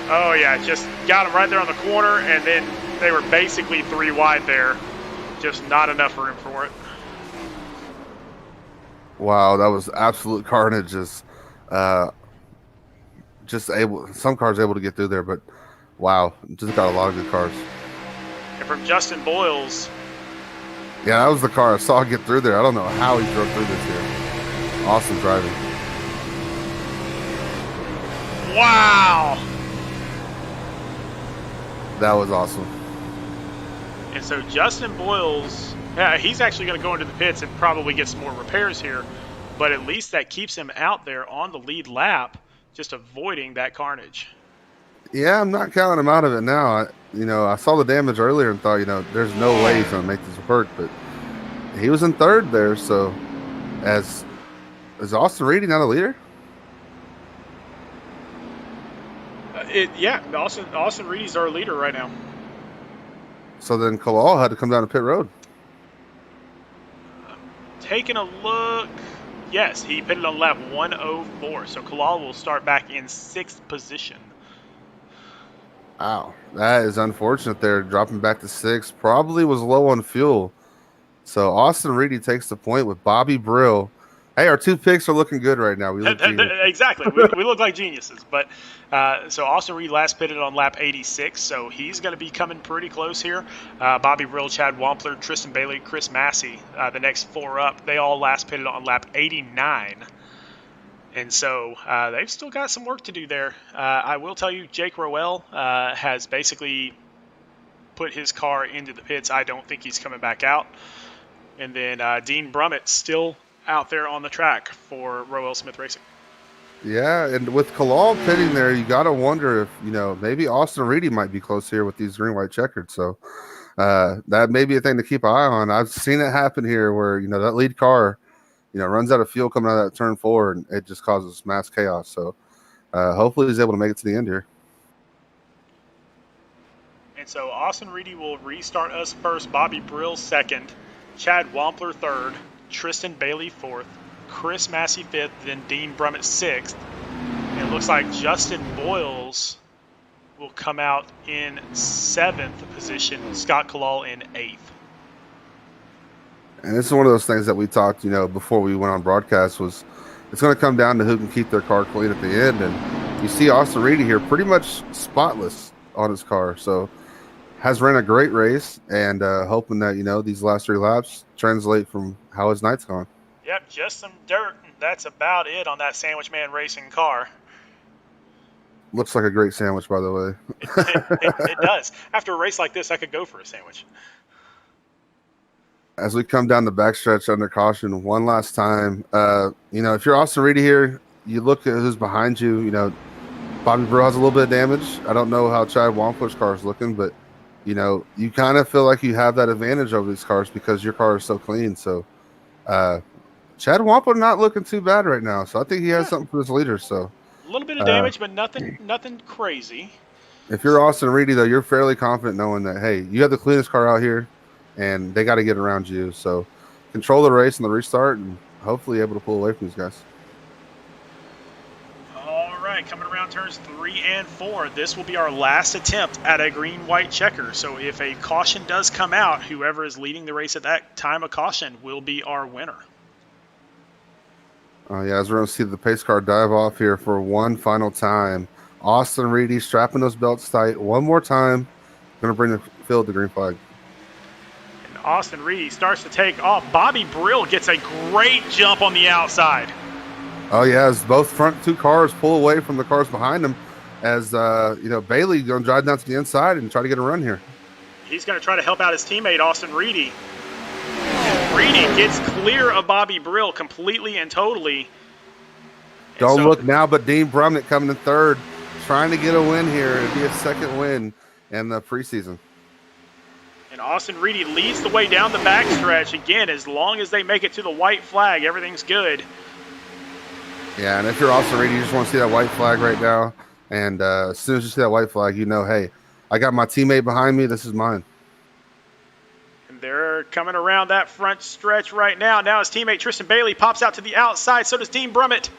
Oh yeah, just got him right there on the corner, and then they were basically 3 wide there. Just not enough room for it. Wow, that was absolute carnage. Uh, some cars able to get through there, but wow, just got a lot of good cars. And from Justin Boyles. Yeah, that was the car I saw get through there. I don't know how he drove through this here. Awesome driving. Wow. That was awesome. And so Justin Boyles, yeah, he's actually going to go into the pits and probably get some more repairs here, but at least that keeps him out there on the lead lap, just avoiding that carnage. Yeah, I'm not counting him out of it now. I saw the damage earlier and thought, there's no way he's going to make this work, but he was in third there. So, is Austin Reedy not a leader? Austin Reedy's our leader right now. So then Kalal had to come down to pit road. Taking a look. Yes, he pitted on lap 104. So Kalal will start back in 6th position. Wow, that is unfortunate there. Dropping back to 6th. Probably was low on fuel. So Austin Reedy takes the point with Bobby Brill. Hey, our 2 picks are looking good right now. We look exactly. We look like geniuses. But so Austin Reed last pitted on lap 86, so he's going to be coming pretty close here. Bobby Brill, Chad Wampler, Tristan Bailey, Chris Massey, the next 4 up, they all last pitted on lap 89. And so they've still got some work to do there. I will tell you, Jake Rowell has basically put his car into the pits. I don't think he's coming back out. And then Dean Brummett still out there on the track for Rowell Smith Racing. Yeah, and with Kalal pitting there, you got to wonder if, maybe Austin Reedy might be close here with these green-white checkered. So that may be a thing to keep an eye on. I've seen it happen here where, that lead car, runs out of fuel coming out of that turn 4, and it just causes mass chaos. So hopefully he's able to make it to the end here. And so Austin Reedy will restart us first, Bobby Brill second, Chad Wampler third, Tristan Bailey 4th, Chris Massey 5th, then Dean Brummett 6th. And it looks like Justin Boyles will come out in 7th position, Scott Kalal in 8th. And this is one of those things that we talked, before we went on broadcast, was it's going to come down to who can keep their car clean at the end. And you see Austin Reedy here pretty much spotless on his car. So has ran a great race, and hoping that, these last 3 laps translate from how his night's gone. Yep, just some dirt. That's about it on that Sandwich Man Racing car. Looks like a great sandwich, by the way. It does. After a race like this, I could go for a sandwich. As we come down the backstretch under caution one last time, if you're Austin Reedy here, you look at who's behind you. Bobby Brill has a little bit of damage. I don't know how Chad Wampler's car is looking, but you kind of feel like you have that advantage over these cars because your car is so clean. So Chad Wampler not looking too bad right now. So I think he has something for his leader. So a little bit of damage, but nothing crazy. If you're Austin Reedy, though, you're fairly confident knowing that, hey, you have the cleanest car out here, and they got to get around you. So control the race and the restart, and hopefully able to pull away from these guys. All right, coming around turns 3 and 4. This will be our last attempt at a green-white checker. So if a caution does come out, whoever is leading the race at that time of caution will be our winner. As we're going to see the pace car dive off here for one final time. Austin Reedy strapping those belts tight one more time. Going to bring the field to green flag. And Austin Reedy starts to take off. Bobby Brill gets a great jump on the outside. Oh, yeah, as both front 2 cars pull away from the cars behind them, as, Bailey going to drive down to the inside and try to get a run here. He's going to try to help out his teammate, Austin Reedy. Reedy gets clear of Bobby Brill completely and totally. Don't look now, but Dean Brummett coming in third, trying to get a win here. It'd be a second win in the preseason. And Austin Reedy leads the way down the backstretch. Again, as long as they make it to the white flag, everything's good. Yeah, and if you're Austin Reedy, you just want to see that white flag right now. And as soon as you see that white flag, hey, I got my teammate behind me. This is mine. And they're coming around that front stretch right now. Now his teammate Tristan Bailey pops out to the outside. So does Dean Brummett.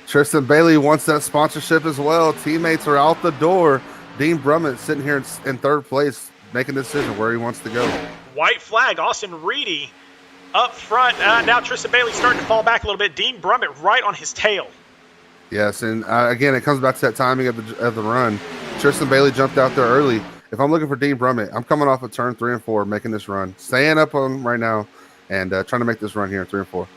Tristan Bailey wants that sponsorship as well. Teammates are out the door. Dean Brummett sitting here in third place, making a decision where he wants to go. White flag, Austin Reedy up front. Now Tristan Bailey starting to fall back a little bit. Dean Brummett right on his tail. Yes, and again, it comes back to that timing of the run. Tristan Bailey jumped out there early. If I'm looking for Dean Brummett, I'm coming off of turn 3 and 4, making this run, staying up on right now, and trying to make this run here in 3 and 4.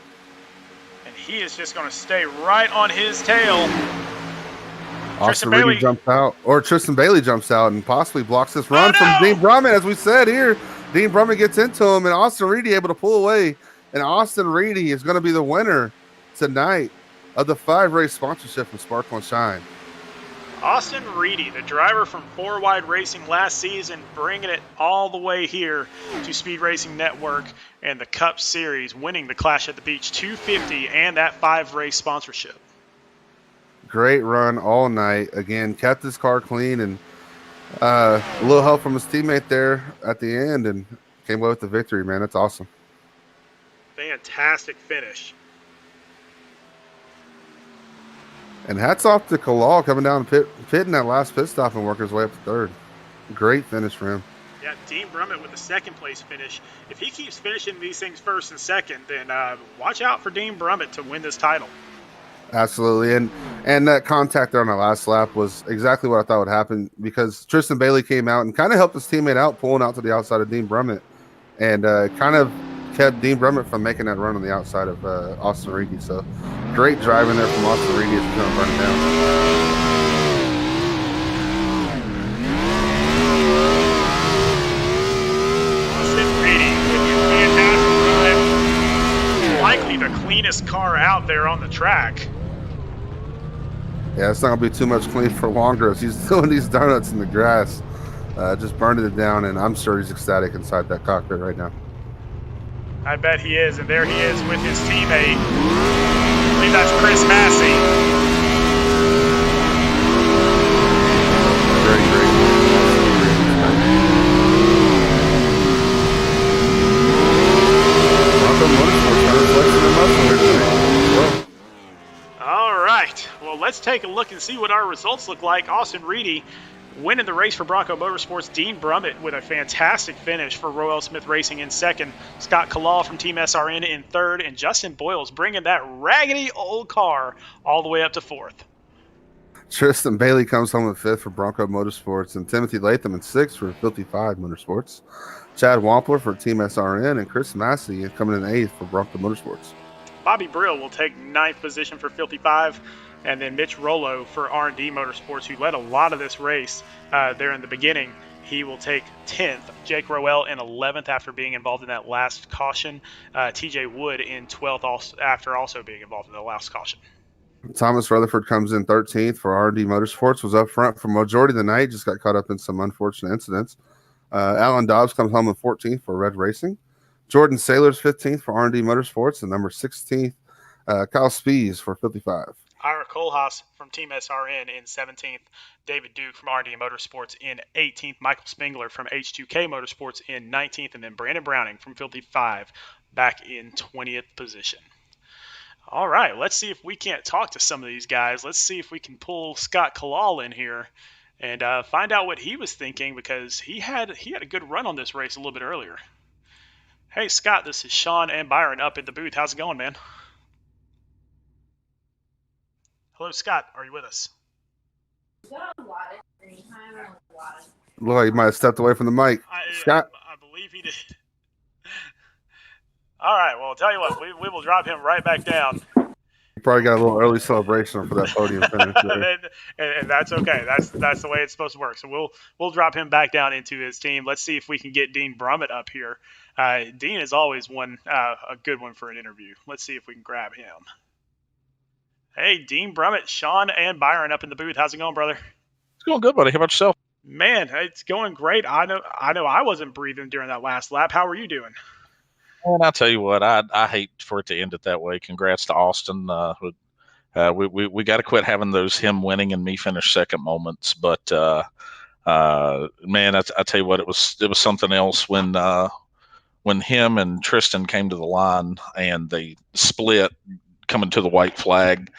And he is just going to stay right on his tail. Tristan Austin Reedy Bailey. jumps out, or Tristan Bailey jumps out and possibly blocks this Oh run from no! Dean Brummett. As we said here, Dean Brummett gets into him, and Austin Reedy able to pull away. And Austin Reedy is going to be the winner tonight of the 5-race sponsorship from Sparkle and Shine. Austin Reedy, the driver from 4 Wide Racing last season, bringing it all the way here to Speed Racing Network and the Cup Series, winning the Clash at the Beach 250 and that 5-race sponsorship. Great run all night. Again, kept his car clean, and a little help from his teammate there at the end, and came away with the victory, man. That's awesome. Fantastic finish. And hats off to Kalal coming down pit in that last pit stop and working his way up to third. Great finish for him. Yeah, Dean Brummett with the second place finish. If he keeps finishing these things first and second, then watch out for Dean Brummett to win this title. Absolutely, and that contact there on the last lap was exactly what I thought would happen, because Tristan Bailey came out and kind of helped his teammate out, pulling out to the outside of Dean Brummett, and kind of kept Dean Brummett from making that run on the outside of Austin Reedy. So great driving there from Austin Reedy as he's going to run it down. Likely the cleanest car out there on the track. Yeah, it's not going to be too much clean for longer as he's doing these donuts in the grass, just burning it down, and I'm sure he's ecstatic inside that cockpit right now. I bet he is, and there he is with his teammate. I believe that's Chris Massey. Very great. All right. Well, let's take a look and see what our results look like. Austin Reedy winning the race for Bronco Motorsports. Dean Brummett with a fantastic finish for Royal Smith Racing in second. Scott Kalal from Team SRN in third. And Justin Boyles bringing that raggedy old car all the way up to fourth. Tristan Bailey comes home in fifth for Bronco Motorsports, and Timothy Latham in sixth for 55 Motorsports. Chad Wampler for Team SRN, and Chris Massey coming in eighth for Bronco Motorsports. Bobby Brill will take ninth position for 55, and then Mitch Rollo for R&D Motorsports, who led a lot of this race there in the beginning. He will take 10th. Jake Rowell in 11th after being involved in that last caution. TJ Wood in 12th after also being involved in the last caution. Thomas Rutherford comes in 13th for R&D Motorsports, was up front for majority of the night, just got caught up in some unfortunate incidents. Alan Dobbs comes home in 14th for Red Racing. Jordan Saylor's 15th for R&D Motorsports, and number 16th, Kyle Spees for 55. Ira Kohlhaas from Team SRN in 17th. David Duke from R&D Motorsports in 18th. Michael Spengler from H2K Motorsports in 19th. And then Brandon Browning from 55 back in 20th position. All right, let's see if we can't talk to some of these guys. Let's see if we can pull Scott Kalal in here and find out what he was thinking, because he had a good run on this race a little bit earlier. Hey, Scott, this is Sean and Byron up in the booth. How's it going, man? Hello, Scott. Are you with us? Look like he might have stepped away from the mic. Scott? I believe he did. All right, well, I'll tell you what, we will drop him right back down. You probably got a little early celebration for that podium finish. and that's okay. That's the way it's supposed to work. So we'll drop him back down into his team. Let's see if we can get Dean Brummett up here. Dean is always a good one for an interview. Let's see if we can grab him. Hey, Dean Brummett, Sean, and Byron up in the booth. How's it going, brother? It's going good, buddy. How about yourself? Man, it's going great. I know I wasn't breathing during that last lap. How are you doing? And I'll tell you what, I hate for it to end it that way. Congrats to Austin. We got to quit having those him winning and me finish second moments. But man, I tell you what, it was something else when him and Tristan came to the line and they split coming to the white flag.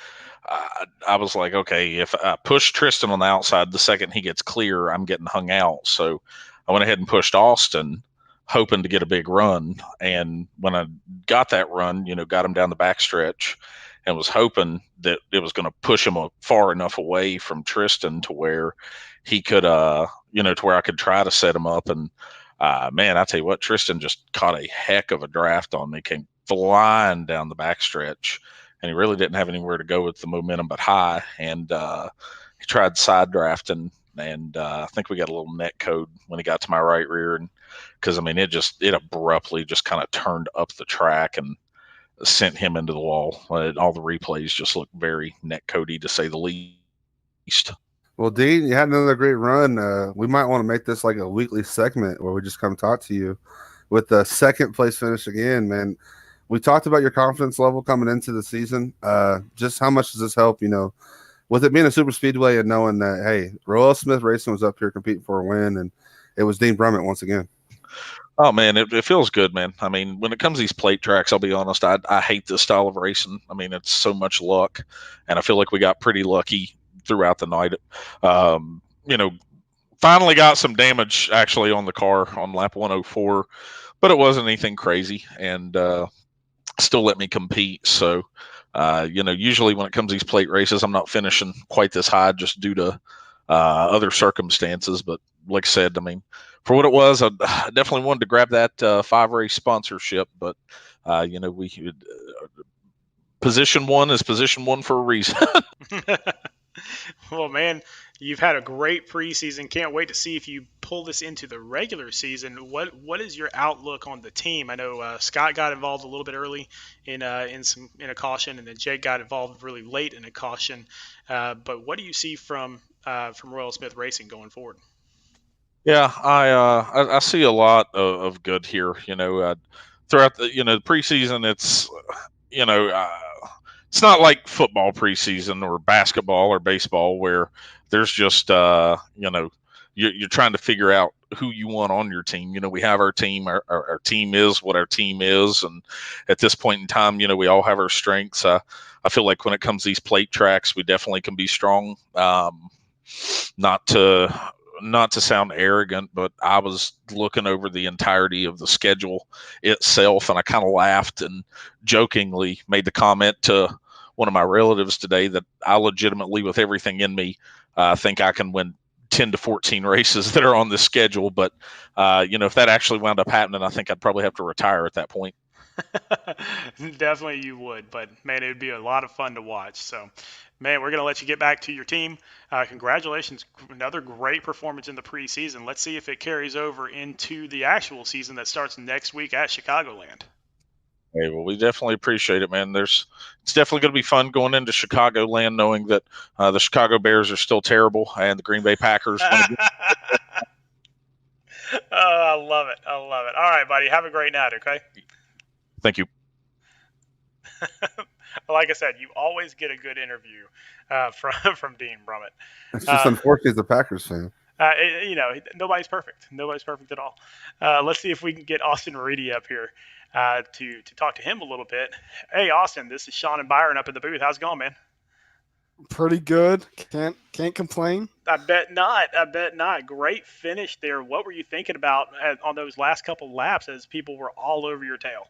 I was like, okay, if I push Tristan on the outside, the second he gets clear, I'm getting hung out. So I went ahead and pushed Austin, hoping to get a big run. And when I got that run, got him down the backstretch, and was hoping that it was going to push him far enough away from Tristan to where he could, to where I could try to set him up. And man, I tell you what, Tristan just caught a heck of a draft on me, came flying down the backstretch, and he really didn't have anywhere to go with the momentum but high. And he tried side drafting, and I think we got a little net code when he got to my right rear, and because I mean it abruptly just kind of turned up the track and sent him into the wall. All the replays just look very net cody to say the least. Well, Dean, you had another great run. We might want to make this like a weekly segment where we just come talk to you with the second place finish again, man. We talked about your confidence level coming into the season. Just how much does this help, with it being a super speedway and knowing that, hey, Royal Smith Racing was up here competing for a win, and it was Dean Brummett once again. Oh man, it feels good, man. I mean, when it comes to these plate tracks, I'll be honest, I hate this style of racing. I mean, it's so much luck, and I feel like we got pretty lucky throughout the night. Um, you know, finally got some damage actually on the car on lap 104, but it wasn't anything crazy, and still let me compete. So, usually when it comes to these plate races, I'm not finishing quite this high just due to other circumstances. But like I said, I mean, for what it was, I definitely wanted to grab that 5-race sponsorship. But we position one is position one for a reason. Well, man, you've had a great preseason. Can't wait to see if you pull this into the regular season. What is your outlook on the team? I know Scott got involved a little bit early in a caution, and then Jake got involved really late in a caution. But what do you see from Royal Smith Racing going forward? Yeah, I see a lot of good here. Throughout the preseason, you know uh, it's not like football preseason or basketball or baseball where there's just you're trying to figure out who you want on your team. We have our team. Our team is what our team is, and at this point in time, we all have our strengths. I feel like when it comes to these plate tracks, we definitely can be strong. Not to sound arrogant, but I was looking over the entirety of the schedule itself, and I kind of laughed and jokingly made the comment to one of my relatives today that I legitimately, with everything in me, think I can win 10 to 14 races that are on the schedule. But, if that actually wound up happening, I think I'd probably have to retire at that point. Definitely you would, but man, it would be a lot of fun to watch. So, man, we're going to let you get back to your team. Congratulations. Another great performance in the preseason. Let's see if it carries over into the actual season that starts next week at Chicagoland. Hey, well, we definitely appreciate it, man. It's definitely going to be fun going into Chicagoland, knowing that the Chicago Bears are still terrible and the Green Bay Packers want to be. Oh, I love it. I love it. All right, buddy. Have a great night, okay? Thank you. Like I said, you always get a good interview from Dean Brummett. It's just unfortunate as a Packers fan. Nobody's perfect. Nobody's perfect at all. Let's see if we can get Austin Maridi up here to talk to him a little bit. Hey, Austin, this is Sean and Byron up in the booth. How's it going, man? Pretty good. Can't complain. I bet not. I bet not. Great finish there. What were you thinking about on those last couple laps as people were all over your tail?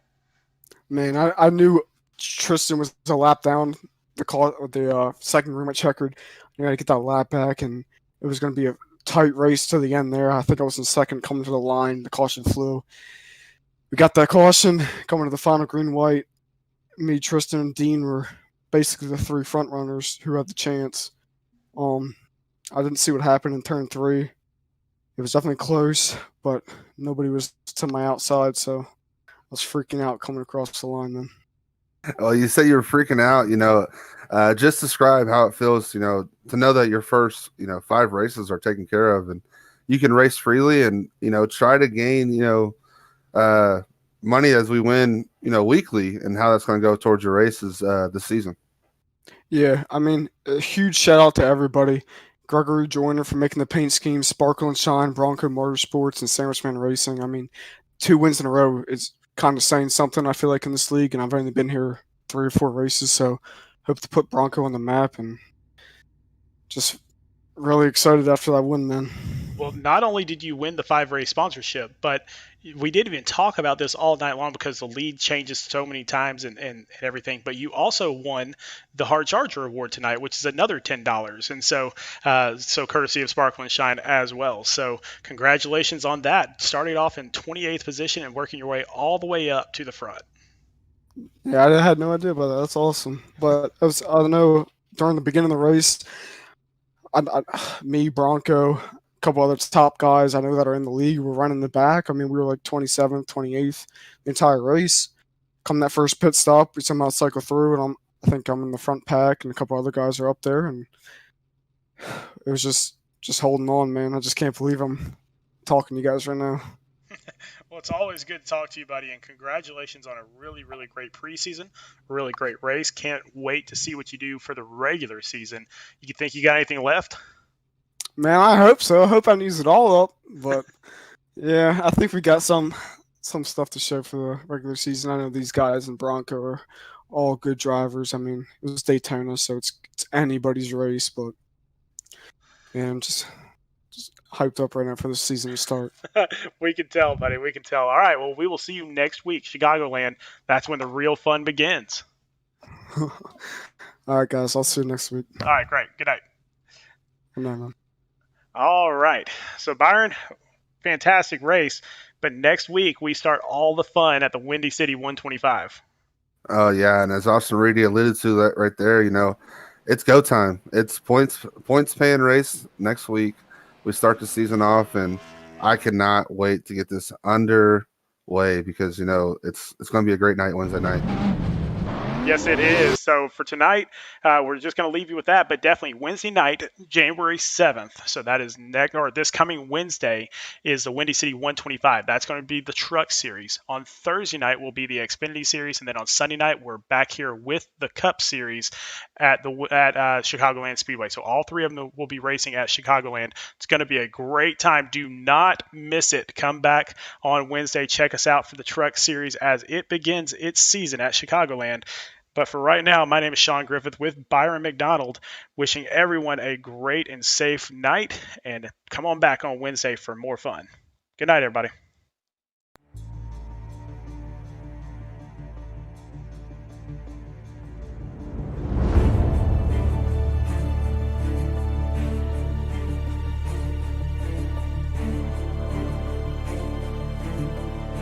Man, I knew Tristan was a lap down the second room at checkered. I got to get that lap back, and it was going to be a tight race to the end there. I think I was in second coming to the line. The caution flew. We got that caution coming to the final green white. Me, Tristan, and Dean were basically the three front runners who had the chance. I didn't see what happened in turn 3. It was definitely close, but nobody was to my outside, so I was freaking out coming across the line then. Well, you say you were freaking out, just describe how it feels, to know that your first, 5 races are taken care of and you can race freely and, try to gain, money as we win, weekly, and how that's going to go towards your races this season. Yeah, I mean, a huge shout out to everybody. Gregory Joyner for making the paint scheme, Sparkle and Shine, Bronco Motorsports, and Sandwichman Racing. I mean, 2 wins in a row is kind of saying something, I feel like, in this league, and I've only been here 3 or 4 races, so hope to put Bronco on the map, and just really excited after that win, man. Well, not only did you win the 5-race sponsorship, but we didn't even talk about this all night long because the lead changes so many times and everything. But you also won the Hard Charger Award tonight, which is another $10, and so courtesy of Sparkle and Shine as well. So congratulations on that, starting off in 28th position and working your way all the way up to the front. Yeah, I had no idea about that. That's awesome. But I don't know, during the beginning of the race, me, Bronco, a couple other top guys I know that are in the league were running the back. I mean, we were like 27th, 28th the entire race. Come that first pit stop, we somehow cycle through, and I think I'm in the front pack, and a couple other guys are up there, and it was just holding on, man. I just can't believe I'm talking to you guys right now. Well, it's always good to talk to you, buddy, and congratulations on a really, really great preseason, really great race. Can't wait to see what you do for the regular season. You think you got anything left? Man, I hope so. I hope I can use it all up, but yeah, I think we got some stuff to show for the regular season. I know these guys in Bronco are all good drivers. I mean, it was Daytona, so it's anybody's race, but yeah, I'm just hyped up right now for the season to start. We can tell, buddy. We can tell. All right. Well, we will see you next week, Chicagoland. That's when the real fun begins. All right, guys. I'll see you next week. All right. Great. Good night. Good night, man. All right. So, Byron, fantastic race. But next week, we start all the fun at the Windy City 125. Oh yeah, and as Austin Reedy alluded to that right there, it's go time. It's points paying race next week. We start the season off, and I cannot wait to get this underway because it's going to be a great night Wednesday night. Yes, it is. So for tonight, we're just going to leave you with that, but definitely Wednesday night, January 7th. So that is this coming Wednesday is the Windy City 125. That's going to be the Truck Series. On Thursday night will be the Xfinity Series, and then on Sunday night we're back here with the Cup Series at Chicagoland Speedway. So all three of them will be racing at Chicagoland. It's going to be a great time. Do not miss it. Come back on Wednesday. Check us out for the Truck Series as it begins its season at Chicagoland. But for right now, my name is Sean Griffith with Byron McDonald, wishing everyone a great and safe night. And come on back on Wednesday for more fun. Good night, everybody.